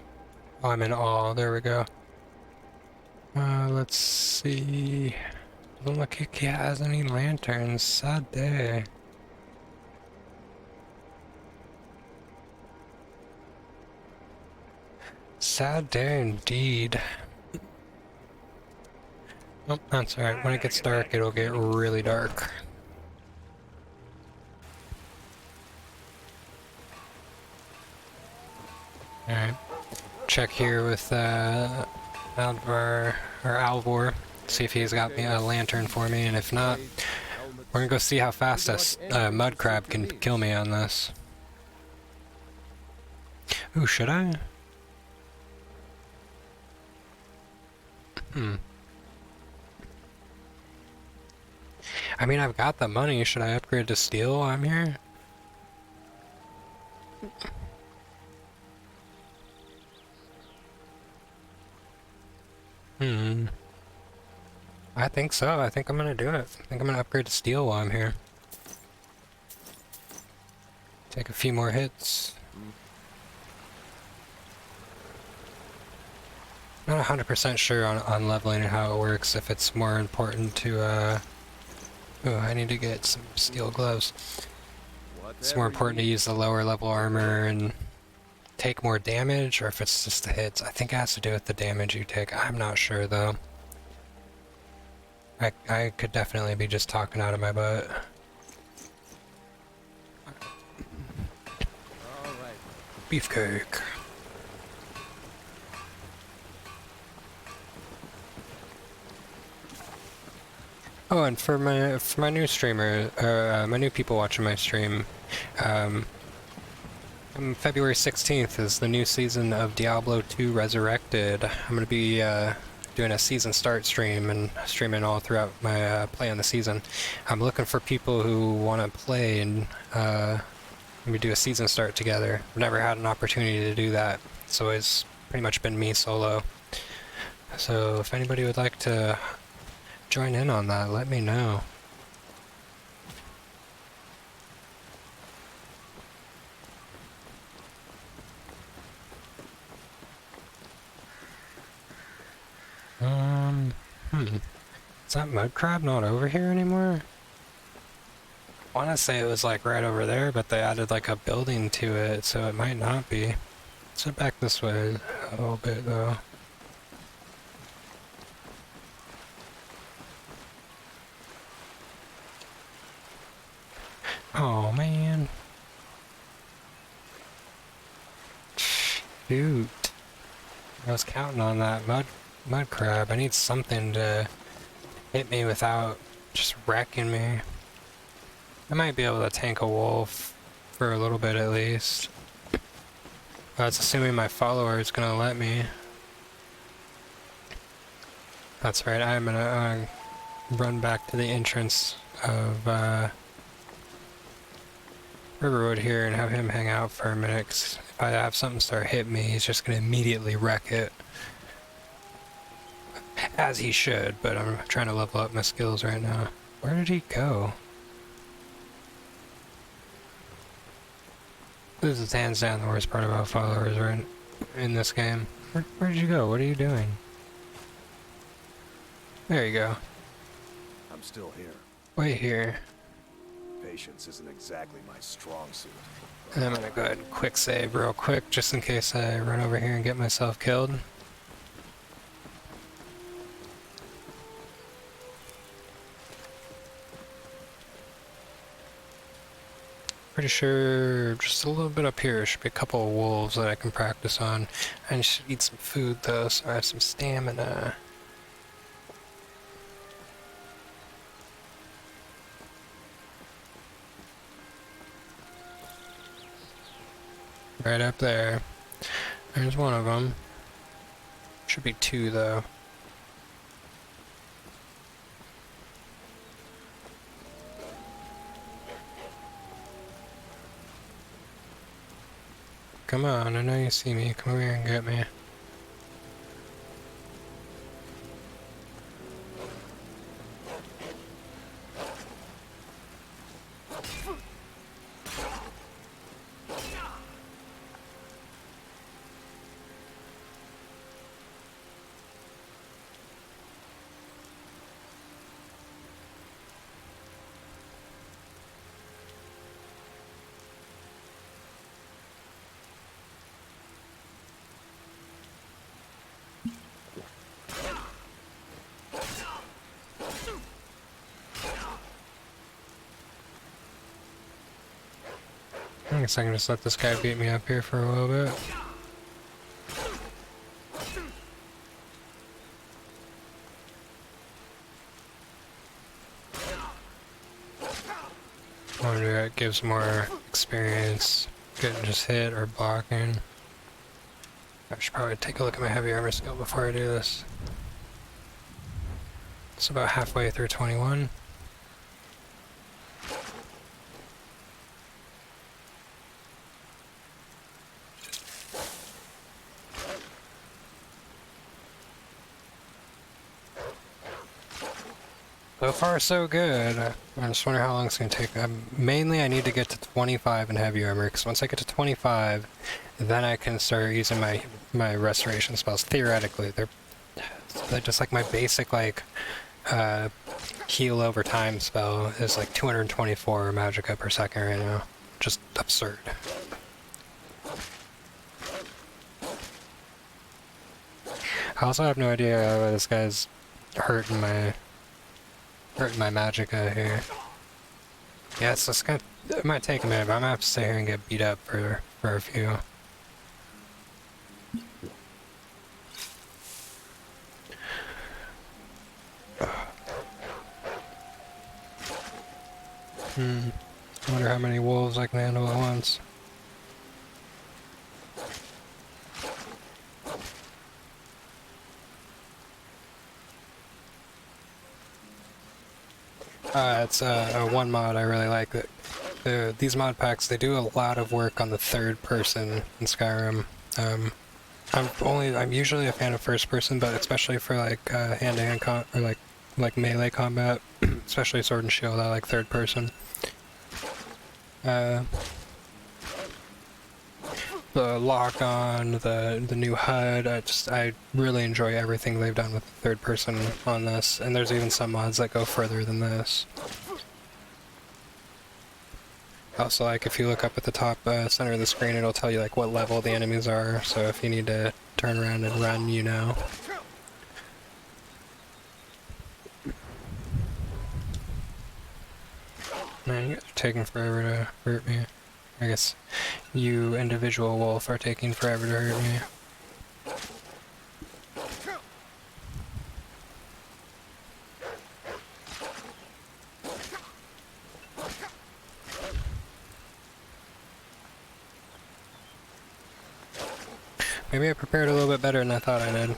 Oh, I'm in awe, there we go. Let's see. Doesn't look like he has any lanterns. Sad day. Sad day indeed. Oh, that's alright. When it gets dark, it'll get really dark. Alright. Check here with Alvar, or Alvor. See if he's got me a lantern for me, and if not, we're gonna go see how fast a mud crab can kill me on this. Ooh, should I? I mean, I've got the money. Should I upgrade to steel while I'm here? I think so. I think I'm gonna do it. I think I'm gonna upgrade to steel while I'm here. Take a few more hits. Not 100% sure on leveling and how it works, if it's more important to, oh, I need to get some steel gloves. It's more important to use the lower level armor and take more damage, or if it's just the hits. I think it has to do with the damage you take. I'm not sure, though. I could definitely be just talking out of my butt. Beefcake. Oh, and for my new streamer, my new people watching my stream, February 16th is the new season of Diablo 2 Resurrected. I'm gonna be doing a season start stream and streaming all throughout my play on the season. I'm looking for people who want to play and we do a season start together. I've never had an opportunity to do that. It's always pretty much been me solo. So if anybody would like to join in on that, let me know. Is that mud crab not over here anymore? I want to say it was like right over there, but they added like a building to it, so it might not be. Let's head back this way a little bit though. Oh man. Shoot. I was counting on that mud crab. I need something to hit me without just wrecking me. I might be able to tank a wolf for a little bit at least. That's assuming my follower is gonna let me. That's right, I'm gonna run back to the entrance of Riverwood here and have him hang out for a minute, 'cause if I have something start hitting me, he's just gonna immediately wreck it. As he should, but I'm trying to level up my skills right now. Where did he go? This is hands down the worst part about followers right in this game. Where did you go? What are you doing? There you go. I'm still here. Wait here. Patience isn't exactly my strong suit. And I'm gonna go ahead and quick save real quick, just in case I run over here and get myself killed. Pretty sure just a little bit up here should be a couple of wolves that I can practice on. I should eat some food though, so I have some stamina. Right up there. There's one of them. Should be two though. Come on, I know you see me. Come over here and get me. I guess I can just let this guy beat me up here for a little bit. I wonder if it gives more experience getting just hit or blocking. I should probably take a look at my heavy armor skill before I do this. It's about halfway through 21. So far, so good. I just wonder how long it's going to take. Mainly, I need to get to 25 in heavy armor, because once I get to 25, then I can start using my restoration spells. Theoretically, they're just like my basic, like, heal over time spell is like 224 magicka per second right now. Just absurd. I also have no idea why this guy's hurting my magicka here. Yeah, it's just gonna, it might take a minute, but I'm gonna have to stay here and get beat up for a few. I wonder how many wolves I can handle at once. It's a one mod I really like. These mod packs, they do a lot of work on the third person in Skyrim. I'm usually a fan of first person, but especially for like hand-to-hand or like melee combat, especially sword and shield, I like third person. The lock on, the new HUD, I really enjoy everything they've done with third person on this, and there's even some mods that go further than this. Also, like, if you look up at the top center of the screen, it'll tell you like what level the enemies are, so if you need to turn around and run, you know. Man, you guys are taking forever to hurt me. I guess you, individual wolf, are taking forever to hurt me. Maybe I prepared a little bit better than I thought I did.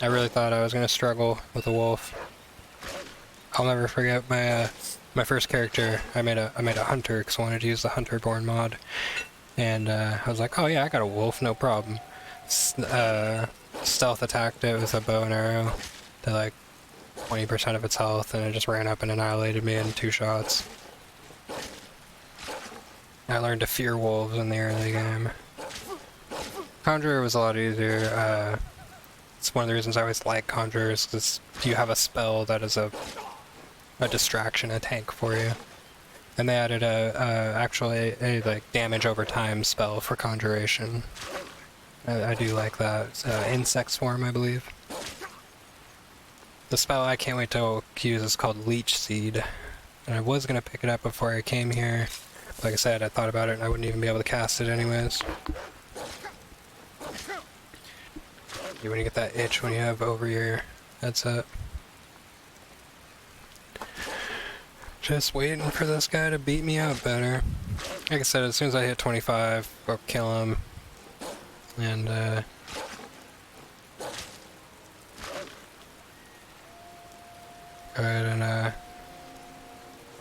I really thought I was going to struggle with a wolf. I'll never forget my first character. I made a hunter because I wanted to use the hunter-born mod, and I was like, oh yeah, I got a wolf, no problem. Stealth attacked it with a bow and arrow to like 20% of its health, and it just ran up and annihilated me in 2 shots. I learned to fear wolves in the early game. Conjurer was a lot easier. It's one of the reasons I always like Conjurers, because you have a spell that is a distraction, a tank for you. And they added actually a like damage over time spell for Conjuration. I do like that. It's Insect Swarm, I believe. The spell I can't wait to use is called Leech Seed. And I was going to pick it up before I came here. Like I said, I thought about it and I wouldn't even be able to cast it anyways. When you get that itch when you have over your headset. Just waiting for this guy to beat me up better. Like I said, as soon as I hit 25, I'll kill him. And, go ahead and,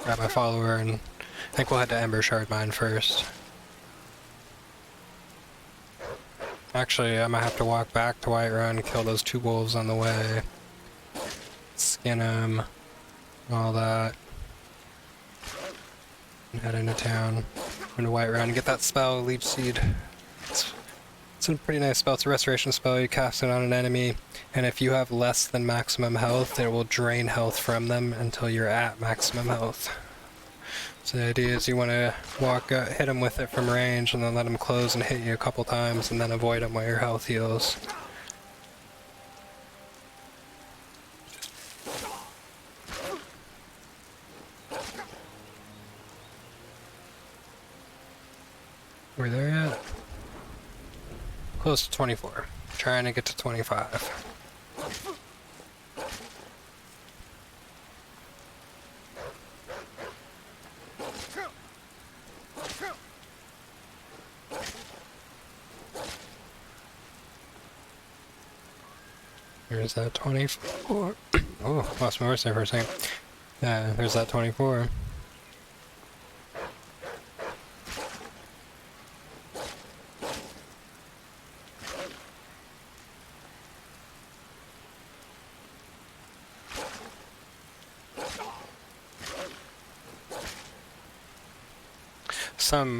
grab my follower, and I think we'll head to Ember Shard Mine first. Actually, I might have to walk back to Whiterun and kill those 2 wolves on the way. Skin them, all that. And head into town, into Whiterun, and get that spell, Leech Seed. It's a pretty nice spell. It's a restoration spell. You cast it on an enemy, and if you have less than maximum health, it will drain health from them until you're at maximum health. So the idea is you want to hit them with it from range, and then let them close and hit you a couple times, and then avoid them while your health heals. We're there yet? Close to 24. Trying to get to 25. There's that 24. Oh, lost my voice there for a second. There's that 24.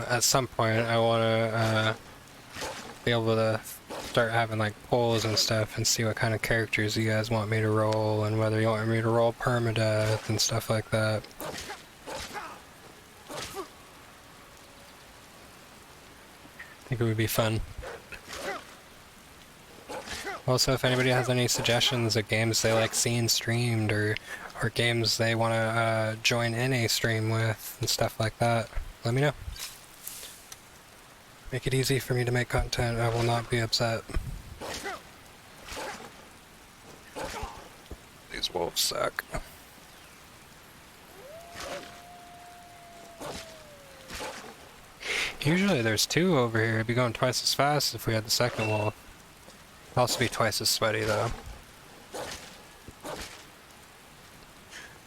At some point, I want to be able to start having like polls and stuff and see what kind of characters you guys want me to roll and whether you want me to roll permadeath and stuff like that. I think it would be fun. Also, if anybody has any suggestions of games they like seeing streamed or games they want to join in a stream with and stuff like that, let me know. Make it easy for me to make content. I will not be upset. These wolves suck. Usually there's two over here. It'd be going twice as fast if we had the second wolf. It'd also be twice as sweaty though.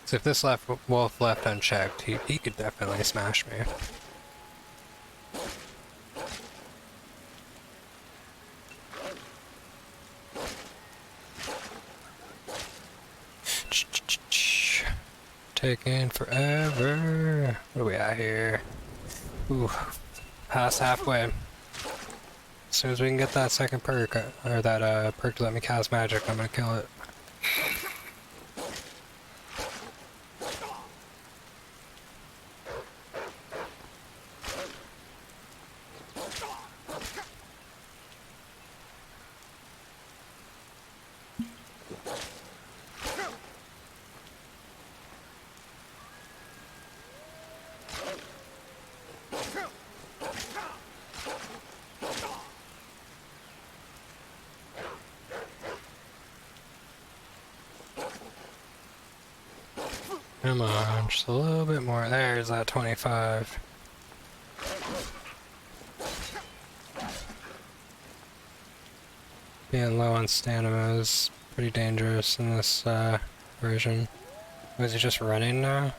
So if this wolf left unchecked, he could definitely smash me. Taking forever. What are we at here? Ooh, past halfway. As soon as we can get that second perk, or that perk to let me cast magic, I'm gonna kill it. Come on, just a little bit more. There's that 25. Being low on stamina is pretty dangerous in this version. Was he just running now?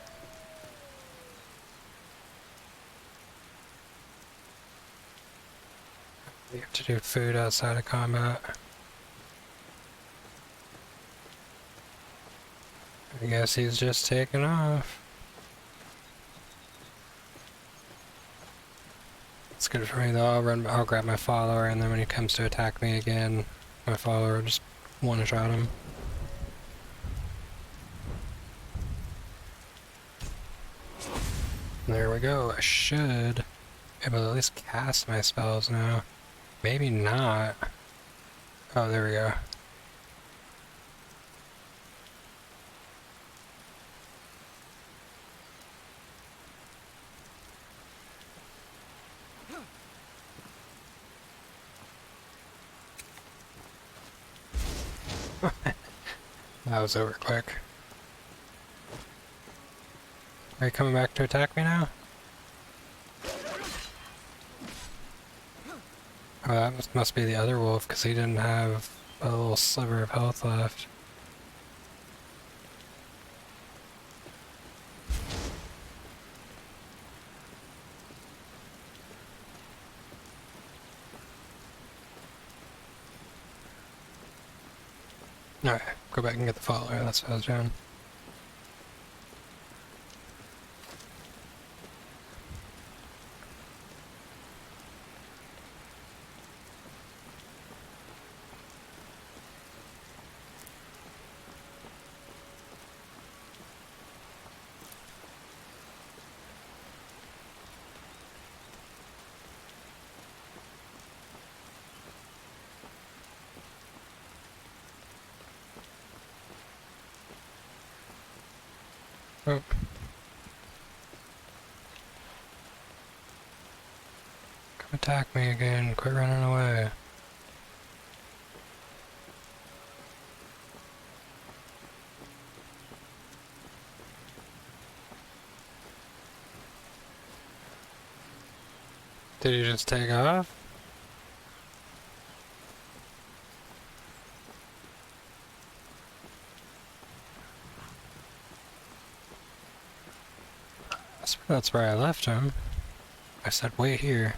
You have to do food outside of combat. I guess he's just taking off. It's good for me though. I'll grab my follower, and then when he comes to attack me again, my follower will just one-shot him. There we go. I should be able to at least cast my spells now. Maybe not. Oh, there we go. That was over quick. Are you coming back to attack me now? Oh, that must be the other wolf, because he didn't have a little sliver of health left. Alright, go back and get the follower, that's what I was doing. Oh. Attack me again. Quit running away. Did he just take off? That's where I left him. I said, wait here.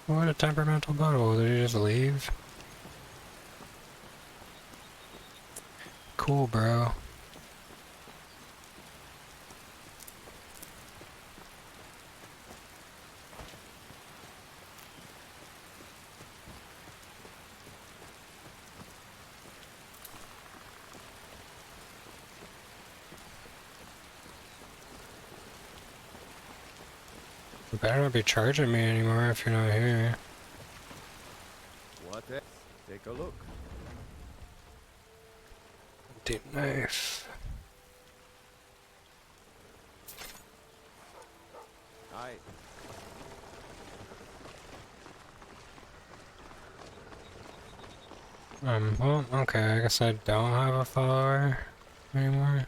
What a temperamental butthole. Did he just leave? Cool, bro. You better not be charging me anymore if you're not here. What else? Take a look. Deep knife. Aye. Well, okay, I guess I don't have a follower anymore.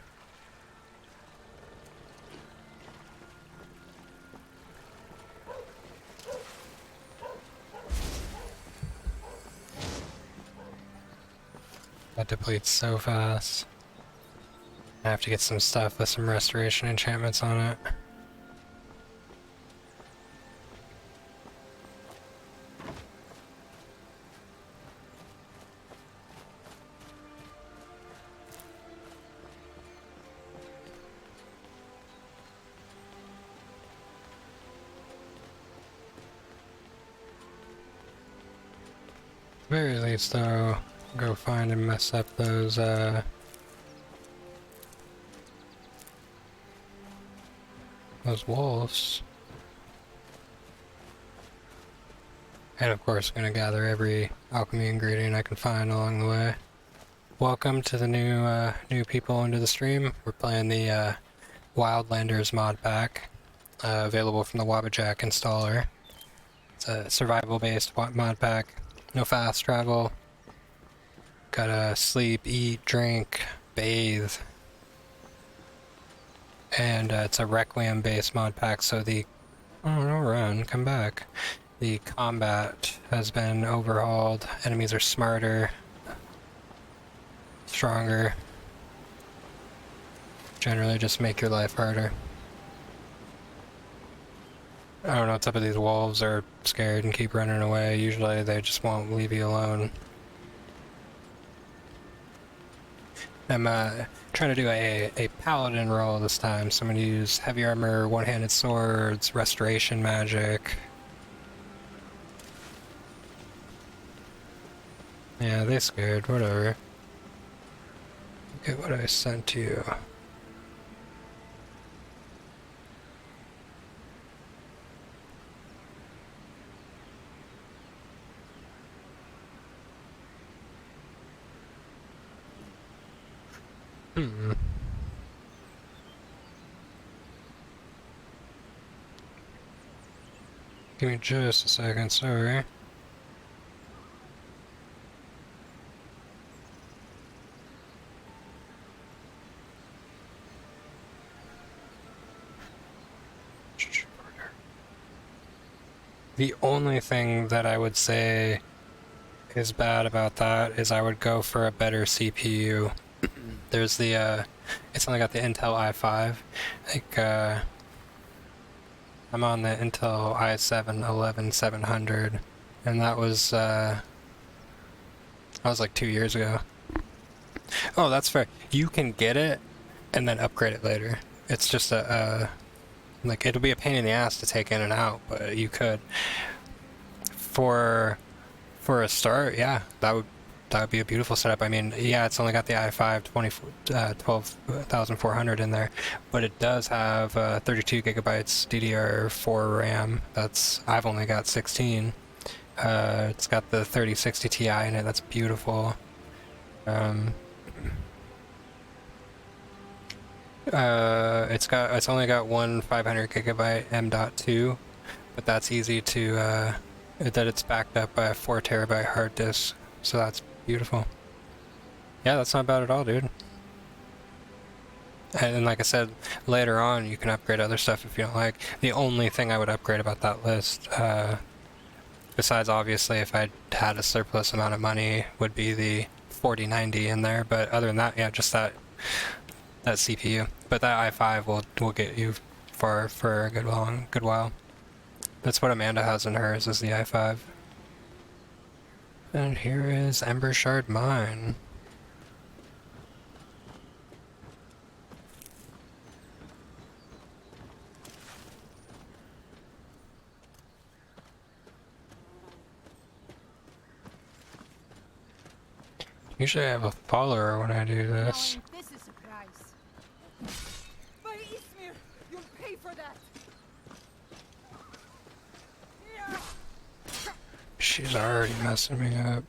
That depletes so fast. I have to get some stuff with some restoration enchantments on it. Very least though, go find and mess up those wolves. And of course gonna gather every alchemy ingredient I can find along the way. Welcome to the new people into the stream. We're playing the WIldlander's Modpack, available from the Wabbajack Installer. It's a survival-based modpack. No fast travel. Gotta sleep, eat, drink, bathe. And it's a Requiem-based modpack, so the... Oh, don't run, come back. The combat has been overhauled. Enemies are smarter, stronger. Generally just make your life harder. I don't know what's up with these wolves. Are scared and keep running away. Usually they just won't leave you alone. I'm trying to do a paladin roll this time, so I'm going to use heavy armor, one-handed swords, restoration magic. Yeah, they scared, whatever. Look at what I sent you. Give me just a second, sorry. The only thing that I would say is bad about that is I would go for a better CPU. There's the, it's only got the Intel i5. I think, I'm on the Intel i7-11700, and that was like 2 years ago. Oh, that's fair. You can get it, and then upgrade it later. It's just like, it'll be a pain in the ass to take in and out, but you could. For a start, yeah, that would be a beautiful setup. I mean, yeah, it's only got the i5 12400 in there, but it does have 32 gigabytes DDR4 RAM. I've only got 16. It's got the 3060 Ti in it. That's beautiful. It's only got one 500 gigabyte M.2, but that's easy to that it's backed up by a 4 terabyte hard disk, so that's beautiful. Yeah, that's not bad at all, dude. And like I said, later on you can upgrade other stuff if you don't like. The only thing I would upgrade about that list, besides obviously if I had a surplus amount of money, would be the 4090 in there. But other than that, yeah, just that CPU. But that i5 will get you for a good while. That's what Amanda has in hers, is the i5. And here is Ember Shard Mine. Usually I have a follower when I do this. This is a price. By Ismir, you'll pay for that. She's already messing me up.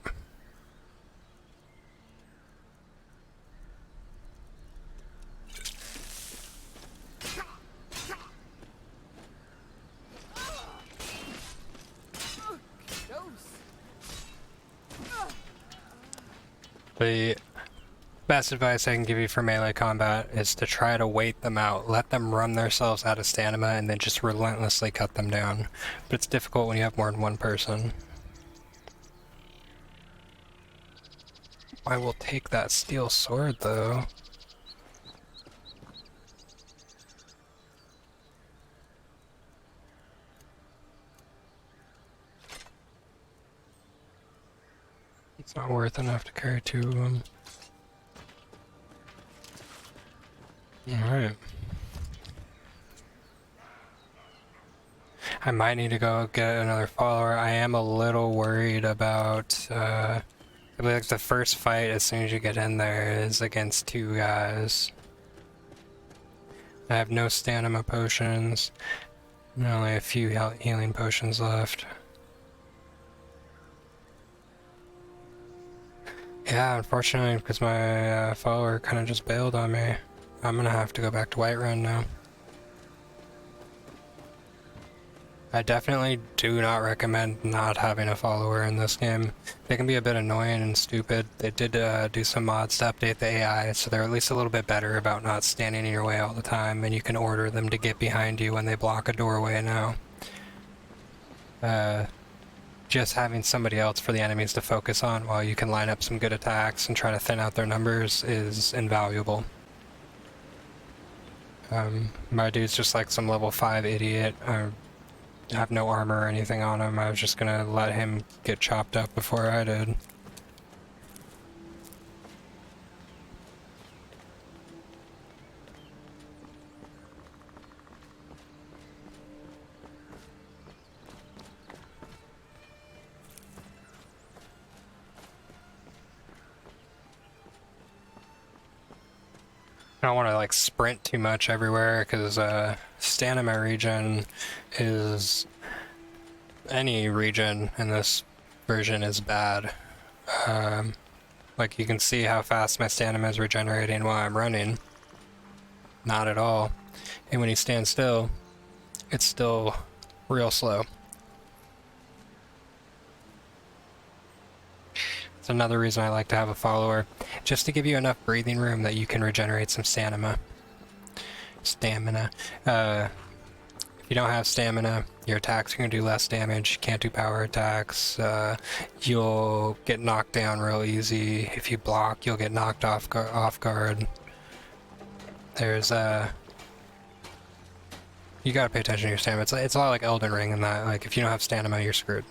The best advice I can give you for melee combat is to try to wait them out. Let them run themselves out of stamina and then just relentlessly cut them down. But it's difficult when you have more than one person. I will take that steel sword though. It's not worth enough to carry 2 of them. Alright. I might need to go get another follower. I am a little worried about, I believe like the first fight as soon as you get in there is against 2 guys. I have no stamina potions, and only a few healing potions left. Yeah, unfortunately, because my follower kind of just bailed on me. I'm gonna have to go back to Whiterun now. I definitely do not recommend not having a follower in this game. They can be a bit annoying and stupid. They did do some mods to update the AI, so they're at least a little bit better about not standing in your way all the time, and you can order them to get behind you when they block a doorway now. Just having somebody else for the enemies to focus on while you can line up some good attacks and try to thin out their numbers is invaluable. My dude's just like some level 5 idiot. I have no armor or anything on him. I was just gonna let him get chopped up before I did. I don't want to like sprint too much everywhere because stamina regen is, any region in this version is bad. Like you can see how fast my stamina is regenerating while I'm running. Not at all. And when you stand still, it's still real slow. It's another reason I like to have a follower, just to give you enough breathing room that you can regenerate some stamina. If you don't have stamina, your attacks are going to do less damage. You can't do power attacks. You'll get knocked down real easy. If you block, you'll get knocked off guard. There's you gotta pay attention to your stamina. It's a lot like Elden Ring in that, like, if you don't have stamina, you're screwed.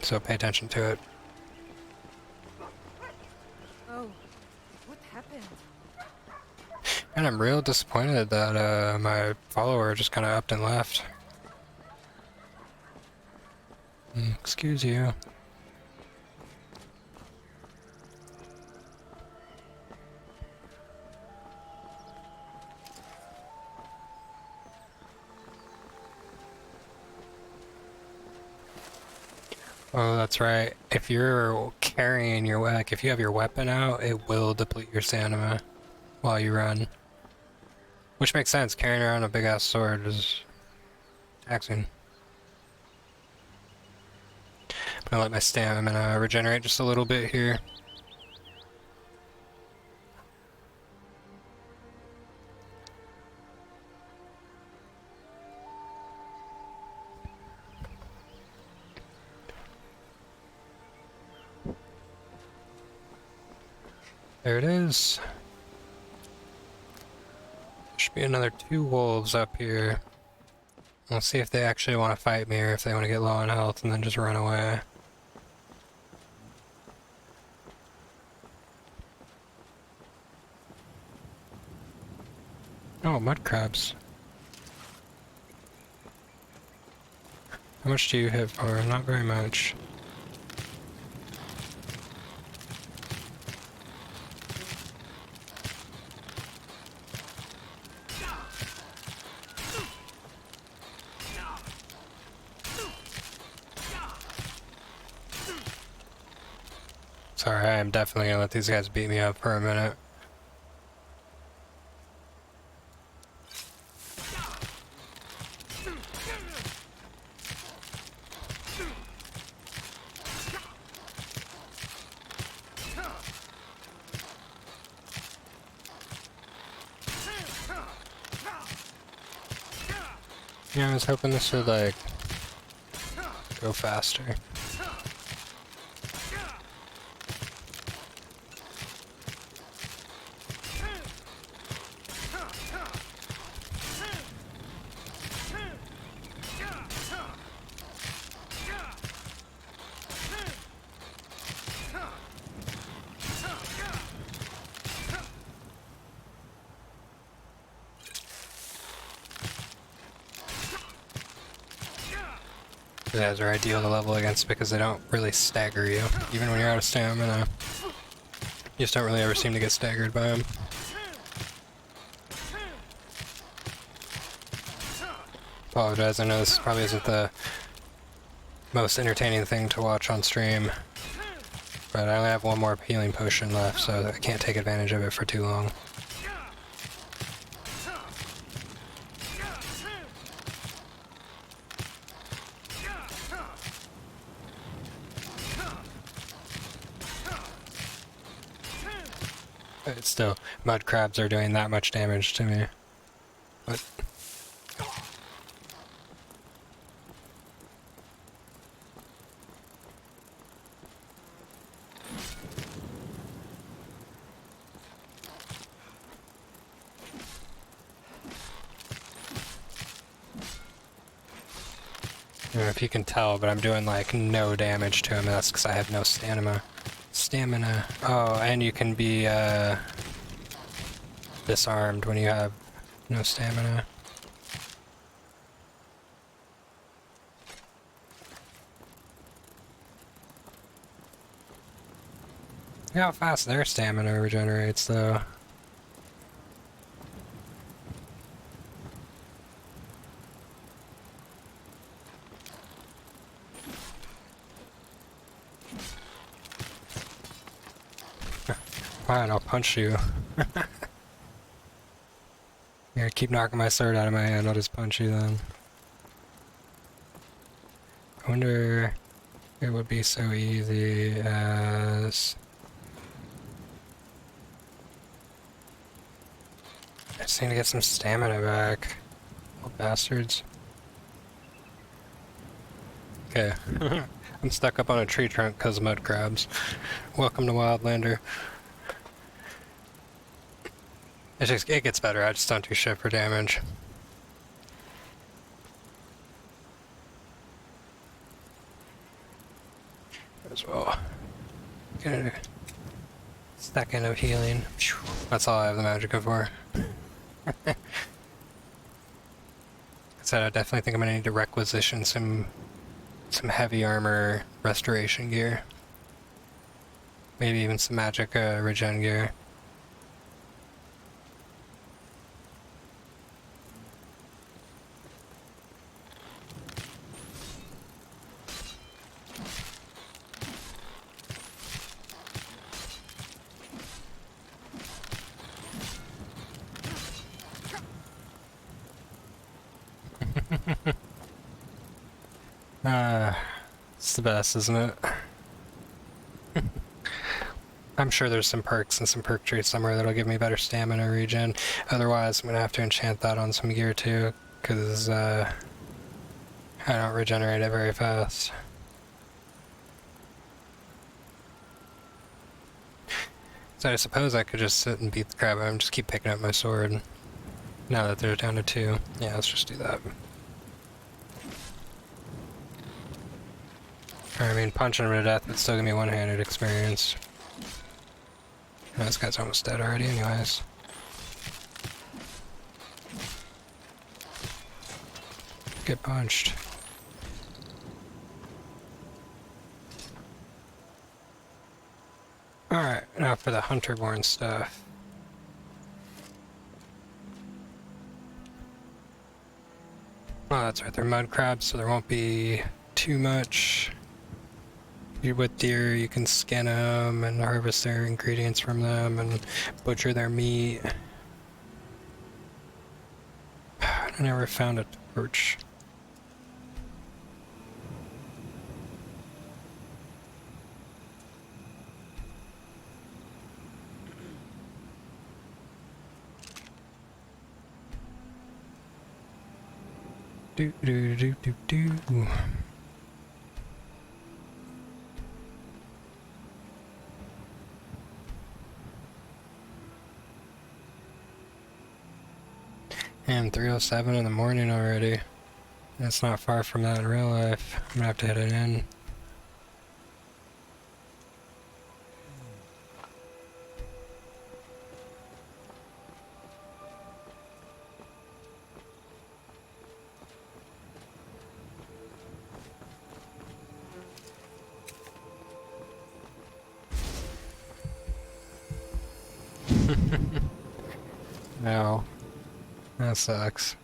So pay attention to it. And I'm real disappointed that my follower just kind of upped and left. Excuse you. Oh, that's right. If you're carrying your, like, if you have your weapon out, it will deplete your stamina while you run. Which makes sense, carrying around a big ass sword is taxing. I'm gonna let my stamina regenerate just a little bit here. There it is. Should be another 2 wolves up here. Let's see if they actually want to fight me or if they want to get low on health and then just run away. Oh, mud crabs. How much do you hit for? Not very much. Sorry, I am definitely gonna let these guys beat me up for a minute. Yeah, I was hoping this would, like, go faster. These guys are ideal to level against because they don't really stagger you. Even when you're out of stamina, you just don't really ever seem to get staggered by them. Apologize, I know this probably isn't the most entertaining thing to watch on stream, but I only have 1 more healing potion left, so I can't take advantage of it for too long. But still, mud crabs are doing that much damage to me. But I don't know if you can tell, but I'm doing like no damage to him. That's because I have no stamina. Oh, and you can be disarmed when you have no stamina. Look how fast their stamina regenerates, though. Fine, I'll punch you. Yeah, keep knocking my sword out of my hand, I'll just punch you then. I wonder if it would be so easy as... I just need to get some stamina back. Little bastards. Okay. I'm stuck up on a tree trunk because of mud crabs. Welcome to WIldlander. It gets better, I just don't do shit for damage. As well. Get a second of healing. That's all I have the magicka for. I said I definitely think I'm gonna need to requisition some heavy armor restoration gear. Maybe even some magicka regen gear. It's the best, isn't it? I'm sure there's some perks and some perk trees somewhere that'll give me better stamina regen. Otherwise, I'm gonna have to enchant that on some gear too, because I don't regenerate it very fast. So I suppose I could just sit and beat the crap out of him, just keep picking up my sword. Now that they're down to 2. Yeah, let's just do that. I mean, punching him to death would still give me one-handed experience. Oh, this guy's almost dead already anyways. Get punched. Alright, now for the Hunterborn stuff. Oh, that's right, they're mud crabs, so there won't be too much. With deer, you can skin them and harvest their ingredients from them and butcher their meat. I never found a torch. Do do do do do. And 3:07 in the morning already. It's not far from that in real life. I'm gonna have to hit it in. No. That sucks.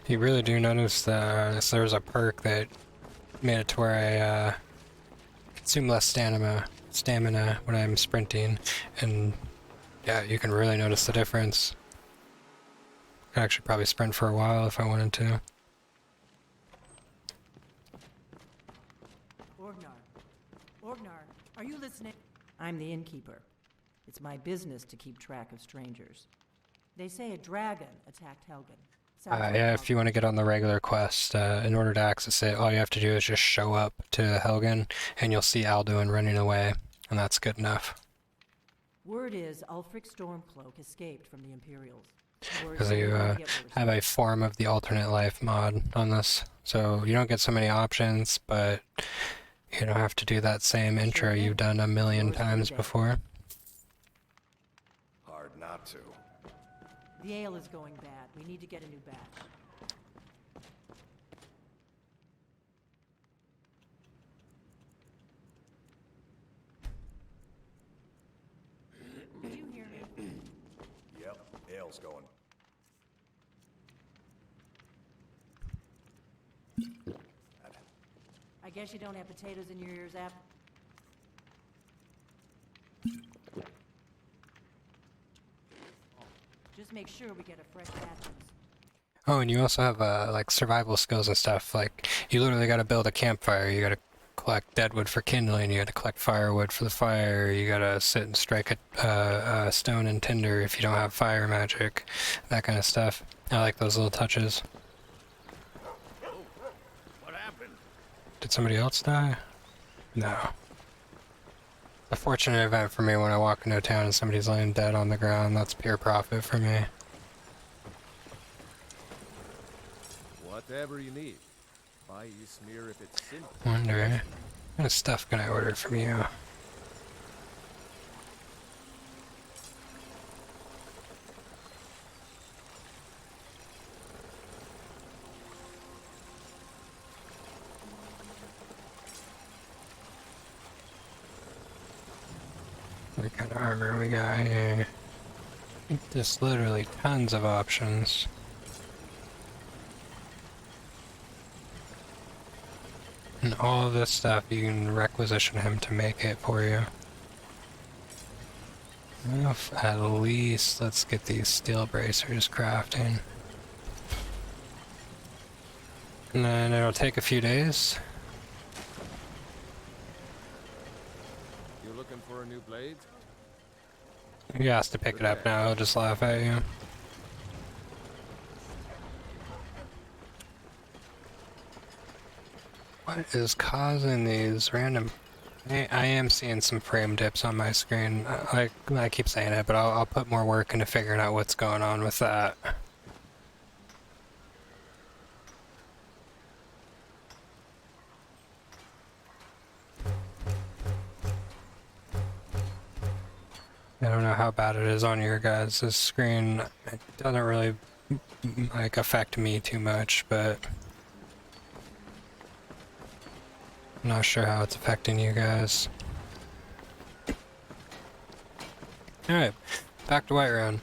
You really do notice that there's a perk that made it to where I consume less stamina when I'm sprinting, and yeah, you can really notice the difference. I could actually probably sprint for a while if I wanted to. Orgnar, are you listening? I'm the innkeeper. It's my business to keep track of strangers. They say a dragon attacked Helgen. Yeah, if you want to get on the regular quest, in order to access it, all you have to do is just show up to Helgen, and you'll see Alduin running away, and that's good enough. Word is Ulfric Stormcloak escaped from the Imperials. Because you have a form of the alternate life mod on this, so you don't get so many options, but you don't have to do that same intro you've done a million times before. Hard not to. The ale is going bad. We need to get a new batch. Did you hear me? Yep, ale's going. I guess you don't have potatoes in your ears after. Just make sure we get a fresh batch. Oh, and you also have like survival skills and stuff. Like you literally got to build a campfire. You got to collect deadwood for kindling. You got to collect firewood for the fire. You got to sit and strike a stone and tinder if you don't have fire magic. That kind of stuff. I like those little touches. What happened? Did somebody else die? No. A fortunate event for me when I walk into a town and somebody's laying dead on the ground. That's pure profit for me. Whatever you need. Buy you smear if it's simple. Wonder, what kind of stuff can I order from you? What kind of armor we got here? Just literally tons of options. And all of this stuff, you can requisition him to make it for you. Well, at least let's get these steel bracers crafting. And then it'll take a few days. You looking for a new blade? He has to pick it up now, he'll just laugh at you. What is causing these random... I am seeing some frame dips on my screen. I keep saying it, but I'll put more work into figuring out what's going on with that. I don't know how bad it is on your guys' screen. It doesn't really like affect me too much, but I'm not sure how it's affecting you guys. Alright, back to Whiterun.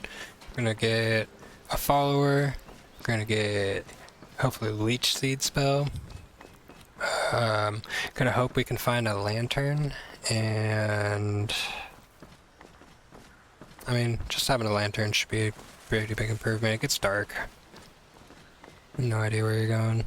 We're gonna get a follower. We're gonna get hopefully a leech seed spell. Gonna hope we can find a lantern, and I mean, just having a lantern should be a pretty big improvement. It gets dark. No idea where you're going.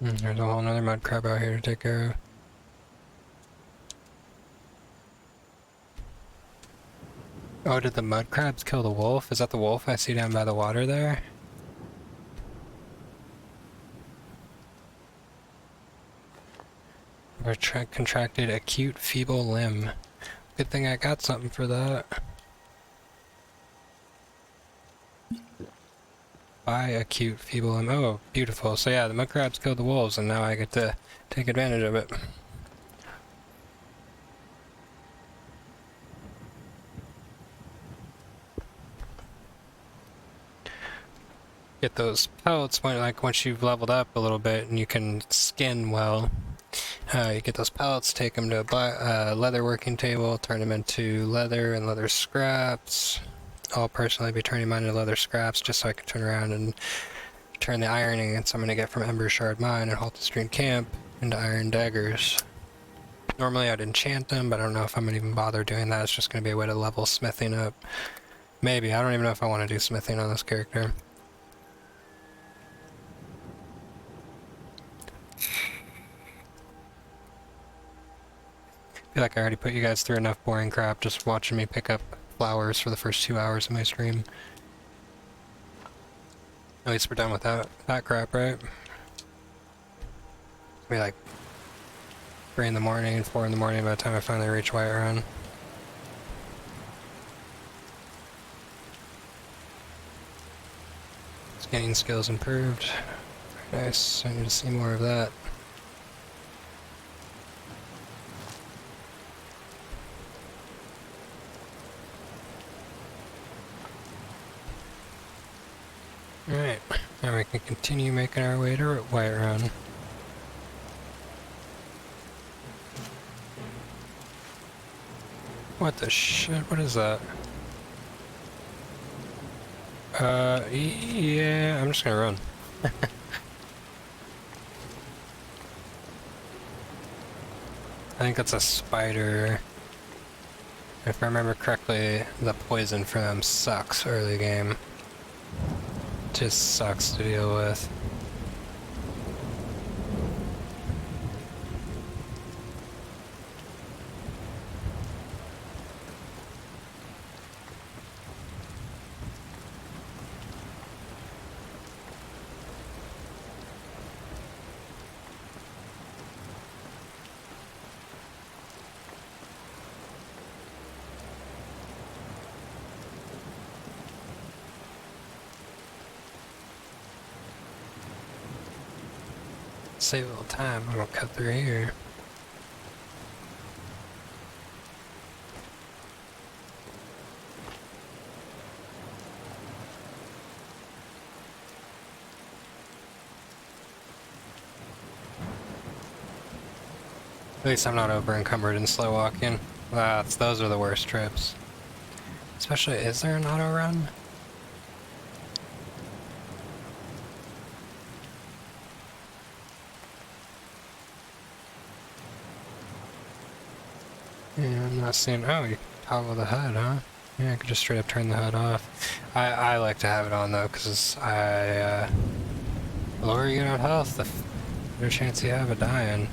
There's a whole nother mud crab out here to take care of. Oh, did the mud crabs kill the wolf? Is that the wolf I see down by the water there? Or contracted acute feeble limb. Good thing I got something for that. By acute feeble limb. Oh, beautiful. So yeah, the mud crabs killed the wolves, and now I get to take advantage of it. Get those pellets once you've leveled up a little bit and you can skin well. You get those pellets, take them to a leather working table, turn them into leather and leather scraps. I'll personally be turning mine into leather scraps just so I can turn around and turn the iron ingots I'm going to get from Ember Shard Mine and Halted Stream Camp into iron daggers. Normally I'd enchant them, but I don't know if I'm going to even bother doing that. It's just going to be a way to level smithing up. Maybe. I don't even know if I want to do smithing on this character. I feel like I already put you guys through enough boring crap just watching me pick up flowers for the first 2 hours of my stream. At least we're done with that crap, right? It'll be like 3 in the morning and 4 in the morning by the time I finally reach Whiterun. Scanning skills improved. Very nice. I need to see more of that. Alright, now we can continue making our way to Whiterun. What the shit? What is that? Yeah, I'm just gonna run. I think that's a spider. If I remember correctly, the poison for them sucks early game. Just sucks to deal with. Save a little time, I'm gonna cut through here. At least I'm not over encumbered and slow walking. Those are the worst trips. Especially, is there an auto run? Yeah, I'm not seeing. Oh, you can toggle the HUD, huh? Yeah, I could just straight up turn the HUD off. I like to have it on though, because the lower you get on health, the better chance you have of dying.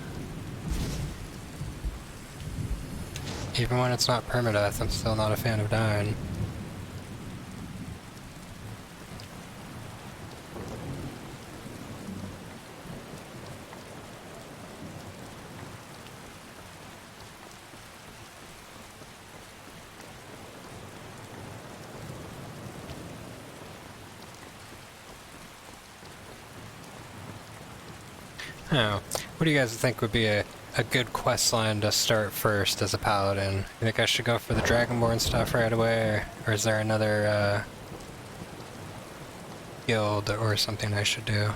Even when it's not permadeath, I'm still not a fan of dying. Oh, what do you guys think would be a good quest line to start first as a paladin? You think I should go for the Dragonborn stuff right away, or is there another guild or something I should do?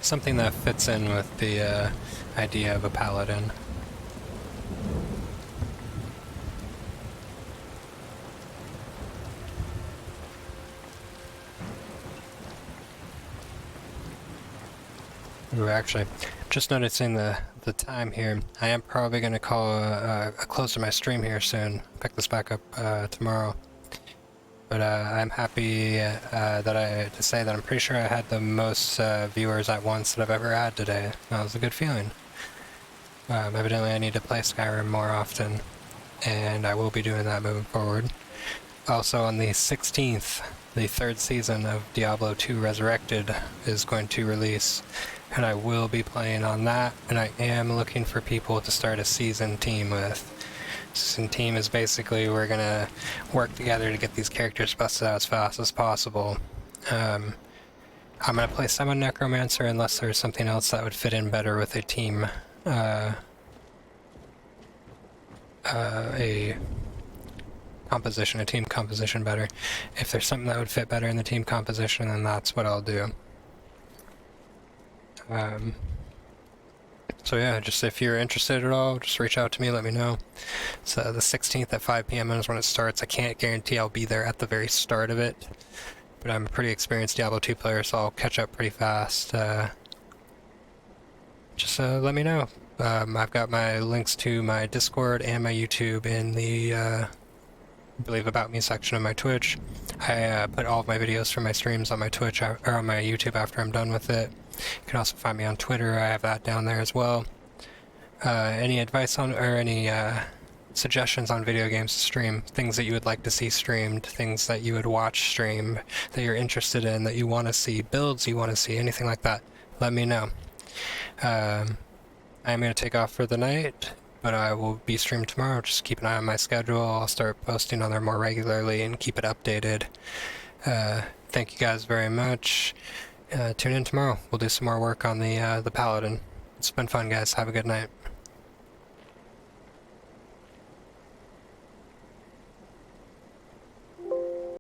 Something that fits in with the idea of a paladin. Ooh, actually, just noticing the time here. I am probably going to call a close to my stream here soon. Pick this back up tomorrow. But I'm happy to say that I'm pretty sure I had the most viewers at once that I've ever had today. That was a good feeling. Evidently I need to play Skyrim more often, and I will be doing that moving forward. Also on the 16th, the 3rd season of Diablo 2 Resurrected is going to release, and I will be playing on that, and I am looking for people to start a season team with. Season team is basically we're gonna work together to get these characters busted out as fast as possible. I'm gonna play Summon Necromancer unless there's something else that would fit in better with a team, a team composition better. If there's something that would fit better in the team composition, then that's what I'll do. So yeah, just if you're interested at all, just reach out to me, let me know. So the 16th at 5 PM is when it starts. I can't guarantee I'll be there at the very start of it, but I'm a pretty experienced Diablo 2 player, so I'll catch up pretty fast. Just let me know. I've got my links to my Discord and my YouTube in the I believe About Me section of my Twitch. I put all of my videos from my streams on my Twitch or on my YouTube after I'm done with it. You can also find me on Twitter. I have that down there as well. Any advice on or any suggestions on video games to stream, things that you would like to see streamed, things that you would watch stream, that you're interested in, that you want to see, builds you want to see, anything like that, let me know. I'm going to take off for the night, but I will be streamed tomorrow. Just keep an eye on my schedule. I'll start posting on there more regularly and keep it updated. Thank you guys very much. Tune in tomorrow. We'll do some more work on the Paladin. It's been fun, guys. Have a good night.